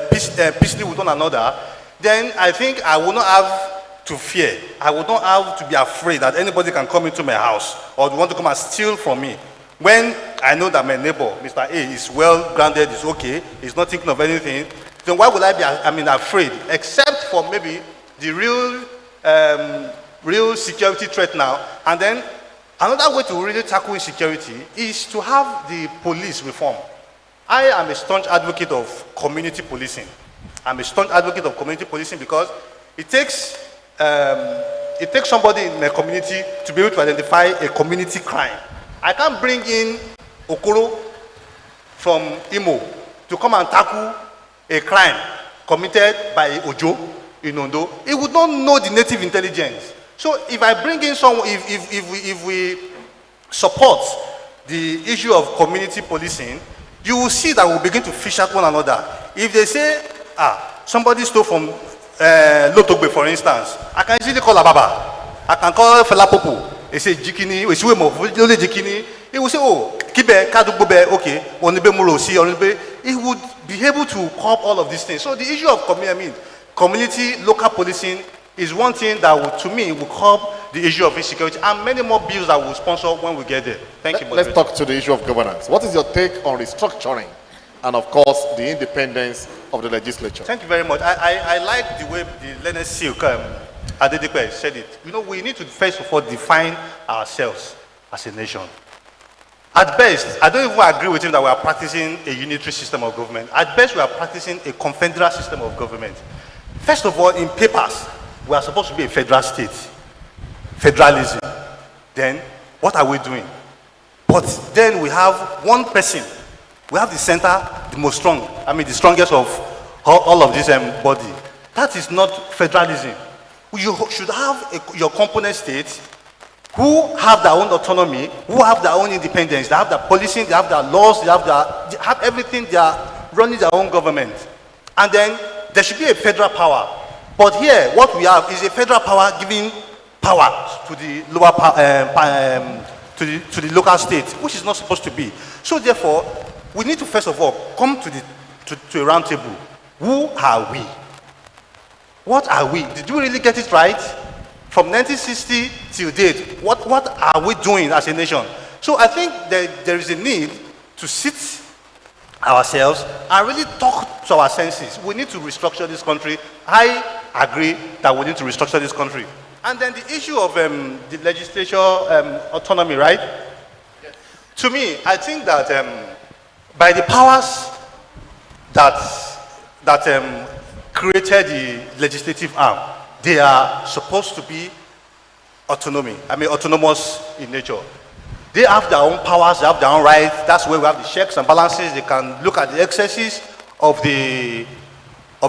S10: peacefully with one another, then I think I will not have to fear. I will not have to be afraid that anybody can come into my house or want to come and steal from me. When I know that my neighbor, Mr. A, is well grounded, is okay, is not thinking of anything, then why would I be afraid? Except for maybe the real security threat now. And then another way to really tackle insecurity is to have the police reform. I am a staunch advocate of community policing. I'm a staunch advocate of community policing because it takes somebody in a community to be able to identify a community crime. I can't bring in Okoro from Imo to come and tackle a crime committed by Ojo in Ondo, he would not know the native intelligence. So if I bring in someone, if we support the issue of community policing, you will see that we'll begin to fish at one another. If they say, somebody stole from Lotogbe, for instance, I can easily call Ababa. I can call Fela Popo. They say Jikini, we see Jikini. He will say, oh, Kibe, Kadugbobe, okay, Onibe Murosi, Onibe. He would be able to curb all of these things. So the issue of community, local policing is one thing that would, to me, will curb the issue of insecurity and many more bills that we'll sponsor when we get there. Thank you.
S1: Let's talk to the issue of governance. What is your take on restructuring and, of course, the independence of the legislature?
S10: Thank you very much. I like the way the learned Silk Adedipe said it. You know, we need to first of all define ourselves as a nation. At best, I don't even agree with him that we are practicing a unitary system of government. At best, we are practicing a confederal system of government. First of all, in papers, we are supposed to be a federal state. Federalism. Then, what are we doing? But then we have one person. We have the center, the most strong, the strongest of all of this body. That is not federalism. You should have your component states who have their own autonomy, who have their own independence, they have their policing, they have their laws, they have everything, they are running their own government. And then there should be a federal power. But here, what we have is a federal power giving power to the lower to the local state, which is not supposed to be. So therefore, we need to first of all come to a round table. Who are we? What are we? Did we really get it right? From 1960 till date, what are we doing as a nation? So I think that there is a need to sit ourselves and really talk to our senses. We need to restructure this country. I agree that we need to restructure this country. And then the issue of the legislature autonomy, right? Yes. To me, I think that by the powers that created the legislative arm, they are supposed to be autonomous in nature. They have their own powers, they have their own rights. That's where we have the checks and balances. They can look at the excesses of the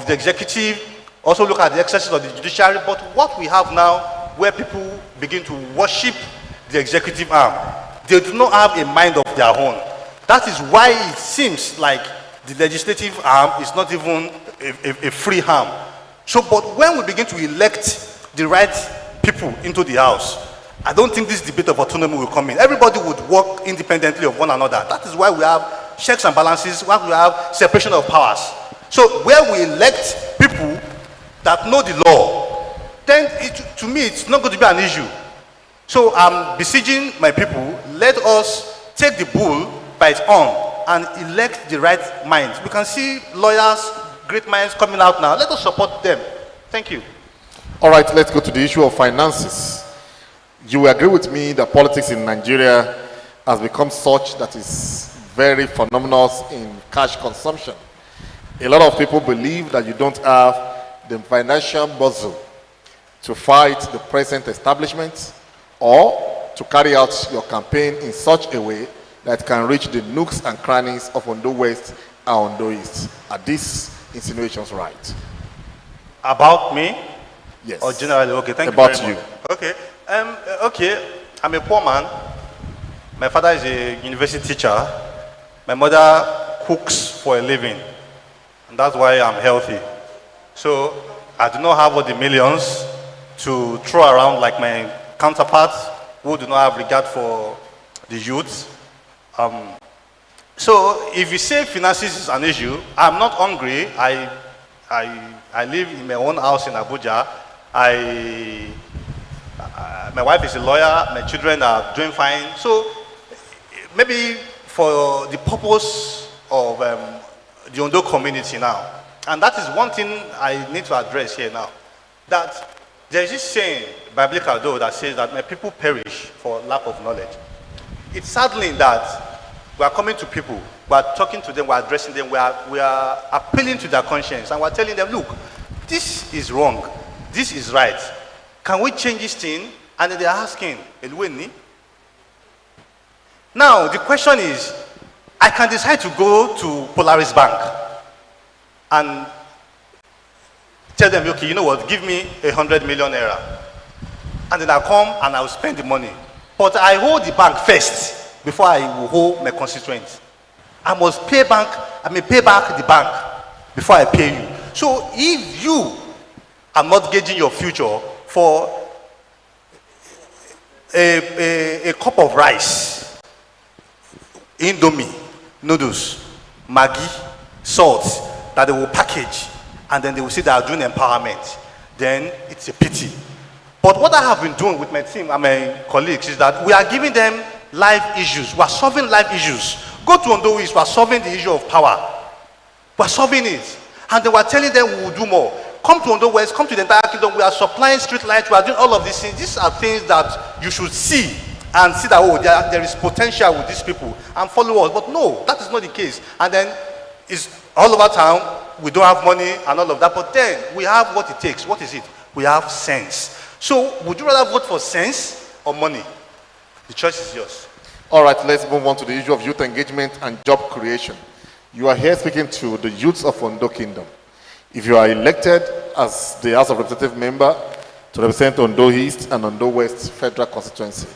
S10: executive, also look at the excesses of the judiciary. But what we have now, where people begin to worship the executive arm, they do not have a mind of their own. That is why it seems like the legislative arm is not even a free arm. So, but when we begin to elect the right people into the house, I don't think this debate of autonomy will come in. Everybody would work independently of one another. That is why we have checks and balances, why we have separation of powers. So where we elect people that know the law, then to me it's not going to be an issue. So I'm beseeching my people, let us take the bull by its horn and elect the right minds. We can see lawyers, great minds coming out now. Let us support them. Thank you.
S1: All right, let's go to the issue of finances. You agree with me that politics in Nigeria has become such that is very phenomenal in cash consumption. A lot of people believe that you don't have the financial muscle to fight the present establishment or to carry out your campaign in such a way that can reach the nooks and crannies of Ondo West and Ondo East. Are these insinuations right?
S10: About me?
S1: Yes.
S10: Or generally? Okay, thank
S1: about
S10: you very much. Okay. Okay, I'm a poor man. My father is a university teacher. My mother cooks for a living. And that's why I'm healthy. So I do not have all the millions to throw around like my counterparts who do not have regard for the youth. So if you say finances is an issue, I'm not hungry. I live in my own house in Abuja. My wife is a lawyer. My children are doing fine. So maybe for the purpose of the Ondo community now, and that is one thing I need to address here now, that there is this saying, biblical though, that says that my people perish for lack of knowledge. It's saddening that we are coming to people, we are talking to them, we are addressing them, we are appealing to their conscience, and we are telling them, look, this is wrong, this is right. Can we change this thing? And then they are asking, Elweni? Now, the question is, I can decide to go to Polaris Bank and tell them, okay, you know what, give me 100 million naira. And then I'll come and I'll spend the money. But I hold the bank first before I will hold my constituents. I must pay back the bank before I pay you. So if you are mortgaging your future for a cup of rice, Indomie, noodles, Maggi, salt that they will package, and then they will say they are doing empowerment, then it's a pity. But what I have been doing with my team and my colleagues is that we are giving them life issues. We are solving life issues. Go to Ondo East, we are solving the issue of power. We are solving it. And then we are telling them we will do more. Come to Ondo West, come to the entire kingdom. We are supplying street lights. We are doing all of these things. These are things that you should see and see that, oh, there is potential with these people and follow us. But no, that is not the case. And then it's all over town. We don't have money and all of that. But then we have what it takes. What is it? We have sense. So would you rather vote for sense or money? The choice is yours.
S1: All right, let's move on to the issue of youth engagement and job creation. You are here speaking to the youths of Ondo Kingdom. If you are elected as the House of Representative member to represent Ondo East and Ondo West Federal Constituency,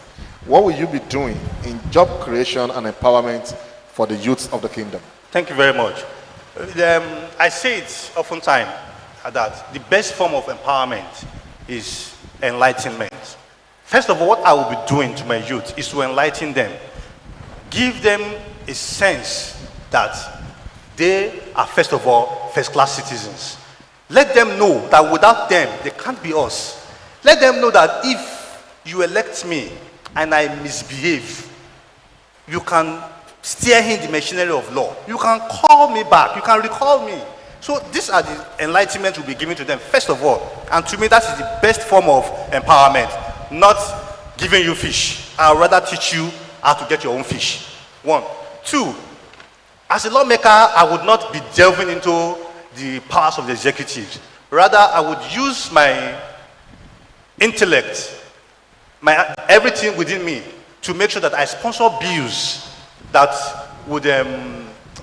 S1: what will you be doing in job creation and empowerment for the youths of the kingdom?
S10: Thank you very much. I say it oftentimes that the best form of empowerment is enlightenment. First of all, what I will be doing to my youth is to enlighten them. Give them a sense that they are, first of all, first-class citizens. Let them know that without them, they can't be us. Let them know that if you elect me and I misbehave, you can steer in the machinery of law. You can call me back. You can recall me. So these are the enlightenment we'll be giving to them, first of all. And to me, that is the best form of empowerment. Not giving you fish. I'd rather teach you how to get your own fish. 1. 2, as a lawmaker, I would not be delving into the powers of the executive. Rather, I would use my intellect, everything within me, to make sure that I sponsor bills that would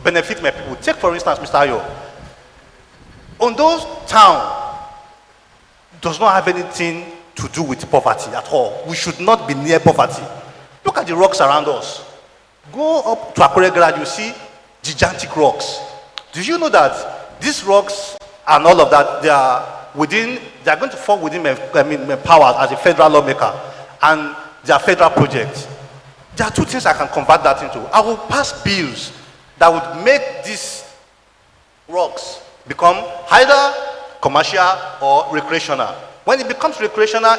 S10: benefit my people. Take, for instance, Mr. Ayo. Ondo town does not have anything to do with poverty at all. We should not be near poverty. Look at the rocks around us. Go up to Akure Garage, you see gigantic rocks. Do you know that these rocks and all of that, they are going to fall within my powers as a federal lawmaker, and they are federal projects. There are 2 things I can convert that into. I will pass bills that would make these rocks become either commercial or recreational. When it becomes recreational,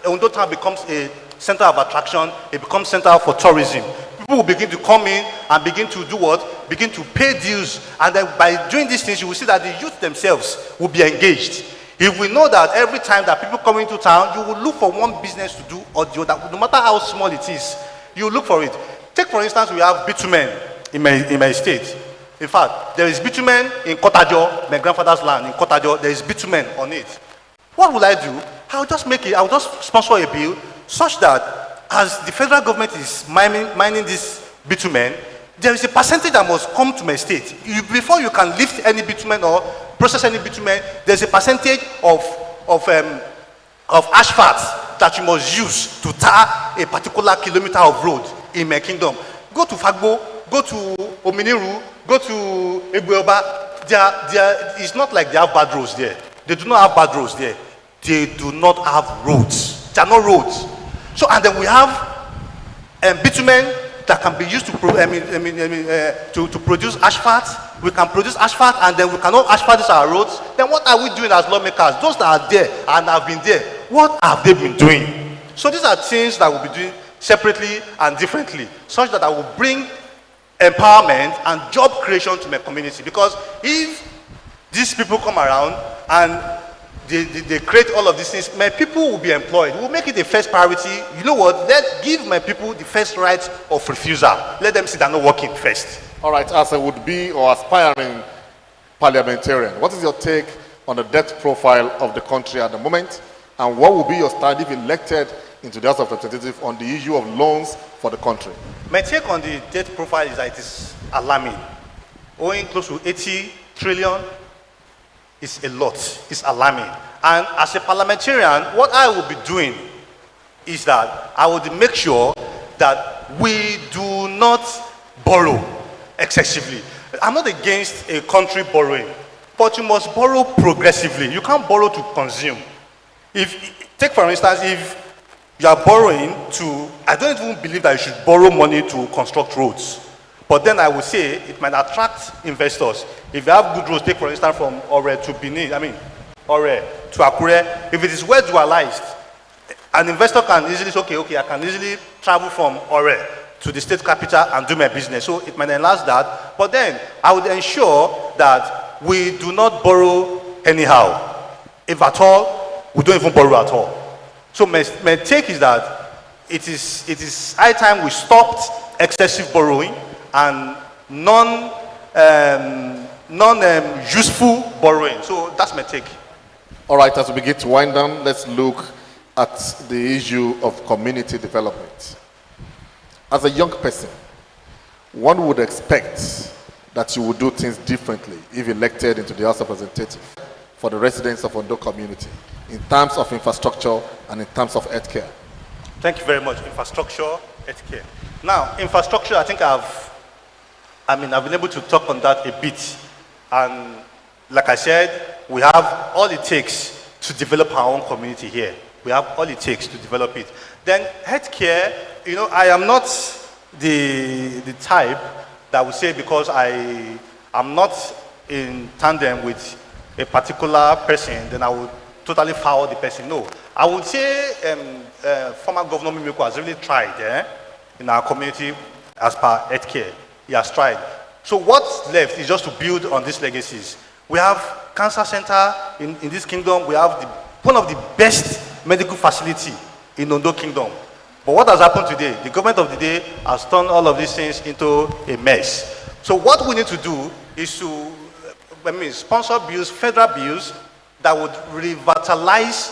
S10: Ondo town becomes a center of attraction. It becomes center for tourism. People will begin to come in and begin to do what? Begin to pay dues. And then by doing these things, you will see that the youth themselves will be engaged. If we know that every time that people come into town, you will look for one business to do or the other, no matter how small it is, you look for it. Take, for instance, we have bitumen in my state. In fact, there is bitumen in Kotajo, my grandfather's land in Kotajo. There is bitumen on it. What will I do? I'll just sponsor a bill such that as the federal government is mining this bitumen, there is a percentage that must come to my state. Before you can lift any bitumen or process any bitumen, there's a percentage of asphalt that you must use to tar a particular kilometer of road in my kingdom. Go to Fagbo, go to Ominiru, go to Egweoba. It's not like they have bad roads there. They do not have bad roads there. They do not have roads. There are no roads. So, and then we have bitumen that can be used to produce asphalt. We can produce asphalt, and then we cannot asphalt our roads. Then what are we doing as lawmakers? Those that are there and have been there, what have they been doing? So these are things that we'll be doing separately and differently, such that I will bring empowerment and job creation to my community. Because if these people come around and they create all of these things, my people will be employed. We'll make it the first priority. You know what? Let's give my people the first right of refusal. Let them sit and not working first.
S1: All right, as a would-be or aspiring parliamentarian, what is your take on the debt profile of the country at the moment? And what will be your stand if elected into the House of Representatives on the issue of loans for the country?
S10: My take on the debt profile is that it is alarming. Owing close to 80 trillion is a lot. It's alarming. And as a parliamentarian, what I will be doing is that I would make sure that we do not borrow excessively. I'm not against a country borrowing, but you must borrow progressively. You can't borrow to consume. Take for instance, if you are borrowing to, I don't even believe that you should borrow money to construct roads. But then I would say it might attract investors. If you have good roads, take for instance from Ore to Benin, Ore to Akure, if it is well dualized, an investor can easily say, okay, I can easily travel from Ore to the state capital and do my business. So it might enlarge that. But then I would ensure that we do not borrow anyhow. If at all, we don't even borrow at all. So my take is that it is high time we stopped excessive borrowing and non-useful borrowing. So that's my take.
S1: All right, as we begin to wind down, let's look at the issue of community development. As a young person, one would expect that you would do things differently if elected into the House of Representatives for the residents of Ondo community in terms of infrastructure and in terms of healthcare.
S10: Thank you very much. Infrastructure, healthcare. Now, infrastructure, I think I've been able to talk on that a bit. And like I said, we have all it takes to develop our own community here. We have all it takes to develop it. Then healthcare, I am not the type that would say because I am not in tandem with a particular person, then I would totally foul the person. No. I would say former Governor Mimiko has really tried in our community as per healthcare. He has tried. So what's left is just to build on these legacies. We have cancer center in this kingdom. We have one of the best medical facility in Ondo Kingdom. But what has happened today? The government of the day has turned all of these things into a mess. So what we need to do is to sponsor bills, federal bills, that would revitalize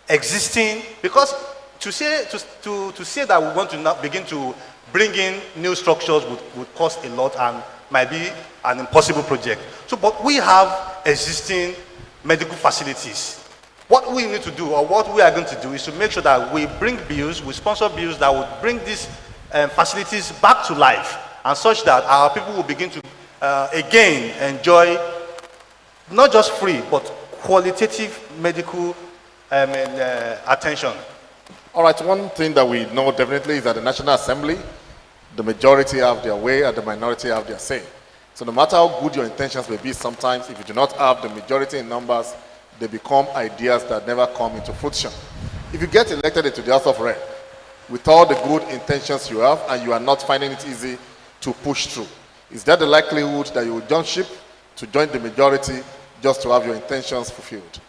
S10: existing, because to say that we want to now begin to bring in new structures would cost a lot and might be an impossible project. So, but we have existing medical facilities. What we need to do, or what we are going to do, is to make sure that we bring bills, we sponsor bills that would bring these facilities back to life, and such that our people will begin to again enjoy not just free but qualitative medical attention.
S1: All right, one thing that we know definitely is that the National Assembly, the majority have their way and the minority have their say. So no matter how good your intentions may be, sometimes if you do not have the majority in numbers, they become ideas that never come into fruition. If you get elected into the House of Rep with all the good intentions you have and you are not finding it easy to push through, is there the likelihood that you will jump ship to join the majority just to have your intentions fulfilled?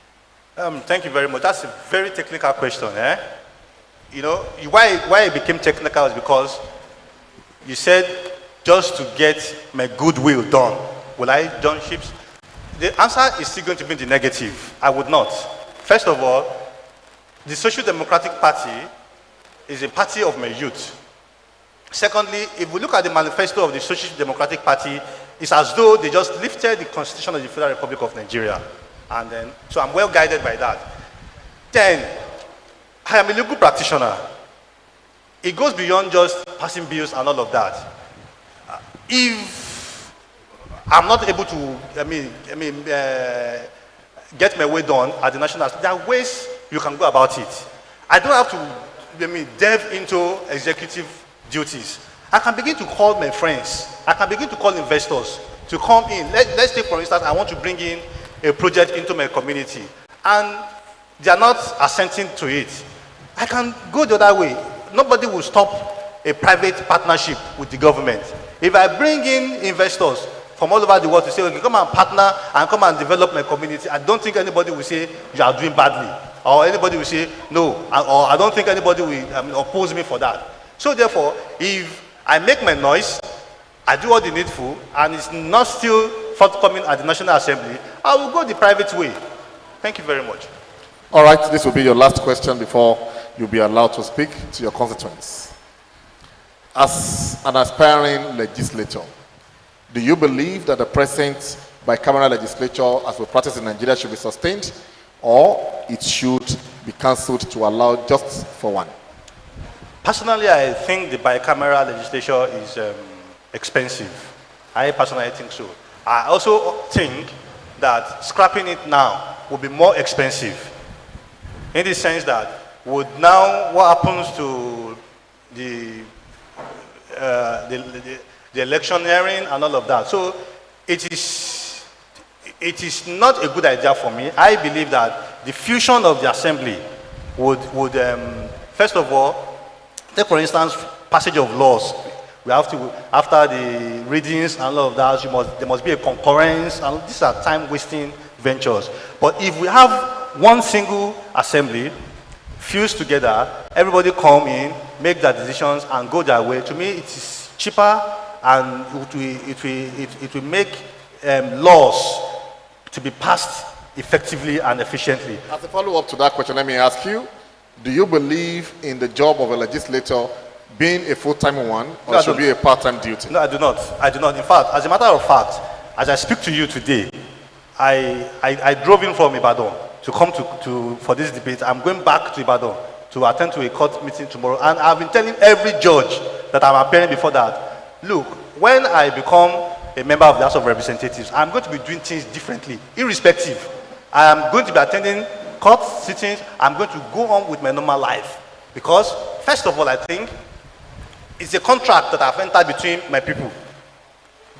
S10: Thank you very much. That's a very technical question. Why it became technical is because you said just to get my goodwill done. Will I jump ships? The answer is still going to be the negative. I would not. First of all, the Social Democratic Party is a party of my youth. Secondly, if we look at the manifesto of the Social Democratic Party, it's as though they just lifted the Constitution of the Federal Republic of Nigeria. And then, so I'm well guided by that. Then, I am a legal practitioner. It goes beyond just passing bills and all of that. If I'm not able to, get my way done at the national, there are ways you can go about it. I don't have to, delve into executive duties. I can begin to call my friends. I can begin to call investors to come in. Let's take, for instance, I want to bring in a project into my community, and they are not assenting to it. I can go the other way. Nobody will stop a private partnership with the government. If I bring in investors from all over the world to say, okay, come and partner and come and develop my community, I don't think anybody will say you are doing badly, or anybody will say no, or I don't think anybody will oppose me for that. So therefore, if I make my noise, I do all the needful, and it's not still forthcoming at the National Assembly, I will go the private way. Thank you very much.
S1: All right, this will be your last question before you'll be allowed to speak to your constituents. As an aspiring legislator, do you believe that the present bicameral legislature as we practice in Nigeria should be sustained, or it should be cancelled to allow just for one?
S10: Personally, I think the bicameral legislature is expensive. I personally think so. I also think that scrapping it now would be more expensive, in the sense that would now what happens to the electioneering and all of that. So it is not a good idea for me. I believe that the fusion of the assembly would first of all, take for instance passage of laws. We have to, after the readings and all of that, there must be a concurrence, and these are time-wasting ventures. But if we have one single assembly fused together, everybody come in, make their decisions, and go their way. To me, it is cheaper, and it will make laws to be passed effectively and efficiently.
S1: As a follow-up to that question, let me ask you, do you believe in the job of a legislator being a full-time one, or
S10: No,
S1: should be a part-time duty?
S10: No, I do not. I do not. In fact, as a matter of fact, as I speak to you today, I drove in from Ibadan to come for this debate. I'm going back to Ibadan to attend to a court meeting tomorrow. And I've been telling every judge that I'm appearing before that, look, when I become a member of the House of Representatives, I'm going to be doing things differently, irrespective. I am going to be attending court sittings. I'm going to go on with my normal life. Because, first of all, I think it's a contract that I've entered between my people,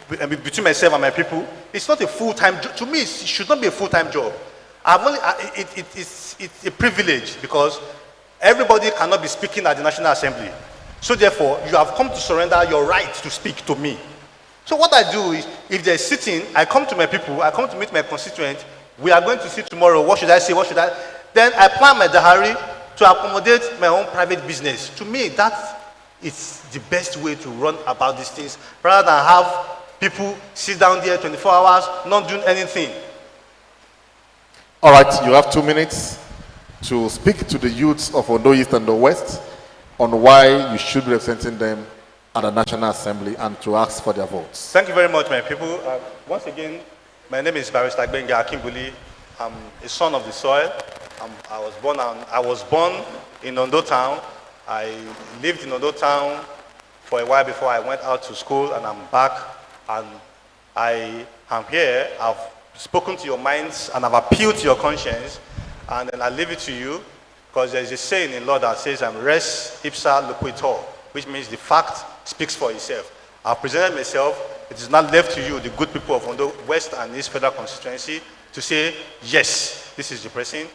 S10: between myself and my people. It's not a full-time job. To me, it should not be a full-time job. It's a privilege, because everybody cannot be speaking at the National Assembly. So therefore, you have come to surrender your right to speak to me. So what I do is, if there's sitting, I come to my people, I come to meet my constituent, we are going to see tomorrow, what should I say, what should I... Then I plan my diary to accommodate my own private business. To me, that is the best way to run about these things, rather than have people sit down there 24 hours, not doing anything.
S1: All right, you have 2 minutes to speak to the youths of Ondo East and the West on why you should be representing them at the National Assembly and to ask for their votes.
S10: Thank you very much, my people. Once again, my name is Barrister Gbenga Akimbuli. I'm a son of the soil. I was born in Ondo Town. I lived in Ondo Town for a while before I went out to school, and I'm back, and I am here. I've spoken to your minds and I've appealed to your conscience, and then I leave it to you, because there's a saying in law that says, res ipsa loquitur, which means the fact speaks for itself. I've presented myself. It is now left to you, the good people of Ondo West and East Federal Constituency, to say, yes, this is the person,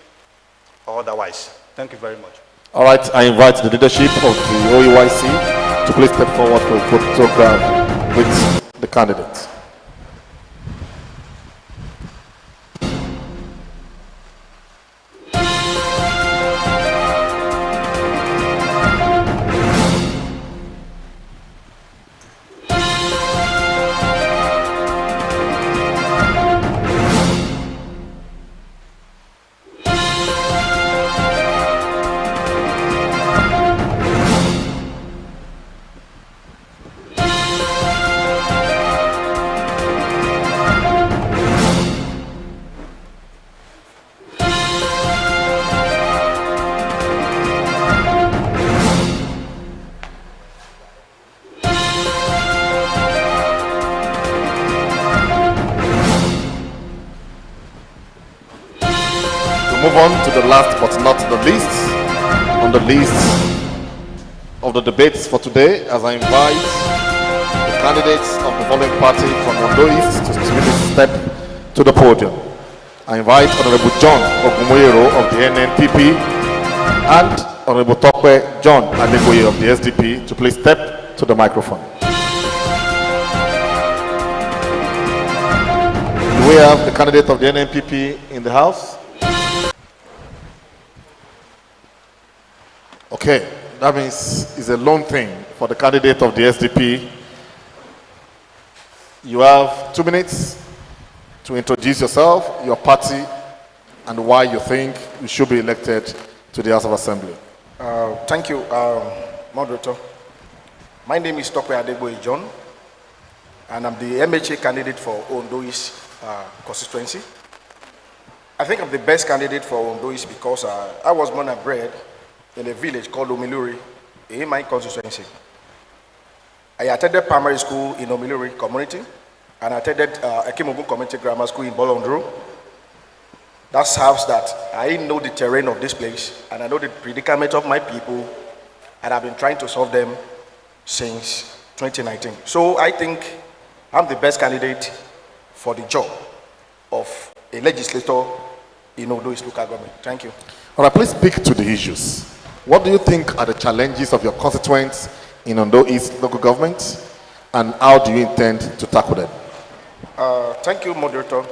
S10: or otherwise. Thank you very much.
S1: All right, I invite the leadership of the OEYC to please step forward for a photograph with the candidates. Move on to the last but not the least on the list of the debates for today, as I invite the candidates of the following party from Ondo East to step to the podium. I invite Honorable John Ogumoyero of the NNPP and Honorable Tokwe John Adegoye of the SDP to please step to the microphone. Do we have the candidate of the NNPP in the house? Okay, that means it's a lone thing for the candidate of the SDP. You have 2 minutes to introduce yourself, your party, and why you think you should be elected to the House of Assembly.
S11: Thank you, moderator. My name is Tokwe Adegboye John, and I'm the MHA candidate for Ondo East constituency. I think I'm the best candidate for Ondo East because I was born and bred in a village called Omiluri in my constituency. I attended primary school in Omiluri community and attended Ekimogun Community Grammar School in Bolondro. That serves that I know the terrain of this place and I know the predicament of my people, and I've been trying to solve them since 2019. So I think I'm the best candidate for the job of a legislator in Ondo East local government. Thank you.
S1: All right, please speak to the issues. What do you think are the challenges of your constituents in Ondo East local government, and how do you intend to tackle them?
S11: Thank you, moderator.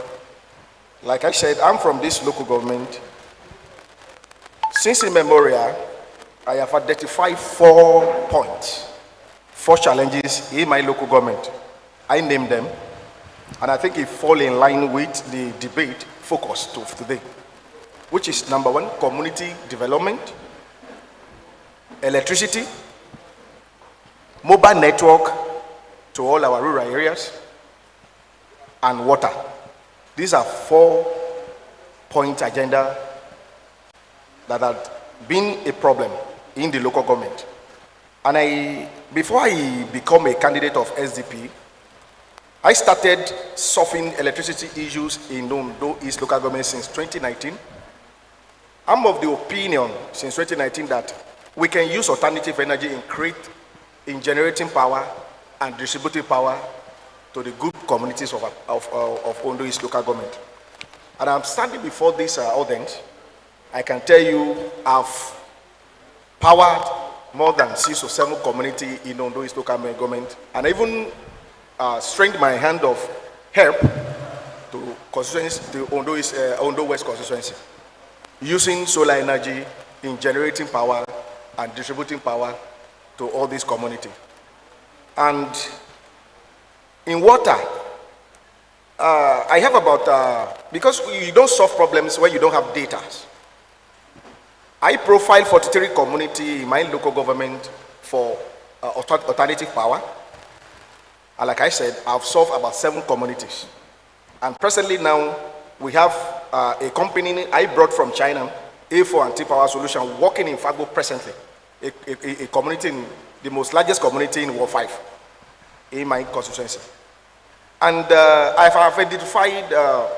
S11: Like I said, I'm from this local government. Since immemorial, I have identified 4 points, 4 challenges in my local government. I named them, and I think it falls in line with the debate focus of today, which is number 1, community development, electricity, mobile network to all our rural areas, and water. These are 4-point agenda that have been a problem in the local government. And before I become a candidate of SDP, I started solving electricity issues in Ondo East local government since 2019. I'm of the opinion since 2019 that we can use alternative energy in generating power and distributing power to the good communities of Ondo East local government. And I'm standing before this audience. I can tell you I've powered more than 6 or 7 communities in Ondo East local government, and even strengthened my hand of help to constituency, the Ondo West constituency, using solar energy in generating power and distributing power to all these communities. And in water, I have about, because you don't solve problems when you don't have data. I profile 43 community in my local government for alternative power. And like I said, I've solved about 7 communities. And presently now, we have a company I brought from China, A4 and T-Power Solution, working in Fago presently, a community, the most largest community in Ward 5, in my constituency. And I've identified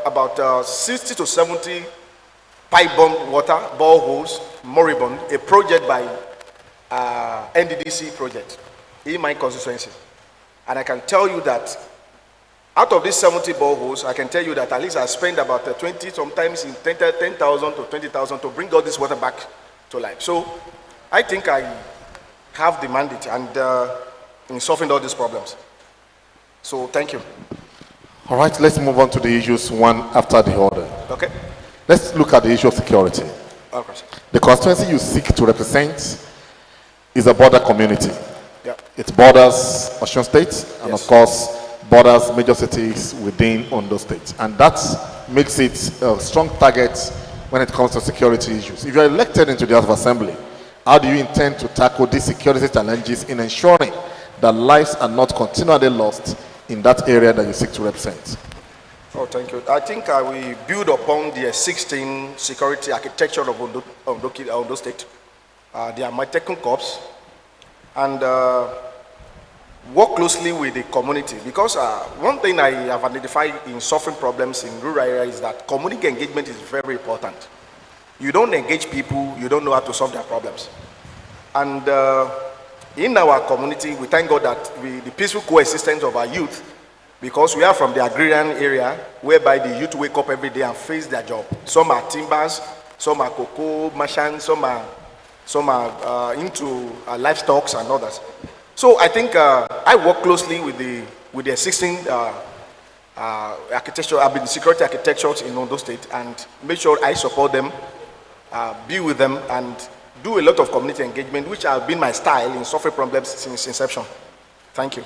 S11: about 60 to 70 pipe-bomb water, boreholes, moribund, a project by NDDC project in my constituency. And I can tell you that out of these 70 boreholes, I can tell you that at least I spend about 20, sometimes in 10,000 to 20,000 to bring all this water back to life. So I think I have the mandate and in solving all these problems. So thank you.
S1: All right, let's move on to the issues one after the other.
S11: Okay.
S1: Let's look at the issue of security.
S11: Okay.
S1: The constituency you seek to represent is a border community.
S11: Yeah.
S1: It borders Osun State and
S11: Yes.
S1: of course borders major cities within Ondo State. And that makes it a strong target when it comes to security issues. If you are elected into the House of Assembly, how do you intend to tackle these security challenges in ensuring that lives are not continually lost in that area that you seek to represent?
S11: Oh, thank you. I think we build upon the 16 security architecture of Ondo State. They are my technical corps, and work closely with the community, because one thing I have identified in solving problems in rural areas is that community engagement is very important. You don't engage people, you don't know how to solve their problems. And in our community, we thank God that the peaceful coexistence of our youth, because we are from the agrarian area, whereby the youth wake up every day and face their job. Some are timbers, some are cocoa merchants, some are into livestock and others. So I think I work closely with the existing architecture, security architectures in Ondo State, and make sure I support them, be with them, and do a lot of community engagement, which has been my style in solving problems since inception. Thank you.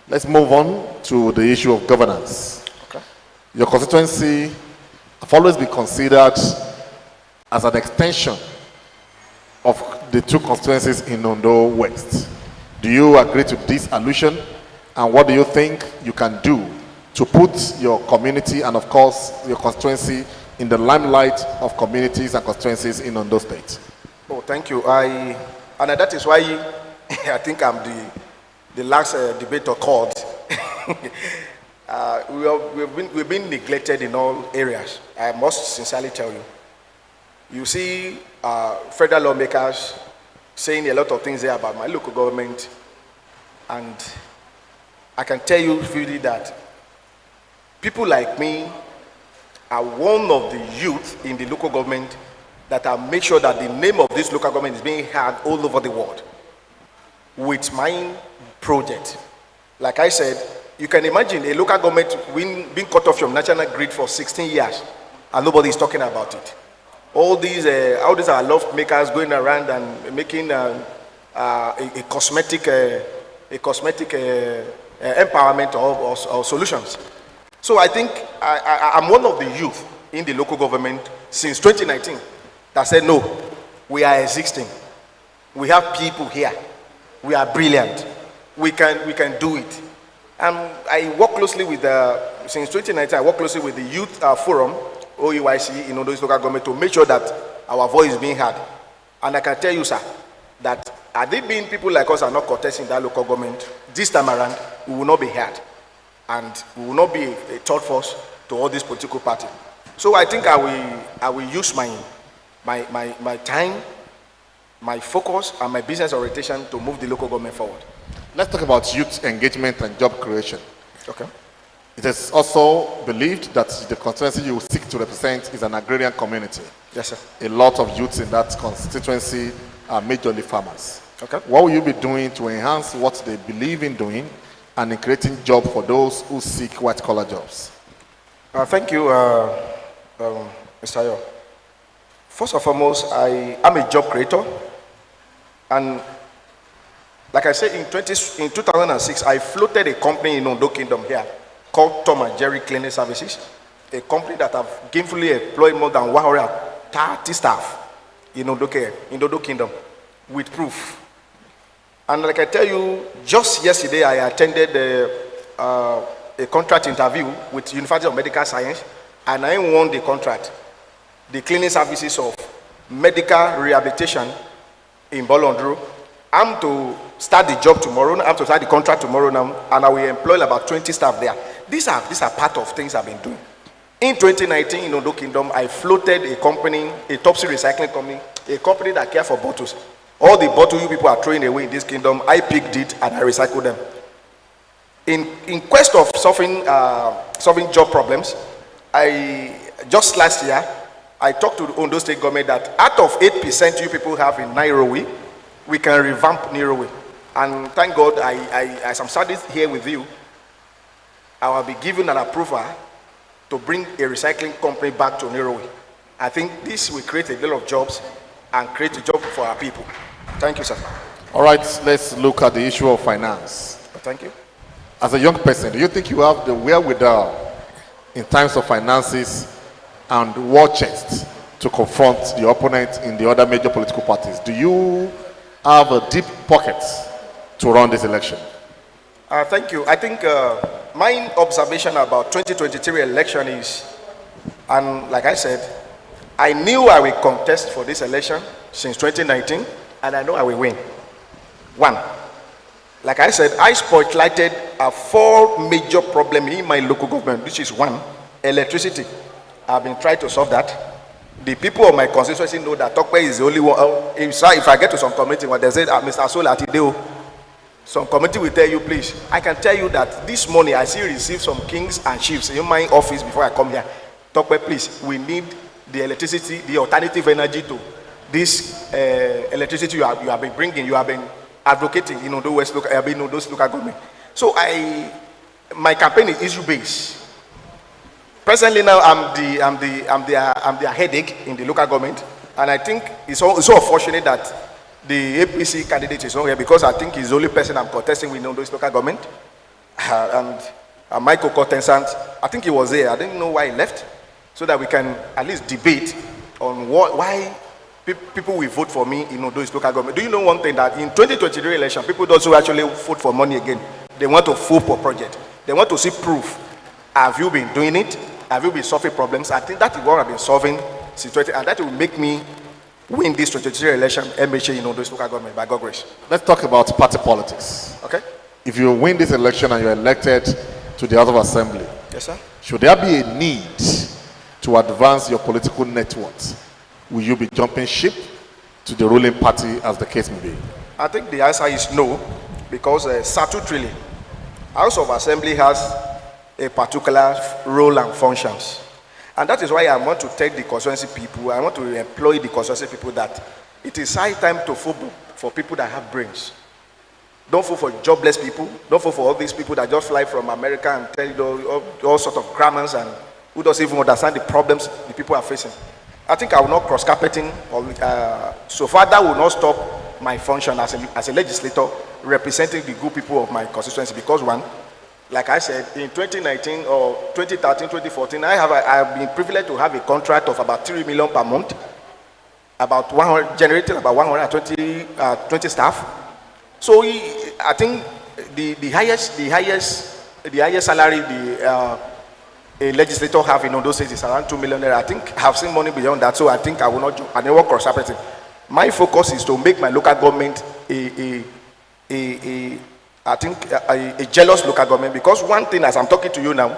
S1: Let's move on to the issue of governance.
S11: Okay.
S1: Your constituency have always been considered as an extension of the 2 constituencies in Ondo West. Do you agree to this allusion? And what do you think you can do to put your community and, of course, your constituency in the limelight of communities and constituencies in Ondo State?
S11: Oh, thank you. And that is why I think I'm the last debater called. We've been neglected in all areas. I must sincerely tell you. You see federal lawmakers saying a lot of things there about my local government, and I can tell you freely that people like me are one of the youth in the local government that I make sure that the name of this local government is being heard all over the world with my project. Like I said, you can imagine a local government being cut off from national grid for 16 years and nobody is talking about it. All these are love makers going around and making a cosmetic empowerment or solutions. So I think I'm one of the youth in the local government since 2019 that said, no, we are existing. We have people here. We are brilliant. We can do it. I work closely with since 2019, I work closely with the Youth Forum, OEYC, in Ondo local government to make sure that our voice is being heard. And I can tell you, sir, that had it been people like us are not contesting that local government, this time around, we will not be heard. And we will not be a third force to all these political parties. So I think I will use my time, my focus, and my business orientation to move the local government forward.
S1: Let's talk about youth engagement and job creation.
S11: Okay.
S1: It is also believed that the constituency you seek to represent is an agrarian community.
S11: Yes, sir.
S1: A lot of youths in that constituency are majorly farmers.
S11: Okay.
S1: What will you be doing to enhance what they believe in doing and in creating jobs for those who seek white-collar jobs?
S11: Thank you, Mr. Ayo. First and foremost, I am a job creator. And like I said, in 2006, I floated a company in Ondo Kingdom here called Tom and Jerry Cleaning Services, a company that have gainfully employed more than 130 staff in Ondo Kingdom with proof. And like I tell you, just yesterday I attended a contract interview with University of Medical Science, and I won the contract, the cleaning services of medical rehabilitation in Bolondro. I'm to start the job tomorrow. I'm to start the contract tomorrow now, and I will employ about 20 staff there. These are part of things I've been doing. In 2019, in Ondo Kingdom, I floated a company, a top-secret recycling company, a company that cares for bottles. All the bottles you people are throwing away in this kingdom, I picked it and I recycled them. In quest of solving job problems, just last year, I talked to the Ondo State government that out of 8% you people have in Nairobi, we can revamp Nairobi. And thank God, as I'm starting here with you, I will be given an approval to bring a recycling company back to Nairobi. I think this will create a lot of jobs and create a job for our people. Thank you, sir.
S1: All right, let's look at the issue of finance.
S11: Thank you.
S1: As a young person, do you think you have the wherewithal in terms of finances and war chest to confront the opponent in the other major political parties? Do you have a deep pocket to run this election?
S11: Thank you. I think my observation about 2023 election is, and like I said, I knew I will contest for this election since 2019, and I know I will win. One, like I said, I spotlighted 4 major problems in my local government, which is one, electricity. I've been trying to solve that. The people of my constituency know that Tokwe is the only one. If I get to some committee where they say, Mr. Asola Atideo, some committee will tell you, please. I can tell you that this morning I still received some kings and chiefs in my office before I come here. Tokwe, please, we need the electricity, the alternative energy to this electricity you have been bringing, you have been advocating in Ondo West local, in those local government. So my campaign is issue based. Presently now I'm their headache in the local government, and I think it's so unfortunate that the APC candidate is not here because I think he's the only person I'm contesting with those local government. And Michael Contensant, I think he was there. I didn't know why he left, so that we can at least debate on why people will vote for me in those local government. Do you know one thing, that in 2023 election, people don't actually vote for money again. They want to vote for project. They want to see proof. have you been doing it? Have you been solving problems? I think that is what I've been solving situation, and that will make me win this 2023 election, MHA in Ondo local government, by God's grace.
S1: Let's talk about party politics.
S11: Okay?
S1: If you win this election and you're elected to the House of Assembly,
S11: Yes, sir.
S1: should there be a need to advance your political net worth? Will you be jumping ship to the ruling party, as the case may be?
S11: I think the answer is no, because statutorily, House of Assembly has a particular role and functions. And that is why I want to take the constituency people, I want to employ the constituency people that it is high time to vote for people that have brains. Don't vote for jobless people. Don't vote for all these people that just fly from America and tell you all sorts of grammars and who doesn't even understand the problems the people are facing. I think I will not cross-carpeting. So far, that will not stop my function as a legislator representing the good people of my constituency. Because one, like I said, in 2019 or 2013, 2014, I have been privileged to have a contract of about 3 million per month, about 100, generating about 120 staff. So I think the highest salary a legislator have in Ondo State is around 2 million. I think I have seen money beyond that, so I think I will not. I never cross-carpeting. My focus is to make my local government a jealous local government, because one thing, as I'm talking to you now,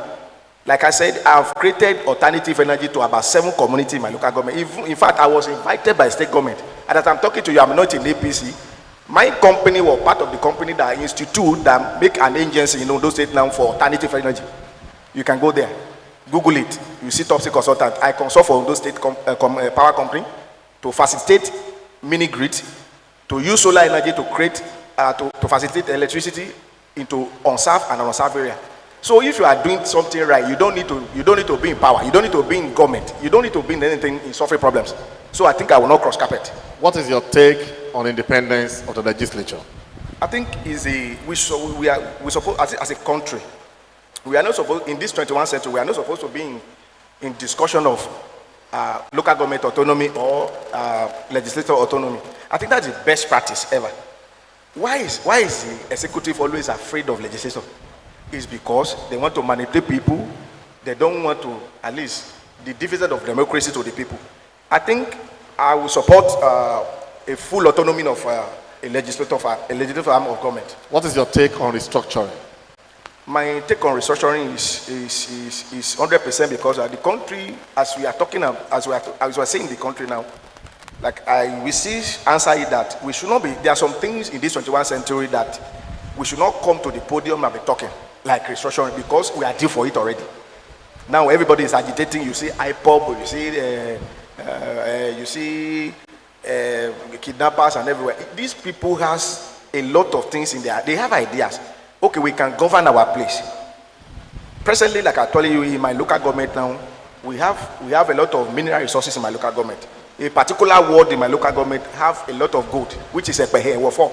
S11: like I said, I've created alternative energy to about 7 communities in my local government. In fact, I was invited by state government, and as I'm talking to you, I'm not in APC. My company was part of the company that institute that make an agency in Ondo State now for alternative energy. You can go there, Google it. You see Topsy Consultant. I consult for Ondo State power company to facilitate mini grid, to use solar energy to create to facilitate electricity into unserved and unserved area. So if you are doing something right, you don't need to be in power. You don't need to be in government. You don't need to be in anything in solving problems. So I think I will not cross carpet.
S1: What is your take on independence of the legislature?
S11: I think we suppose as a country, we are not supposed, in this 21st century, we are not supposed to be in discussion of local government autonomy or legislative autonomy. I think that's the best practice ever. Why is the executive always afraid of legislation? It's because they want to manipulate people. They don't want to, at least, the dividend of democracy to the people. I think I will support a full autonomy of a legislative arm of government.
S1: What is your take on restructuring?
S11: My take on restructuring is 100%, because the country, as we are talking, as we are saying the country now, like we see answer it that we should not be, there are some things in this 21st century that we should not come to the podium and be talking, like restructuring, because we are due for it already. Now everybody is agitating. You see IPOB, you see kidnappers and everywhere. These people has a lot of things in there. They have ideas. Okay, we can govern our place. Presently, like I told you, in my local government now, we have a lot of mineral resources in my local government. A particular ward in my local government have a lot of gold, which is a Wofo.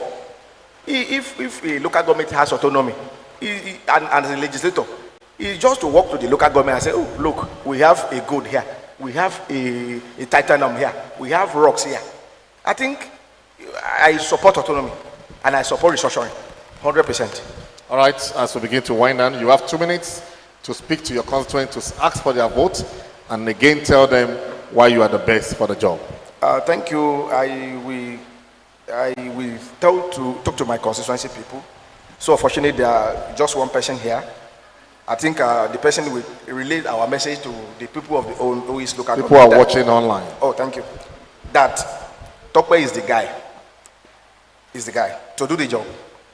S11: If a local government has autonomy, and as a legislator, it's just to walk to the local government and say, oh, look, we have a gold here. We have a titanium here. We have rocks here. I think I support autonomy, and I support restructuring, 100%.
S1: All right, as we begin to wind down, you have 2 minutes to speak to your constituents, to ask for their vote, and again tell them why you are the best for the job.
S11: Thank you. I will talk to my constituency people. So unfortunately, there are just one person here. I think the person will relay our message to the people of the Ondo East local
S1: government. People are watching online.
S11: Oh, thank you. That Tokwe is the guy. Is the guy to do the job.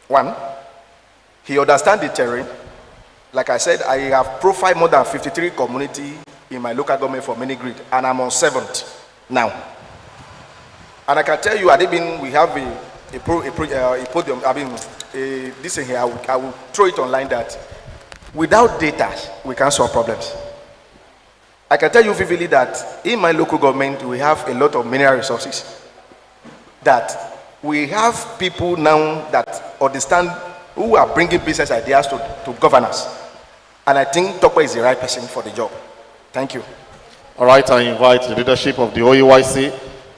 S11: One, he understands the terrain. Like I said, I have profiled more than 53 communities in my local government for mini grid, and I'm on 7th now. And I can tell you, we have a podium. This thing here, I will throw it online that without data, we can't solve problems. I can tell you vividly that in my local government, we have a lot of mineral resources. That we have people now that understand, who are bringing business ideas to governance. And I think Tokwe is the right person for the job. Thank you.
S1: All right, I invite the leadership of the OEYC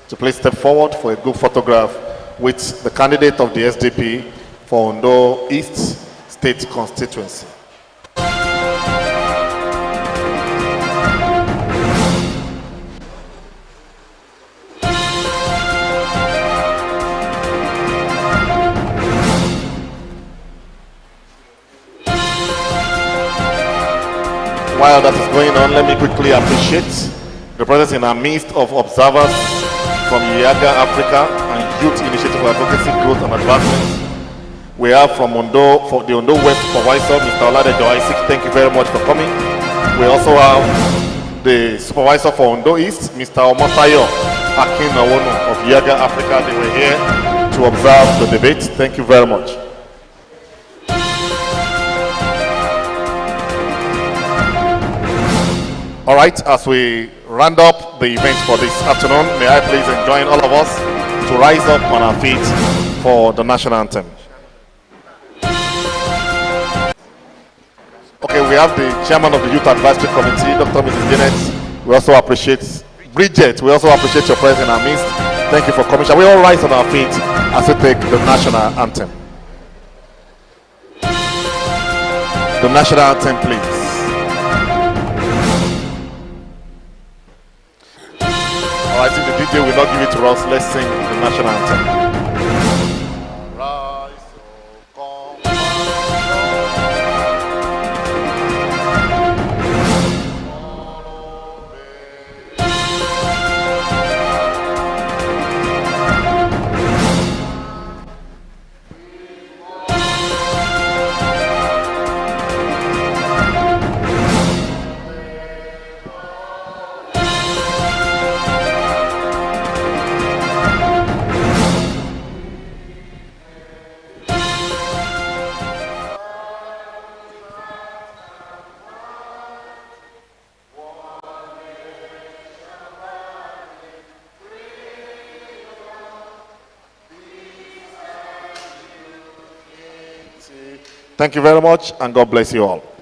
S1: to please step forward for a group photograph with the candidate of the SDP for Ondo East State Constituency. While that is going on, let me quickly appreciate the presence in our midst of observers from Yaga Africa and Youth Initiative for Advocacy, Growth and Advancement. We have from Ondo, for the Ondo West Supervisor, Mr. Oladejo Isaac. Thank you very much for coming. We also have the Supervisor for Ondo East, Mr. Omotayo Akinawono of Yaga Africa. They were here to observe the debate. Thank you very much. All right, as we round up the event for this afternoon, may I please enjoin all of us to rise up on our feet for the national anthem. Okay, we have the chairman of the Youth Advisory Committee, Dr. Mrs. Janet. We also appreciate Bridget. We also appreciate your presence in our midst. Thank you for coming. Shall we all rise on our feet as we take the national anthem? The national anthem, please. All right, if the DJ will not give it to us, let's sing the national anthem. Thank you very much, and God bless you all.